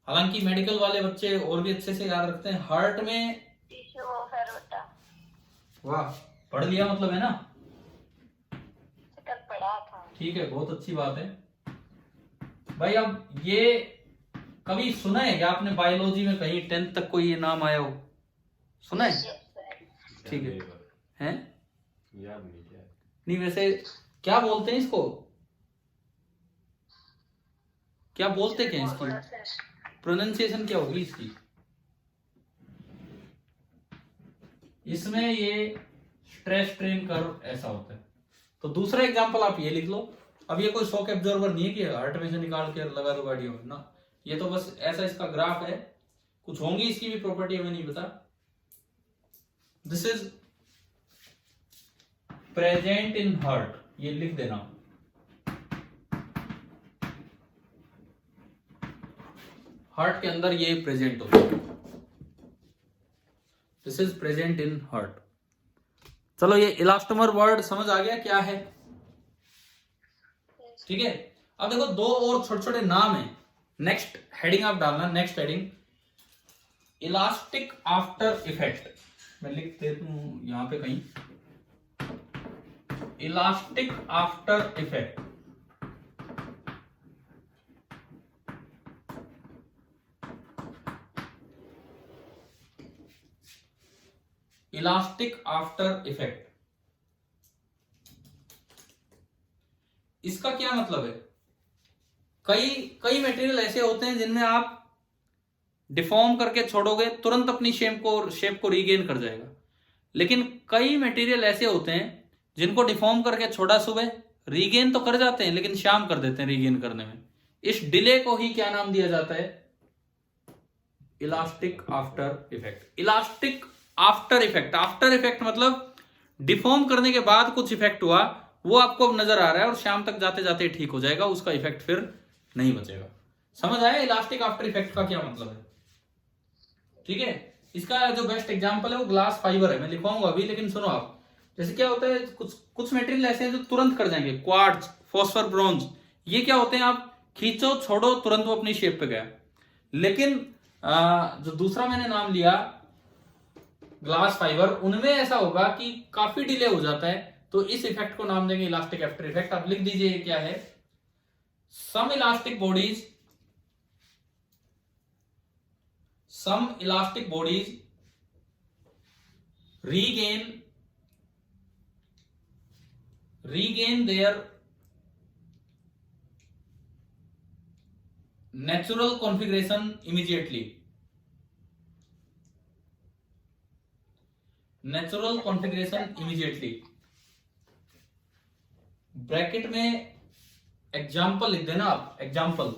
हालांकि मेडिकल वाले बच्चे और भी अच्छे से याद रखते हैं। हार्ट में टिश्यू ओवर होता। वाह, पढ़ लिया मतलब, है ना? कल पढ़ा था। ठीक है, बहुत अच्छी बात है भाई। अब ये कभी सुना है क्या आपने बायोलॉजी में कहीं 10th तक कोई ये नाम आया हो? सुना है? ठीक है, हैं? याद नहीं क्या है। नहीं, वैसे क्या बोलते हैं इसको, क्या बोलते क्या हैं इसकी, प्रोनाउंसिएशन क्या होगी इसकी? इसमें ये स्ट्रेस स्ट्रेन कर्व ऐसा होता है। तो दूसरा एग्जांपल आप ये लिख लो। अब ये कोई शॉक एब्जॉर्बर नहीं है कि हार्ट में से निकाल के लगा दो गाड़ियों में ना, ये तो बस ऐसा इसका ग्राफ है। कुछ होंगी इसकी भी प्रॉपर्टी, हमें नहीं पता। This is present in heart, ये लिख देना। हार्ट के अंदर ये प्रेजेंट होता है। This is present in heart. चलो, ये इलास्टोमर वर्ड समझ आ गया क्या है? ठीक है। अब देखो दो और छोटे छोटे नाम है। नेक्स्ट हेडिंग आप डालना, next heading elastic after effect. मैं लिख देता हूं यहां पे कहीं, elastic after effect. Elastic after effect, इसका क्या मतलब है? कई कई मटेरियल ऐसे होते हैं जिनमें आप डिफॉर्म करके छोड़ोगे तुरंत अपनी शेप को रीगेन कर जाएगा। लेकिन कई मटेरियल ऐसे होते हैं जिनको डिफॉर्म करके छोड़ा सुबह, रीगेन तो कर जाते हैं लेकिन शाम कर देते हैं रीगेन करने में। इस डिले को ही क्या नाम दिया जाता है? Elastic after effect. Elastic after effect, after effect मतलब डिफॉर्म करने के बाद कुछ इफेक्ट हुआ, वो आपको अब नजर आ रहा है और शाम तक जाते जाते ठीक हो जाएगा, उसका इफेक्ट फिर नहीं बचेगा। समझ आया इलास्टिक आफ्टर इफेक्ट का क्या मतलब है? ठीक है। इसका जो बेस्ट एग्जांपल है वो ग्लास फाइबर है, मैं लिखवाऊंगा अभी, लेकिन सुनो आप। जैसे क्या होता है, कुछ मटेरियल ऐसे हैं जो तुरंत कर जाएंगे, क्वार्ट्ज, फॉस्फर, ब्रोंज, ये क्या होते हैं, आप खींचो छोड़ो तुरंत वो अपनी शेप पे गया। लेकिन जो दूसरा मैंने नाम लिया ग्लास फाइबर, उनमें ऐसा होगा कि काफी डिले हो जाता है, तो इस इफेक्ट को नाम देंगे इलास्टिक आफ्टर इफेक्ट। आप लिख दीजिए क्या है, some elastic bodies regain their natural configuration immediately. Natural configuration immediately. Bracket में एग्जाम्पल लिख देना आप, एग्जाम्पल।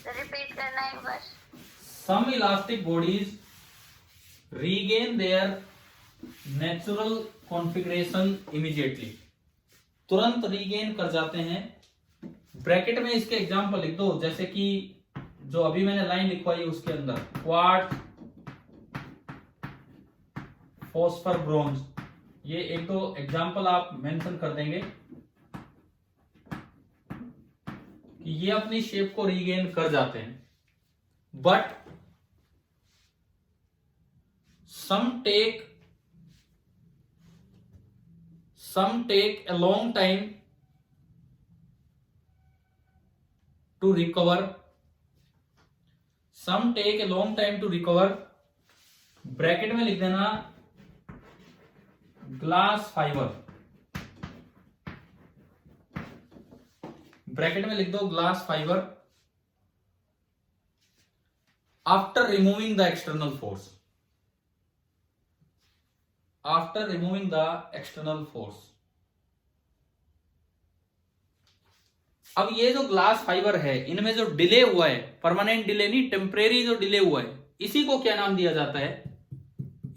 रिपीट करना एक बार। Some elastic bodies regain their natural configuration immediately. तुरंत रीगेन कर जाते हैं। ब्रैकेट में इसके एग्जाम्पल लिख दो, जैसे कि जो अभी मैंने लाइन लिखवाई उसके अंदर, क्वार्ट्ज, फॉस्फर, ब्रोंज, ये एक दो एग्जाम्पल आप मेंशन कर देंगे कि ये अपनी शेप को रीगेन कर जाते हैं, but some take a long time to recover. Some take a long time to recover. Bracket में लिख देना ग्लास फाइबर, ब्रैकेट में लिख दो glass fibre. After removing the external force, after removing the external force. अब ये जो glass fibre है, इनमें जो डिले हुआ है, परमानेंट डिले नहीं, टेम्परेरी जो डिले हुआ है, इसी को क्या नाम दिया जाता है?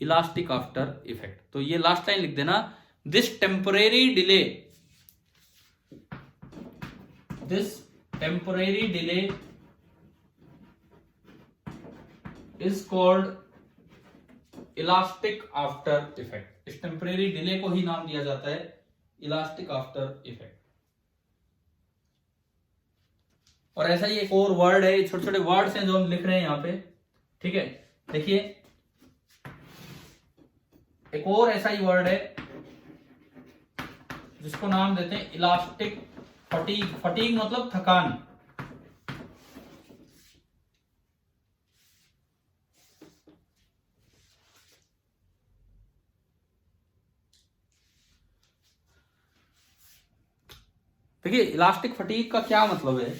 Elastic after effect. तो ये लास्ट लाइन लिख देना, this temporary delay is called elastic after effect. इस टेम्परेरी डिले को ही नाम दिया जाता है इलास्टिक आफ्टर इफेक्ट। और ऐसा ही एक और वर्ड है, छोटे छोटे वर्ड्स हैं जो हम लिख रहे हैं यहां पे, ठीक है। देखिए एक और ऐसा ही वर्ड है जिसको नाम देते हैं इलास्टिक फटीग। फटीग मतलब थकान। देखिए इलास्टिक फटीग का क्या मतलब है,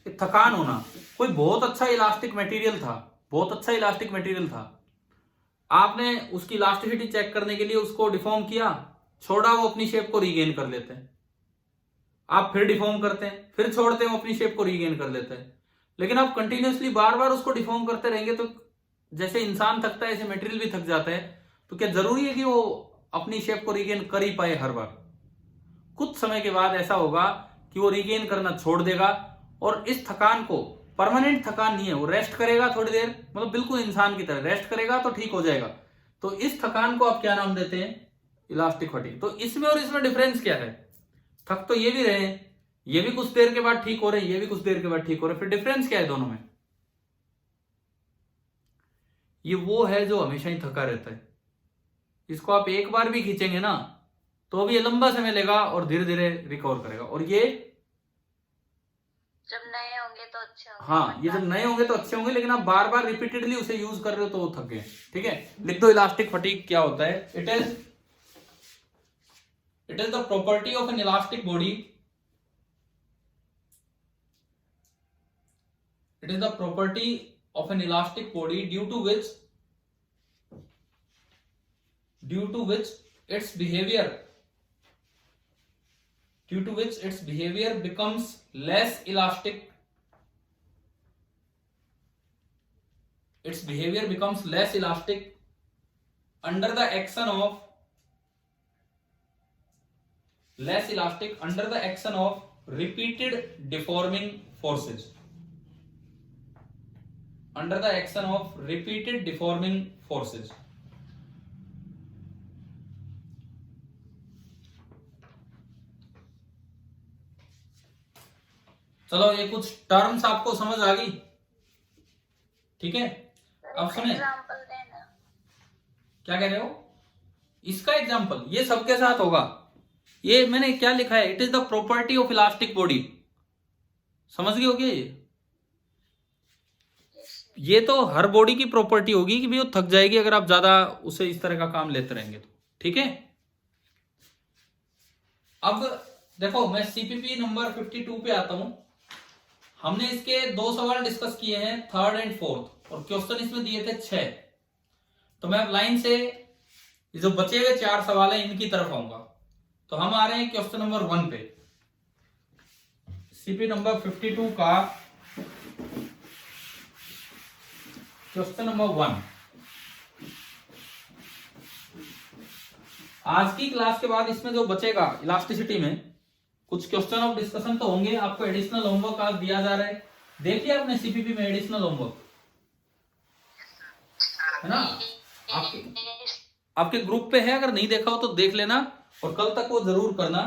थकान होना। कोई बहुत अच्छा इलास्टिक मटेरियल था, बहुत अच्छा इलास्टिक मटेरियल था, आपने उसकी इलास्टिसिटी चेक करने के लिए उसको डिफॉर्म किया, छोड़ा, वो अपनी शेप को रीगेन कर लेते हैं। आप फिर डिफॉर्म करते हैं, फिर छोड़ते हैं, वो अपनी शेप को रीगेन कर लेते हैं। लेकिन आप कंटिन्यूअसली बार बार उसको डिफॉर्म करते रहेंगे तो जैसे इंसान थकता है ऐसे मटेरियल भी थक जाता है। तो क्या जरूरी है कि वो अपनी शेप को रीगेन कर ही पाए हर बार? कुछ समय के बाद ऐसा होगा कि वो रीगेन करना छोड़ देगा, और इस थकान को, परमानेंट थकान नहीं है, वो रेस्ट करेगा थोड़ी देर, मतलब बिल्कुल इंसान की तरह रेस्ट करेगा तो ठीक हो जाएगा। तो इस थकान को आप क्या नाम देते हैं? Elastic fatigue. तो इसमें और इसमें डिफरेंस क्या है? थक तो ये भी रहे हैं, ये भी कुछ देर के बाद ठीक हो रहे हैं, ये भी कुछ देर के बाद ठीक हो रहे हैं, फिर डिफरेंस क्या है दोनों में? ये वो है जो हमेशा ही थका रहता है। इसको आप एक बार भी खींचेंगे ना तो भी ये लंबा समय लेगा और धीरे धीरे रिकवर करेगा। और ये जब नए होंगे तो अच्छे होंगे। हाँ, ये जब नए होंगे तो अच्छे होंगे, लेकिन आप बार बार रिपीटेडली उसे यूज कर रहे हो तो वो थक गए। ठीक है, लिख दो इलास्टिक फटीग क्या होता है। It is the property of N elastic body, it is the property of an elastic body due to which its behavior becomes less elastic. Its behavior becomes less elastic under the action of repeated deforming forces. Under the action of repeated deforming forces. चलो ये कुछ terms आपको समझ आ गई? ठीक है, अब सुने, एग्जांपल देना। क्या कह रहे हो? इसका एग्जांपल ये सबके साथ होगा। ये मैंने क्या लिखा है, it is the property of elastic body. समझ गए होगे? ये तो हर बॉडी की प्रॉपर्टी होगी कि भाई वो थक जाएगी अगर आप ज्यादा उसे इस तरह का काम लेते रहेंगे तो। ठीक है, अब देखो मैं सीपीपी नंबर 52 पे आता हूं। हमने इसके 2 सवाल डिस्कस किए हैं, 3rd एंड 4th, और क्वेश्चन इसमें दिए थे 6। तो मैं अब लाइन से जो बचे हुए 4 सवाल है इनकी तरफ आऊंगा। तो हम आ रहे हैं क्वेश्चन नंबर 1 पे। सीपी नंबर 52 का क्वेश्चन नंबर 1। आज की क्लास के बाद इसमें जो बचेगा इलास्टिसिटी में कुछ क्वेश्चन ऑफ डिस्कशन तो होंगे। आपको एडिशनल होमवर्क आज दिया जा रहा है, देखिए आपने सीपीपी में एडिशनल होमवर्क है ना, आपके ग्रुप पे है, अगर नहीं देखा हो तो देख लेना और कल तक वो जरूर करना,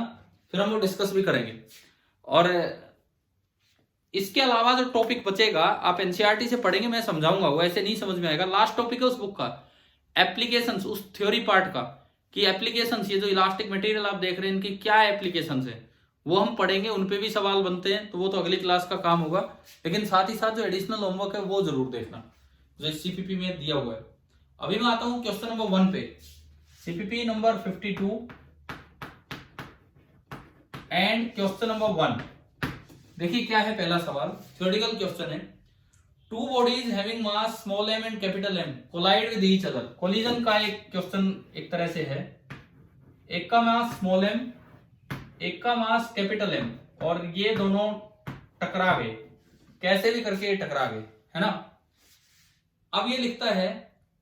फिर हम वो डिस्कस भी करेंगे। और इसके अलावा जो टॉपिक बचेगा आप एनसीईआरटी से पढ़ेंगे, मैं समझाऊंगा, वो ऐसे नहीं समझ में आएगा। लास्ट टॉपिक है उस बुक का एप्लीकेशंस, उस थ्योरी पार्ट का, कि एप्लीकेशंस, ये जो इलास्टिक मटेरियल आप देख रहे हैं इनकी क्या एप्लीकेशंस है वो हम पढ़ेंगे। उन पे भी सवाल बनते हैं तो वो तो अगली क्लास का काम होगा, लेकिन साथ ही साथ जो एडिशनल होमवर्क है वो जरूर देखना जो सीपीपी में दिया हुआ है। अभी मैं आता हूं क्वेश्चन नंबर 1 पे, CPP number 52 and question number 1। देखिए क्या है पहला सवाल, थ्योरेटिकल क्वेश्चन है। 2 bodies having mass small m and capital M collide with each other. Collision का एक क्वेश्चन एक तरह से है। एक का मास स्मॉल m, एक का मास कैपिटल M, और ये दोनों टकरा गए, कैसे भी करके ये टकरा गए, है ना। अब ये लिखता है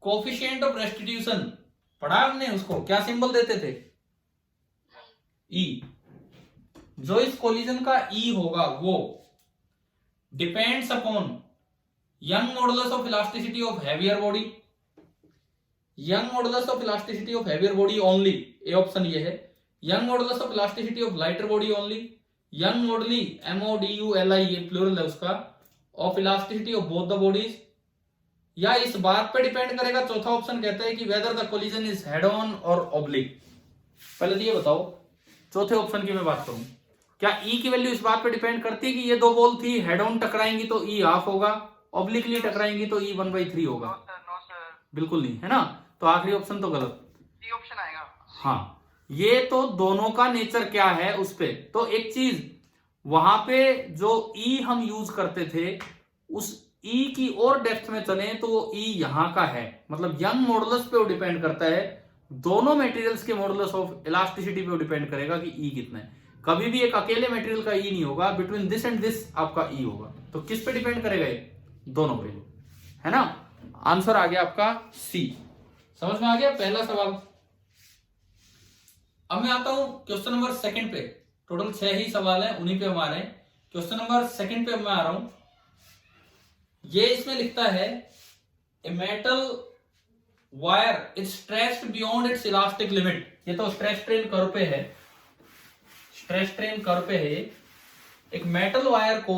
कोफिशिएंट ऑफ रेस्टिट्यूशन, पढ़ा हमने उसको, क्या सिंबल देते थे? E। जो इस कोलिजन का E होगा वो depends upon young modulus of elasticity of heavier body, young modulus of elasticity of heavier body only, A option ये है। Young modulus of elasticity of lighter body only, young moduli MODULI ये plural है उसका, of elasticity of both the bodies, या इस बात पे depend करेगा, चौथा ऑप्शन कहता है कि whether the collision is head on और ऑब्लिक। पहले तो ये बताओ, चौथे ऑप्शन की मैं बात करूं, क्या E की वैल्यू इस बात पे डिपेंड करती है कि ये 2 बॉल थी, हेड ऑन टकराएंगी तो E हाफ होगा, ऑब्लिकली टकराएंगी तो E 1/3 होगा? No sir. बिल्कुल नहीं, है ना। तो आखिरी ऑप्शन तो गलत, डी ऑप्शन आएगा। हाँ। ये तो दोनों का नेचर क्या है उस पे। तो एक चीज, वहां पे जो ई हम यूज करते थे, उस ई की और डेप्थ में चले तो वो ई यहां का है, मतलब यंग मॉडुलस पे वो डिपेंड करता है। दोनों मटेरियल्स के मॉडुलस ऑफ इलास्टिसिटी पे वो डिपेंड करेगा कि ई कितना है। कभी भी एक अकेले मटेरियल का ई नहीं होगा, बिटवीन दिस एंड दिस आपका ई होगा। तो किस पे डिपेंड करेगा ये? दोनों पे, है ना। आंसर आ गया आपका सी। समझ में आ गया पहला सवाल। अब मैं आता हूं क्वेश्चन नंबर सेकंड पे। टोटल 6 ही सवाल है, उन्हीं पे हम आ रहे हैं। क्वेश्चन नंबर सेकंड पे मैं आ रहा हूं। ये इसमें लिखता है a metal wire is stretched beyond it's elastic limit. ये तो स्ट्रेस स्ट्रेन कर्व पे है, स्ट्रेस स्ट्रेन कर्व पे है। एक मेटल वायर को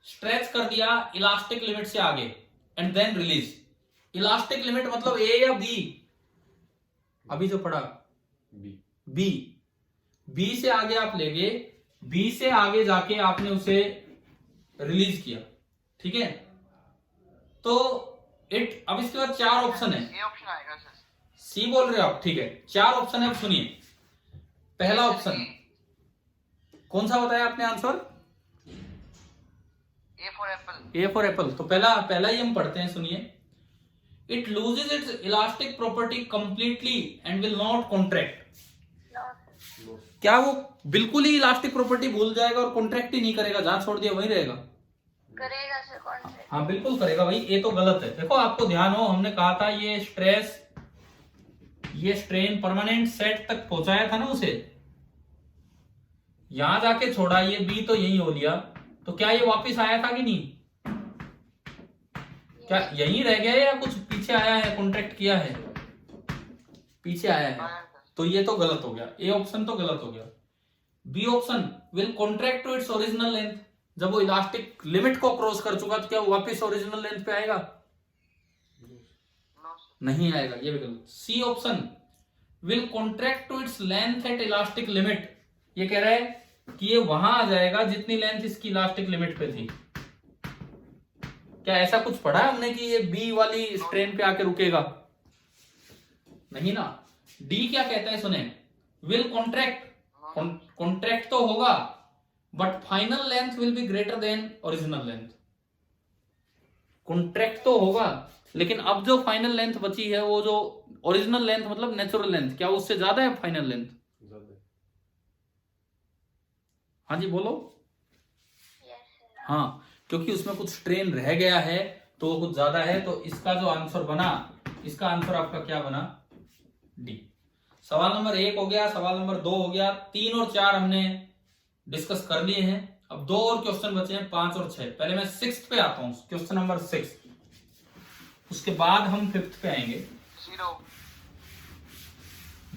स्ट्रेच कर दिया इलास्टिक लिमिट से आगे and then release. Elastic limit मतलब ए या बी? अभी जो पढ़ा बी। बी। बी से आगे आप ले गए, बी से आगे जाके आपने उसे रिलीज किया, ठीक है। तो इट, अब इसके बाद 4 ऑप्शन है। ये ऑप्शन आएगा सर। सी बोल रहे हो आप, ठीक है। 4 ऑप्शन है, अब सुनिए। पहला ऑप्शन कौन सा बताया आपने answer? A for Apple. A for Apple. तो पहला ही हम पढ़ते हैं, सुनिए। It loses it's elastic property completely and will not contract. क्या वो बिल्कुल ही इलास्टिक प्रॉपर्टी भूल जाएगा और कॉन्ट्रैक्ट ही नहीं करेगा, जहां छोड़ दिया वहीं रहेगा? करेगा सर कॉन्ट्रैक्ट। हाँ बिल्कुल करेगा भाई, ये तो गलत है। देखो आपको ध्यान हो, हमने कहा था ये स्ट्रेस, ये स्ट्रेन परमानेंट सेट तक पहुंचाया था ना उसे, यहां जाके छोड़ा, ये बी तो यही हो लिया। तो क्या ये वापस आया था कि नहीं? क्या यहीं रह गया या कुछ पीछे आया है, कॉन्ट्रैक्ट किया है? पीछे आया है, तो ये तो गलत हो गया। ए ऑप्शन तो गलत हो गया। B option will contract to its original length. जब वो इलास्टिक लिमिट को क्रॉस कर चुका तो क्या वो वापस ओरिजिनल लेंथ पे आएगा? नहीं आएगा, ये भी गलत। C option will contract to its length at elastic limit. ये कह रहा है कि ये वहां आ जाएगा जितनी लेंथ इसकी इलास्टिक लिमिट पे थी। क्या ऐसा कुछ पढ़ा है हमने कि ये बी वाली स्ट्रेन पे आके रुकेगा? नहीं ना। डी क्या कहता है सुने, विल कॉन्ट्रैक्ट, कॉन्ट्रैक्ट तो होगा but final length will be greater than original length. Contract तो होगा लेकिन अब जो फाइनल लेंथ बची है वो जो ओरिजिनल लेंथ मतलब नेचुरल लेंथ, क्या उससे ज्यादा है फाइनल लेंथ? हाँ जी बोलो। हाँ, क्योंकि उसमें कुछ स्ट्रेन रह गया है तो वो कुछ ज्यादा है। तो इसका जो आंसर बना, इसका आंसर आपका क्या बना? डी। सवाल नंबर 1 हो गया, सवाल नंबर 2 हो गया, 3 और 4 हमने डिस्कस कर लिए हैं। अब 2 और क्वेश्चन बचे हैं, 5 और 6। पहले मैं 6th पे आता हूं, क्वेश्चन नंबर 6। उसके बाद हम 5th पे आएंगे।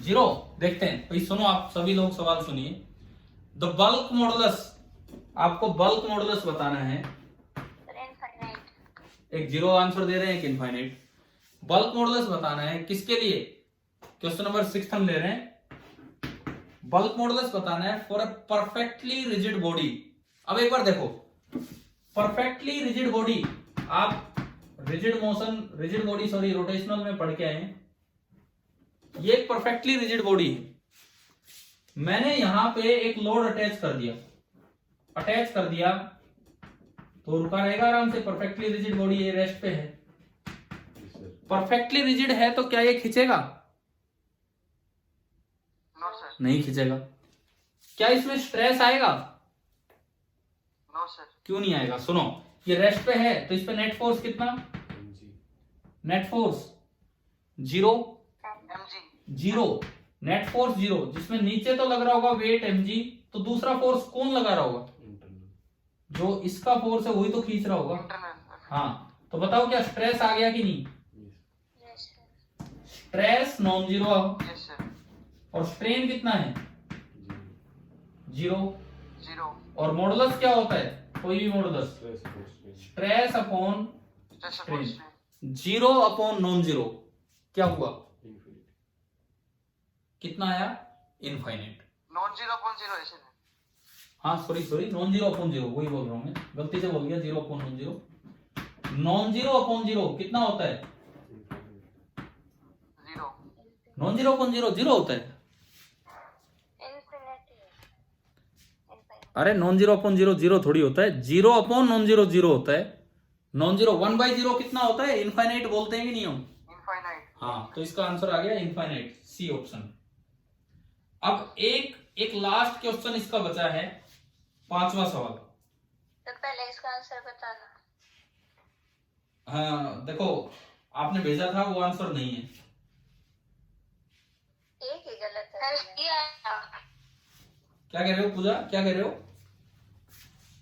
0 देखते हैं भाई। सुनो आप सभी लोग, सवाल सुनिए। द बल्क मॉडुलस, आपको बल्क मॉडुलस बताना है। एक 0 आंसर दे रहे हैं, एक इनफाइनाइट। बल्क मॉडुलस बताना है किसके लिए? क्वेश्चन नंबर 6 हम ले रहे हैं। बल्क मॉडुलस बताना है for a perfectly rigid body. अब एक बार देखो, परफेक्टली रिजिड बॉडी, आप rigid motion, rigid body sorry rotational में पढ़ के आए हैं। ये एक परफेक्टली रिजिड बॉडी है। मैंने यहां पे एक लोड अटैच कर दिया, तो रुका रहेगा आराम से। परफेक्टली रिजिड बॉडी ये रेस्ट पे है। परफेक्टली रिजिड है तो क्या ये खींचेगा? No sir. नहीं खींचेगा। क्या इसमें स्ट्रेस आएगा? No sir. क्यों नहीं आएगा? सुनो, ये रेस्ट पे है तो इस पे नेट फोर्स कितना? नेट फोर्स 0 नेट फोर्स 0, जिसमें नीचे तो लग रहा होगा वेट mg, तो दूसरा फोर्स कौन लगा रहा होगा? जो इसका फोर्स है वही तो खींच रहा होगा। हाँ, तो बताओ क्या स्ट्रेस आ गया कि नहीं? स्ट्रेस नॉन जीरो और स्ट्रेन कितना है? 0। और मॉडुलस क्या होता है? कोई भी modulus stress upon strain. 0 upon non zero क्या हुआ? कितना आया? Infinite. Non zero upon zero ऐसे। हाँ sorry, non zero upon zero, वही बोल रहा हूं मैं, गलती से बोल गया। 0 upon non zero. Non zero upon zero कितना होता है? 0। नॉन जीरो अपॉन जीरो 0 होता है। अरे non zero upon zero zero थोड़ी होता है, zero upon non zero zero होता है। नॉन जीरो 1/0 कितना होता है? इनफाइनाइट बोलते हैं कि नहीं हम? इनफाइनाइट। हाँ, तो इसका आंसर आ गया इनफाइनाइट, सी ऑप्शन। अब एक लास्ट क्वेश्चन इसका बचा है, 5वां सवाल। तो पहले इसका आंसर बताना। हाँ देखो, आपने भेजा था वो आंसर नहीं है, एक ही गलत है। क्या कह रहे हो पूजा, क्या कह रहे हो?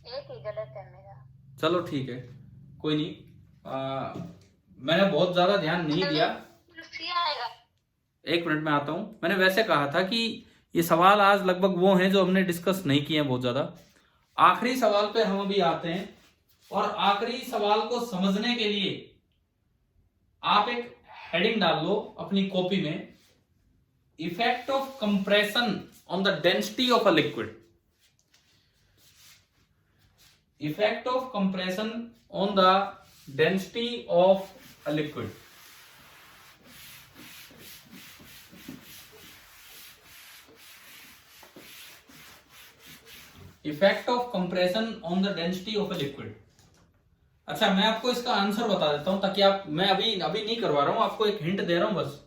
एक ही गलत है मेरा। चलो ठीक है, कोई नहीं। मैंने बहुत ज्यादा ध्यान नहीं दिया, आएगा। एक मिनट में आता हूं। मैंने वैसे कहा था कि ये सवाल आज लगभग वो हैं जो हमने डिस्कस नहीं किए हैं बहुत ज्यादा। आखिरी सवाल पे हम अभी आते हैं, और आखिरी सवाल को समझने के लिए आप एक हेडिंग डाल लो अपनी कॉपी में, effect of compression on the density of a liquid. Effect of compression on the density of a liquid. Effect of compression on the density of a liquid. अच्छा, मैं आपको इसका आंसर बता देता हूं ताकि आप, मैं अभी नहीं करवा रहा हूं, आपको एक हिंट दे रहा हूं बस।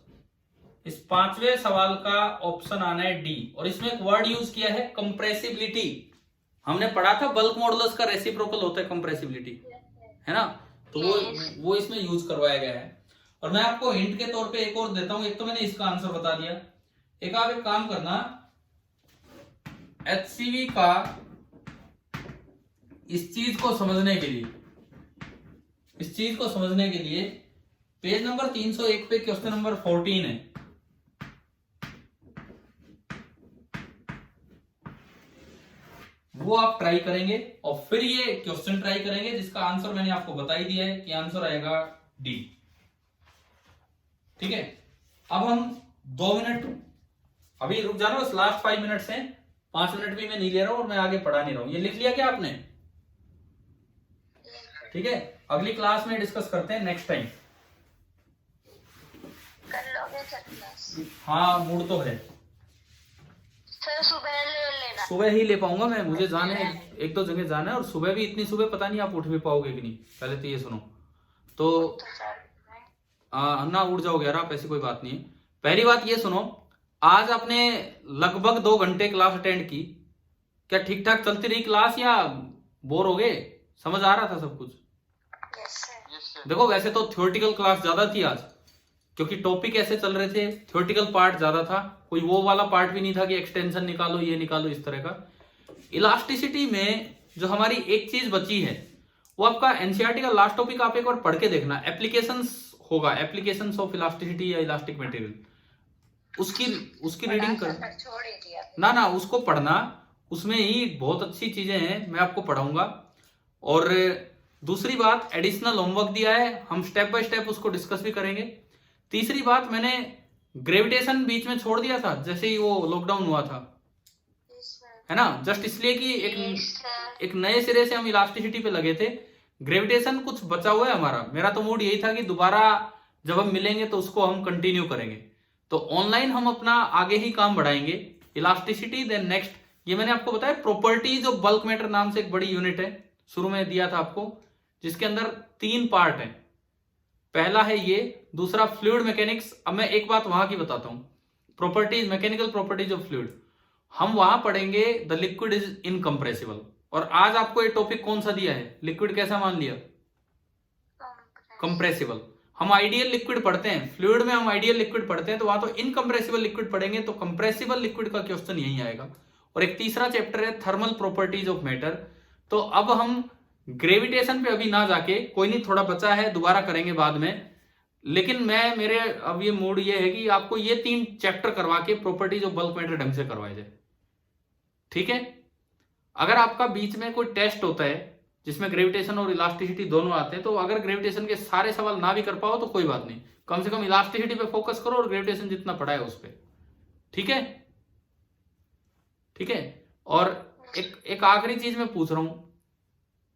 इस 5वें सवाल का ऑप्शन आना है डी, और इसमें एक वर्ड यूज किया है कंप्रेसिबिलिटी। हमने पढ़ा था बल्क मॉडुलस का रेसिप्रोकल होता है कंप्रेसिबिलिटी, है ना? तो वो इसमें यूज करवाया गया है। और मैं आपको हिंट के तौर पे एक और देता हूं। एक तो मैंने इसका आंसर बता दिया, एक आप एक काम करना, HCV का इस चीज को समझने के लिए पेज नंबर 301 पे क्वेश्चन नंबर 14 है। वो आप ट्राई करेंगे और फिर ये क्वेश्चन ट्राई करेंगे, जिसका आंसर मैंने आपको बता ही दिया है कि आंसर आएगा डी। ठीक है, अब हम 2 मिनट अभी रुक जाना, बस लास्ट 5 मिनट से 5 मिनट भी मैं नहीं ले रहा हूं और मैं आगे पढ़ा नहीं रहा हूं। ये लिख लिया क्या आपने? ठीक है, अगली क्लास में डिस्कस करते हैं नेक्स्ट टाइम। कर लोगे सर क्लास? हाँ, मूड तो है। सर सुबह ले लेना। सुबह ही ले पाऊंगा मैं, मुझे जाने एक दो जगह जाना है, और सुबह भी इतनी सुबह पता नहीं आप उठ भी पाओगे कि नहीं। पहले तो ये सुनो, तो ना उठ जाओगे यार आप, ऐसी कोई बात नहीं है। पहली बात ये सुनो, आज आपने लगभग 2 घंटे क्लास अटेंड की, क्या ठीक ठाक चलती रही क्लास या बोर हो गए? समझ आ रहा था सब कुछ? देखो, वैसे तो थ्योरेटिकल क्लास ज्यादा थी आज, क्योंकि टॉपिक ऐसे चल रहे थे, थ्योरेटिकल पार्ट ज्यादा था, कोई वो वाला पार्ट भी नहीं था कि एक्सटेंशन निकालो ये निकालो इस तरह का। इलास्टिसिटी में जो हमारी एक चीज बची है वो आपका एनसीईआरटी का लास्ट टॉपिक आप एक बार पढ़ के देखना, एप्लीकेशंस होगा, एप्लीकेशंस ऑफ इलास्टिसिटी या इलास्टिक मटेरियल, उसकी रीडिंग कर, छोड़ ही दिया ना उसको पढ़ना, उसमें ही बहुत अच्छी चीजें हैं, मैं आपको पढ़ाऊंगा। और दूसरी बात, एडिशनल होमवर्क दिया है, हम स्टेप बाय स्टेप उसको डिस्कस भी करेंगे। तीसरी बात, मैंने ग्रेविटेशन बीच में छोड़ दिया था जैसे ही वो लॉकडाउन हुआ था, है ना, जस्ट इसलिए कि एक नए सिरे से हम इलास्टिसिटी पे लगे थे। ग्रेविटेशन कुछ बचा हुआ है हमारा, मेरा तो मूड यही था कि दोबारा जब हम मिलेंगे तो उसको हम कंटिन्यू करेंगे। तो ऑनलाइन हम अपना आगे ही काम बढ़ाएंगे, इलास्टिसिटी, देन नेक्स्ट ये मैंने आपको बताया प्रॉपर्टीज ऑफ बल्क मैटर नाम से एक बड़ी यूनिट है, शुरू में दिया था आपको, जिसके अंदर 3 पार्ट हैं। पहला है ये, दूसरा फ्लूइड मैकेनिक्स। अब मैं एक बात वहां की बताता हूं, properties, mechanical properties of fluid, हम वहां पढ़ेंगे द लिक्विड इज इनकम्प्रेसिबल। और आज आपको ये टॉपिक कौन सा दिया है? लिक्विड कैसा मान लिया? कंप्रेसिबल। हम आइडियल लिक्विड पढ़ते हैं, फ्लूइड में हम आइडियल लिक्विड पढ़ते हैं, तो वहां तो इनकम्प्रेसिबल लिक्विड पढ़ेंगे, तो कंप्रेसिबल लिक्विड का क्वेश्चन यही आएगा। और एक तीसरा चैप्टर है थर्मल प्रॉपर्टीज ऑफ मैटर। तो अब हम ग्रेविटेशन पे अभी ना जाके, कोई नहीं, थोड़ा बचा है, दोबारा करेंगे बाद में, लेकिन मेरे अब ये मूड ये है कि आपको ये 3 चैप्टर करवा के प्रॉपर्टीज ऑफ बल्क मैटर ढंग से करवाए जाए। ठीक है, अगर आपका बीच में कोई टेस्ट होता है जिसमें ग्रेविटेशन और इलास्टिसिटी दोनों आते हैं, तो अगर ग्रेविटेशन के सारे सवाल ना भी कर पाओ तो कोई बात नहीं, कम से कम इलास्टिसिटी पे फोकस करो और ग्रेविटेशन जितना पढ़ा है उस पर। ठीक है, ठीक है। और एक आखिरी चीज मैं पूछ रहा हूं,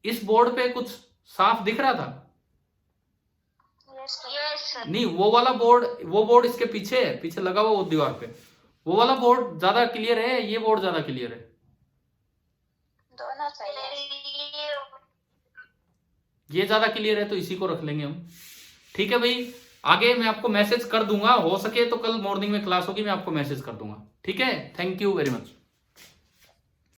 इस बोर्ड पे कुछ साफ दिख रहा था? नहीं, वो बोर्ड इसके पीछे है, पीछे लगा हुआ वो दीवार पे, वो वाला बोर्ड ज्यादा क्लियर है, ये बोर्ड ज्यादा क्लियर है? सही है। ये ज्यादा क्लियर है तो इसी को रख लेंगे हम। ठीक है भाई, आगे मैं आपको मैसेज कर दूंगा, हो सके तो कल मॉर्निंग में क्लास होगी, मैं आपको मैसेज कर दूंगा। ठीक है, थैंक यू वेरी मच।